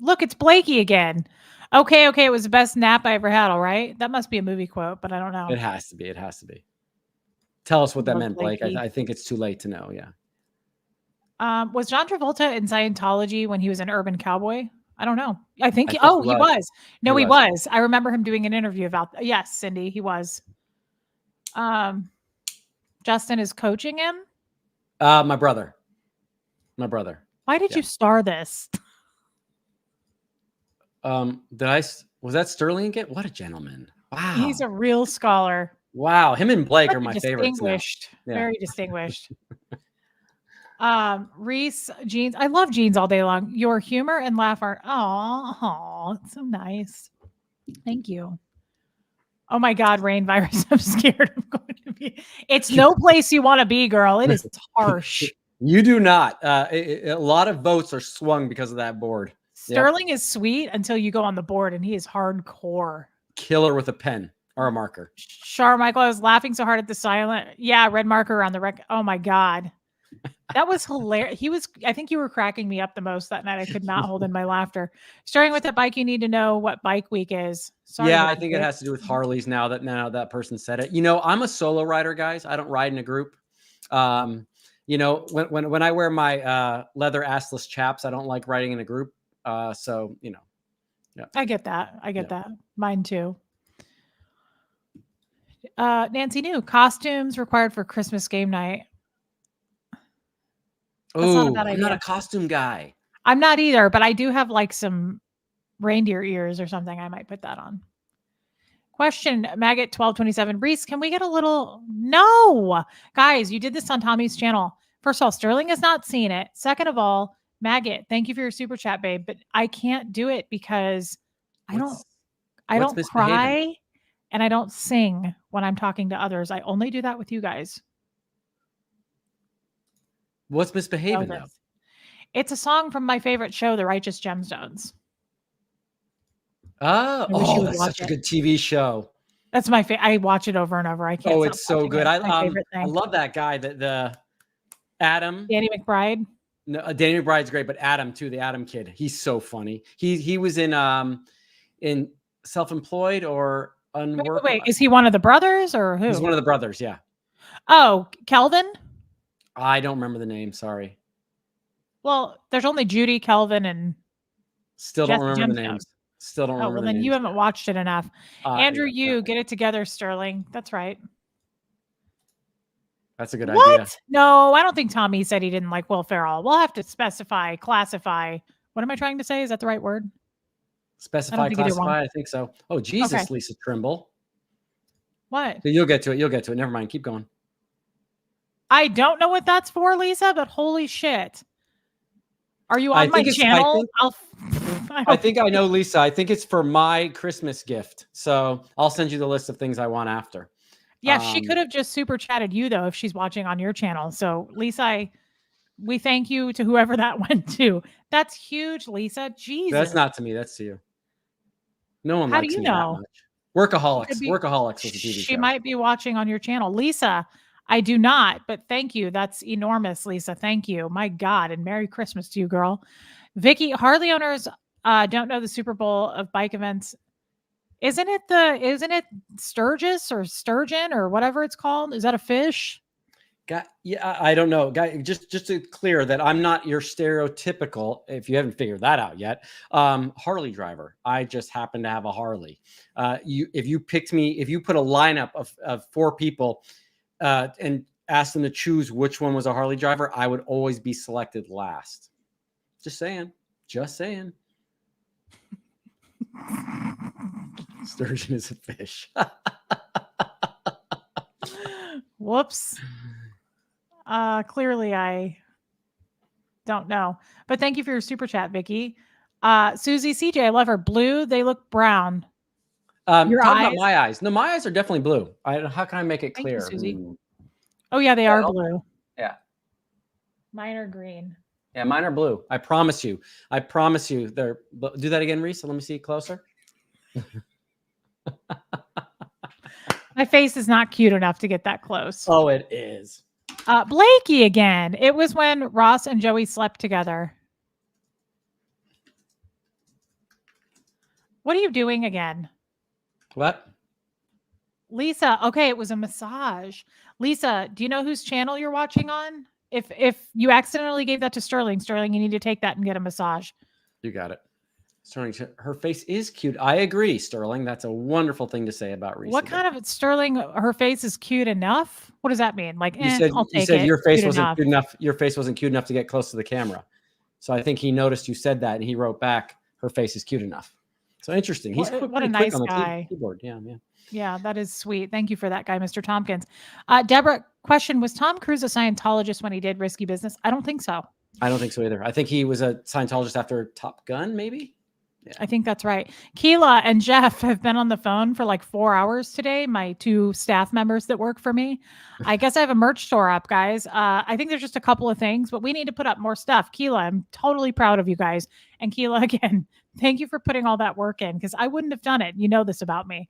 Look, it's Blakey again. Okay. It was the best nap I ever had. All right. That must be a movie quote, but I don't know. It has to be. Tell us what that meant, Blake. I think it's too late to know. Yeah. Was John Travolta in Scientology when he was an urban cowboy? I don't know. I think he was. No, he was. I remember him doing an interview about that. Yes, Cindy, he was. Justin is coaching him. My brother. Why did you star this? Was that Sterling again? What a gentleman. Wow. He's a real scholar. Wow. Him and Blake are my favorites. Distinguished. Very distinguished. Reese, Jeans. I love Jeans all day long. Your humor and laugh are it's so nice. Thank you. Oh my God, rain virus. I'm scared I'm going to be. It's no place you want to be, girl. It is harsh. You do not. A lot of votes are swung because of that board. Sterling is sweet until you go on the board, and he is hardcore. Killer with a pen or a marker. Michael, I was laughing so hard at the silent. Yeah, red marker on the rec. Oh my God. That was hilarious. I think you were cracking me up the most that night. I could not hold in my laughter. Starting with that bike, you need to know what bike week is. Sorry, I think it has to do with Harleys now that person said it. I'm a solo rider, guys. I don't ride in a group. When I wear my leather assless chaps, I don't like riding in a group. Yeah. I get that. That. Mine too. Nancy New, costumes required for Christmas game night. Oh, I'm not a costume guy. I'm not either, but I do have like some reindeer ears or something. I might put that on. Question, Maggot 1227. Reese, can we get a little? No, guys, you did this on Tommy's channel. First of all, Sterling has not seen it. Second of all, Maggot, thank you for your super chat, babe, but I can't do it because I don't cry and I don't sing when I'm talking to others. I only do that with you guys. What's misbehaving though? It's a song from my favorite show, The Righteous Gemstones. That's such a good TV show. That's my favorite. I watch it over and over. I can't. Oh, it's so good. I love that guy. The Adam. Danny McBride. No, Danny McBride's great, but Adam too, the Adam kid. He's so funny. He was in Self-Employed or Unworkable. Wait, is he one of the brothers or who? He's one of the brothers. Yeah. Oh, Kelvin. I don't remember the name. Sorry. Well, there's only Judy, Kelvin, and still don't Jesse remember the Gemstone. names. Still don't Oh, remember well, the then names. you haven't watched it enough. Andrew, yeah, get it together, Sterling. That's right. That's a good idea. No, I don't think Tommy said he didn't like Will Ferrell. We'll have to classify. What am I trying to say? Is that the right word? Specify, classify. I think so. Oh, Jesus, okay. Lisa Trimble. What? So you'll get to it. Never mind. Keep going. I don't know what that's for, Lisa, but holy shit. Are you on my channel? I think I know, Lisa. I think it's for my Christmas gift. So I'll send you the list of things I want after. Yeah, she could have just super chatted you, though, if she's watching on your channel. So, Lisa, we thank you to whoever that went to. That's huge, Lisa. Jesus. That's not to me. That's to you. No one likes me that much. Workaholics. Workaholics was a TV show. She might be watching on your channel. Lisa, I do not, but thank you. That's enormous, Lisa. Thank you. My God. And Merry Christmas to you, girl. Vicky, Harley owners don't know the Super Bowl of bike events. Isn't it Sturgis or sturgeon or whatever it's called? Is that a fish? Yeah, I don't know. Guy, just to clear that I'm not your stereotypical, if you haven't figured that out yet, Harley driver. I just happen to have a Harley. If you put a lineup of 4 people and asked them to choose which one was a Harley driver, I would always be selected last. Just saying. Sturgeon is a fish. Whoops. Clearly I don't know. But thank you for your super chat, Vicky. Susie CJ, I love her. Blue, they look brown. Your eyes? About my eyes. No, my eyes are definitely blue. How can I make it clear? Thank you, Susie. Oh yeah, they are blue. Yeah. Mine are green. Yeah, mine are blue. I promise you. They're. Do that again, Reese. Let me see it closer. My face is not cute enough to get that close. Oh, it is. Blakey again. It was when Ross and Joey slept together. What are you doing again? What? Lisa. Okay, it was a massage. Lisa, do you know whose channel you're watching on? If you accidentally gave that to Sterling, you need to take that and get a massage. You got it. Sterling, her face is cute. I agree, Sterling. That's a wonderful thing to say about Reese. What kind of Sterling? Her face is cute enough. What does that mean? Like you said your face wasn't cute enough. Your face wasn't cute enough to get close to the camera. So I think he noticed you said that, and he wrote back, "Her face is cute enough." So interesting. He's what a nice guy. Keyboard. Yeah. Yeah, that is sweet. Thank you for that guy, Mr. Tompkins. Deborah, question: was Tom Cruise a Scientologist when he did Risky Business? I don't think so. I don't think so either. I think he was a Scientologist after Top Gun, maybe. Yeah. I think that's right. Keela and Jeff have been on the phone for like 4 hours today. My 2 staff members that work for me. I guess I have a merch store up, guys. I think there's just a couple of things, but we need to put up more stuff. Keela, I'm totally proud of you guys. And Keela, again, thank you for putting all that work in because I wouldn't have done it. You know this about me.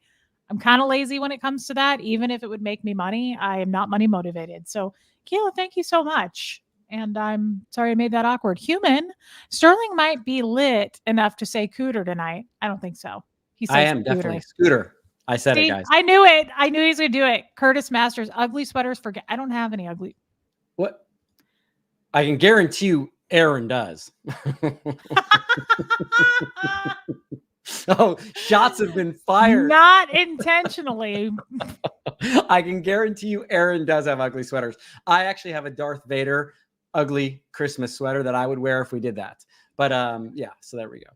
I'm kind of lazy when it comes to that. Even if it would make me money, I am not money motivated. So Keila, thank you so much. And I'm sorry I made that awkward. Human, Sterling might be lit enough to say cooter tonight. I don't think so. He says I am scooter. Definitely scooter. I said it, guys. I knew it. I knew he was going to do it. Curtis Masters, ugly sweaters. I don't have any ugly. What? I can guarantee you Aaron does. Oh, shots have been fired. Not intentionally. I can guarantee you Aaron does have ugly sweaters. I actually have a Darth Vader ugly Christmas sweater that I would wear if we did that. But yeah, so there we go.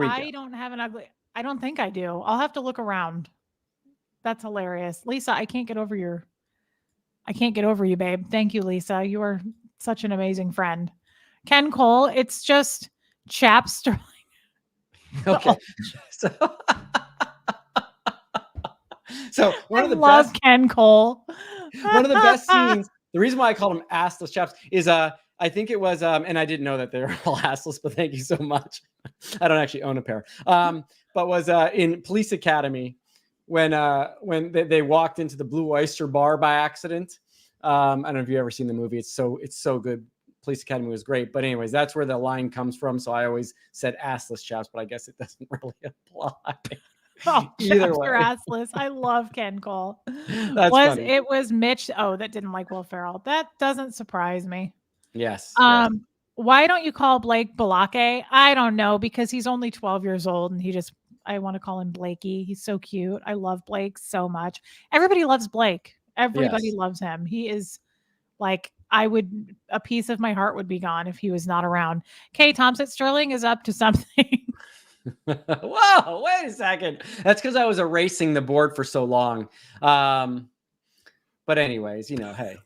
I don't have an ugly. I don't think I do. I'll have to look around. That's hilarious. Lisa, I can't get over you, babe. Thank you, Lisa. You are such an amazing friend. Ken Cole, it's just Chap Sterling. Okay. So one of the best Ken Cole. One of the best scenes. The reason why I called them assless chaps is I think it was and I didn't know that they're all assless, but thank you so much. I don't actually own a pair. But was in Police Academy when they walked into the Blue Oyster Bar by accident. I don't know if you've ever seen the movie. It's so good. police academy was great. But anyways, that's where the line comes from. So I always said assless chaps, but I guess it doesn't really apply. Oh, Either chaps way. are assless. I love Ken Cole. That's funny. It was Mitch? Oh, that didn't like Will Ferrell. That doesn't surprise me. Yes. Yes. Why don't you call Blake Balake? I don't know, because he's only 12 years old and I want to call him Blakey. He's so cute. I love Blake so much. Everybody loves Blake. Everybody loves him. He is like, a piece of my heart would be gone if he was not around. Kay Thompson Sterling is up to something. Whoa, wait a second. That's because I was erasing the board for so long. But anyways, hey,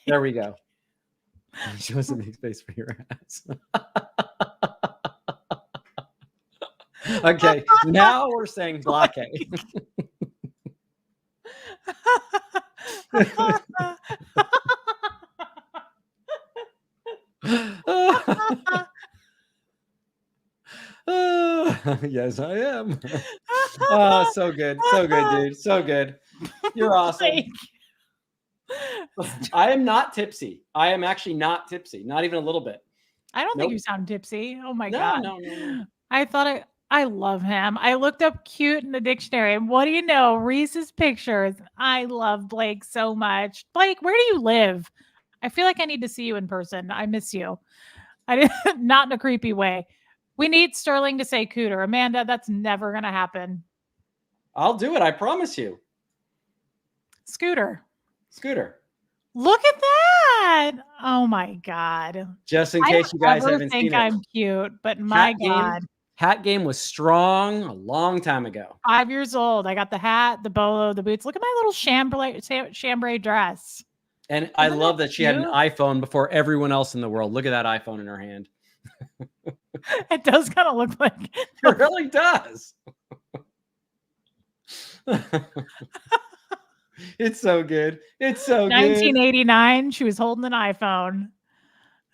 there we go. She wants a big space for your ass. Okay, now we're saying block A. Yes, I am. Oh, so good, dude, so good. You're awesome. I am not tipsy. I am actually not tipsy, not even a little bit. I don't think you sound tipsy. Oh my No, God. no. I love him. I looked up cute in the dictionary, and what do you know? Reese's pictures. I love Blake so much. Blake, where do you live? I feel like I need to see you in person. I miss you. Not in a creepy way. We need Sterling to say cooter. Amanda, that's never going to happen. I'll do it. I promise you. Scooter. Look at that. Oh my God. Just in case you guys haven't seen it. I'm cute, but my God. Hat game was strong a long time ago. 5 years old. I got the hat, the bolo, the boots. Look at my little chambray dress. And I love that she had an iPhone before everyone else in the world. Look at that iPhone in her hand. It does kind of look like it really does. It's so good. 1989. She was holding an iPhone.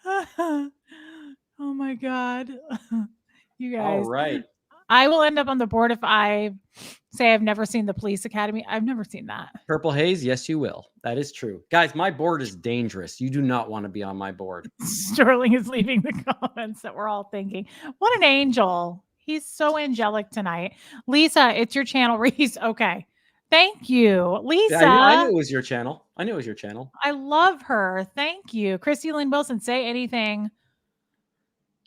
Oh my God. You guys. All right. I will end up on the board if I say I've never seen the Police Academy. I've never seen that. Purple Haze. Yes, you will. That is true. Guys, my board is dangerous. You do not want to be on my board. Sterling is leaving the comments that we're all thinking. What an angel. He's so angelic tonight. Lisa, it's your channel, Reese. Okay. Thank you, Lisa. Yeah, I knew it was your channel. I love her. Thank you. Christy Lynn Wilson, say anything.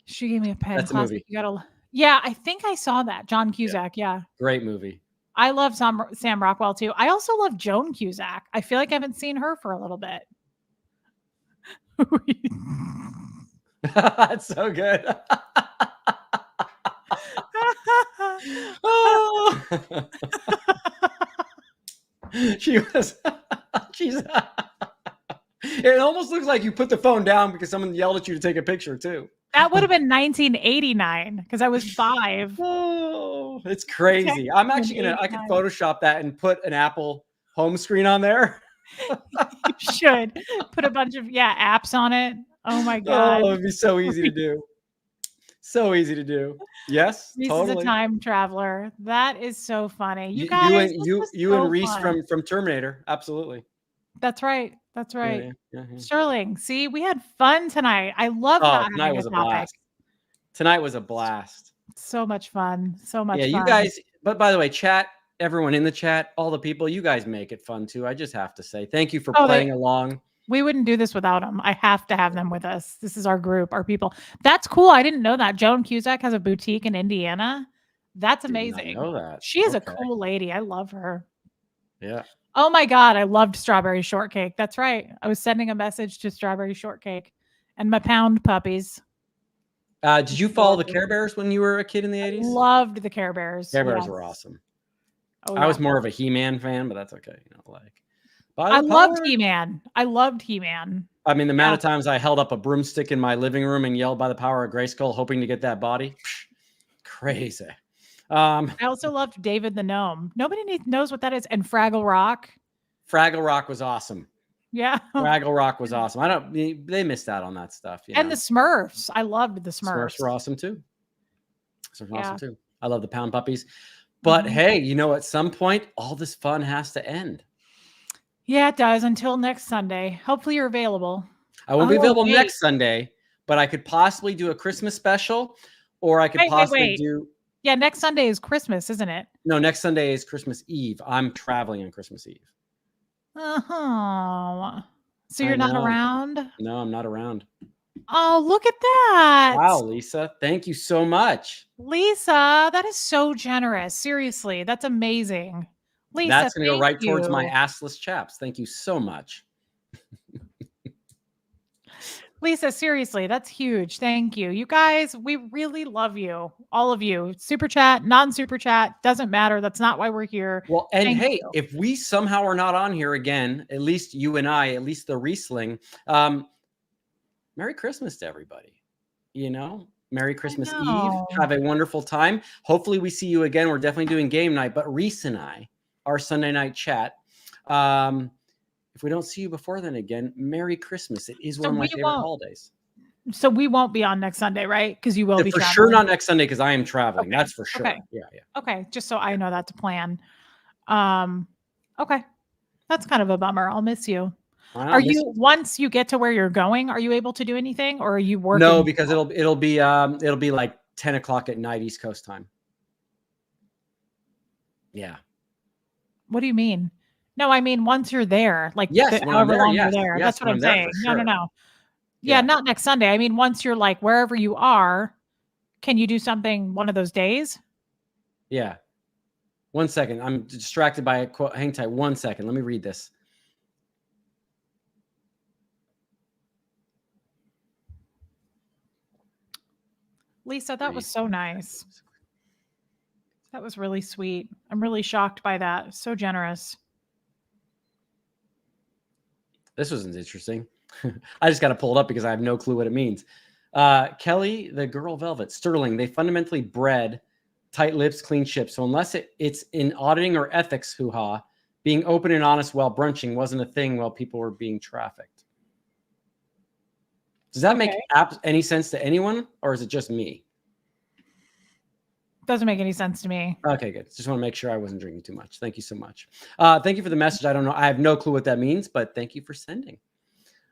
She gave me a pen. That's a movie. Yeah, I think I saw that. John Cusack. Yeah. Great movie. I love Sam Rockwell too. I also love Joan Cusack. I feel like I haven't seen her for a little bit. That's so good. Oh. She's it almost looks like you put the phone down because someone yelled at you to take a picture too. That would have been 1989 because I was 5. Oh, it's crazy. I'm actually I could Photoshop that and put an Apple home screen on there. You should put a bunch of apps on it. Oh my God. Oh, it'd be so easy to do. So easy to do. Yes, Reese totally. is a time traveler. That is so funny. You guys, you and Reese from Terminator. Absolutely. That's right. That's right. Yeah. Sterling, see, we had fun tonight. I love tonight was a blast. Tonight was a blast. So much fun. So much fun. You guys, but by the way, chat, everyone in the chat, all the people, you guys make it fun too. I just have to say thank you for playing along. We wouldn't do this without them. I have to have them with us. This is our group, our people. That's cool. I didn't know that. Joan Cusack has a boutique in Indiana. That's amazing. I know that. She is a cool lady. I love her. Yeah. Oh my God. I loved Strawberry Shortcake. That's right. I was sending a message to Strawberry Shortcake and my pound puppies. Did you follow the Care Bears when you were a kid in the 80s? Loved the Care Bears. Care Bears were awesome. Oh, yeah. I was more of a He-Man fan, but that's okay. I loved He-Man. I mean, the amount of times I held up a broomstick in my living room and yelled by the power of Grayskull, hoping to get that body. Crazy. I also loved David the Gnome. Nobody knows what that is. And Fraggle Rock. Fraggle Rock was awesome. Yeah. Fraggle Rock was awesome. They missed out on that stuff. And the Smurfs. I loved the Smurfs. Smurfs were awesome too. I love the pound puppies. But hey, at some point, all this fun has to end. Yeah, it does. Until next Sunday. Hopefully you're available. I won't be available wait. next Sunday, but I could possibly do a Christmas special, or I could possibly do. Yeah, next Sunday is Christmas, isn't it? No, next Sunday is Christmas Eve. I'm traveling on Christmas Eve. Oh, so you're not around? No, I'm not around. Oh, look at that. Wow, Lisa. Thank you so much. Lisa, that is so generous. Seriously, that's amazing. Lisa, that's going to go right you. towards my assless chaps. Thank you so much. Lisa, seriously, that's huge. Thank you. You guys, we really love you. All of you. Super chat, non-super chat, doesn't matter. That's not why we're here. Well, and Thank hey, you. if we somehow are not on here again, at least you and I, at least the Riesling, Merry Christmas to everybody. You know, Merry Christmas Eve. Have a wonderful time. Hopefully we see you again. We're definitely doing game night, but Reese and I, our Sunday night chat, if we don't see you before then again, Merry Christmas. It is one of my favorite holidays. So we won't be on next Sunday, right? Because you will be for traveling. sure not next Sunday because I am traveling. Okay. That's for sure. Okay. Yeah. Okay, just so I know that's a plan. Okay, that's kind of a bummer. I'll miss you. Are you once you get to where you're going? Are you able to do anything, or are you working? No, because it'll be like 10 o'clock at night East Coast time. Yeah. What do you mean? No, I mean once you're there, like however long you're there. That's what I'm saying. Sure. No. Yeah, not next Sunday. I mean, once you're like wherever you are, can you do something one of those days? Yeah. 1 second. I'm distracted by a quote. Hang tight. 1 second. Let me read this. Lisa, that was so nice. That was really sweet. I'm really shocked by that. So generous. This was interesting. I just got to pull it up because I have no clue what it means. Kelly, the girl velvet, Sterling, they fundamentally bred tight lips, clean ships. So unless it's in auditing or ethics, hoo-ha, being open and honest while brunching wasn't a thing while people were being trafficked. Does that make any sense to anyone, or is it just me? Doesn't make any sense to me. Okay, good. Just want to make sure I wasn't drinking too much. Thank you so much. Thank you for the message. I don't know. I have no clue what that means, but thank you for sending.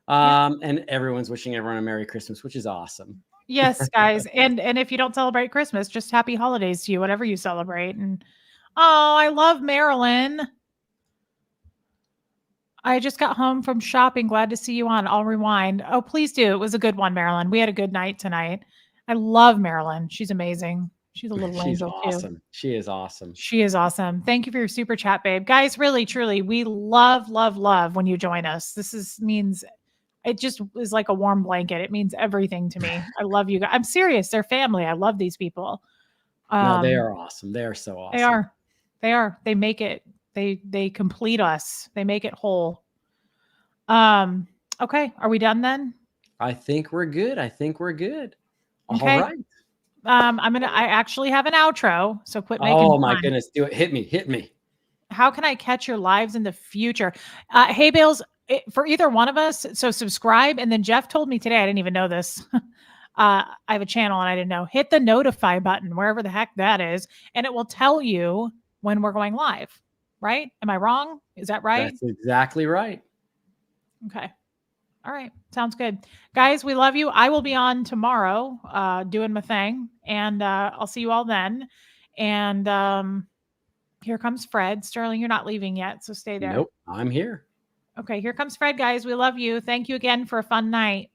And everyone's wishing everyone a Merry Christmas, which is awesome. Yes, guys. And if you don't celebrate Christmas, just happy holidays to you, whatever you celebrate. And I love Marilyn. I just got home from shopping. Glad to see you on. I'll rewind. Oh, please do. It was a good one, Marilyn. We had a good night tonight. I love Marilyn. She's amazing. She's a little angel awesome. Too. She is awesome. She is awesome. Thank you for your super chat, babe. Guys, really, truly, we love when you join us. Means it just is like a warm blanket. It means everything to me. I love you guys. I'm serious. They're family. I love these people. No, they are awesome. They are so awesome. They are. They make it. They complete us. They make it whole. Okay. Are we done then? I think we're good. Okay. All right. I actually have an outro, so quit making Oh my goodness. Do it. Hit me. How can I catch your lives in the future? Hey, Bales, for either one of us. So subscribe. And then Jeff told me today, I didn't even know this. I have a channel and I didn't know. Hit the notify button, wherever the heck that is. And it will tell you when we're going live, right? Am I wrong? Is that right? That's exactly right. Okay. All right. Sounds good. Guys, we love you. I will be on tomorrow doing my thing. And I'll see you all then. And here comes Fred. Sterling, you're not leaving yet, so stay there. Nope. I'm here. Okay. Here comes Fred, guys. We love you. Thank you again for a fun night.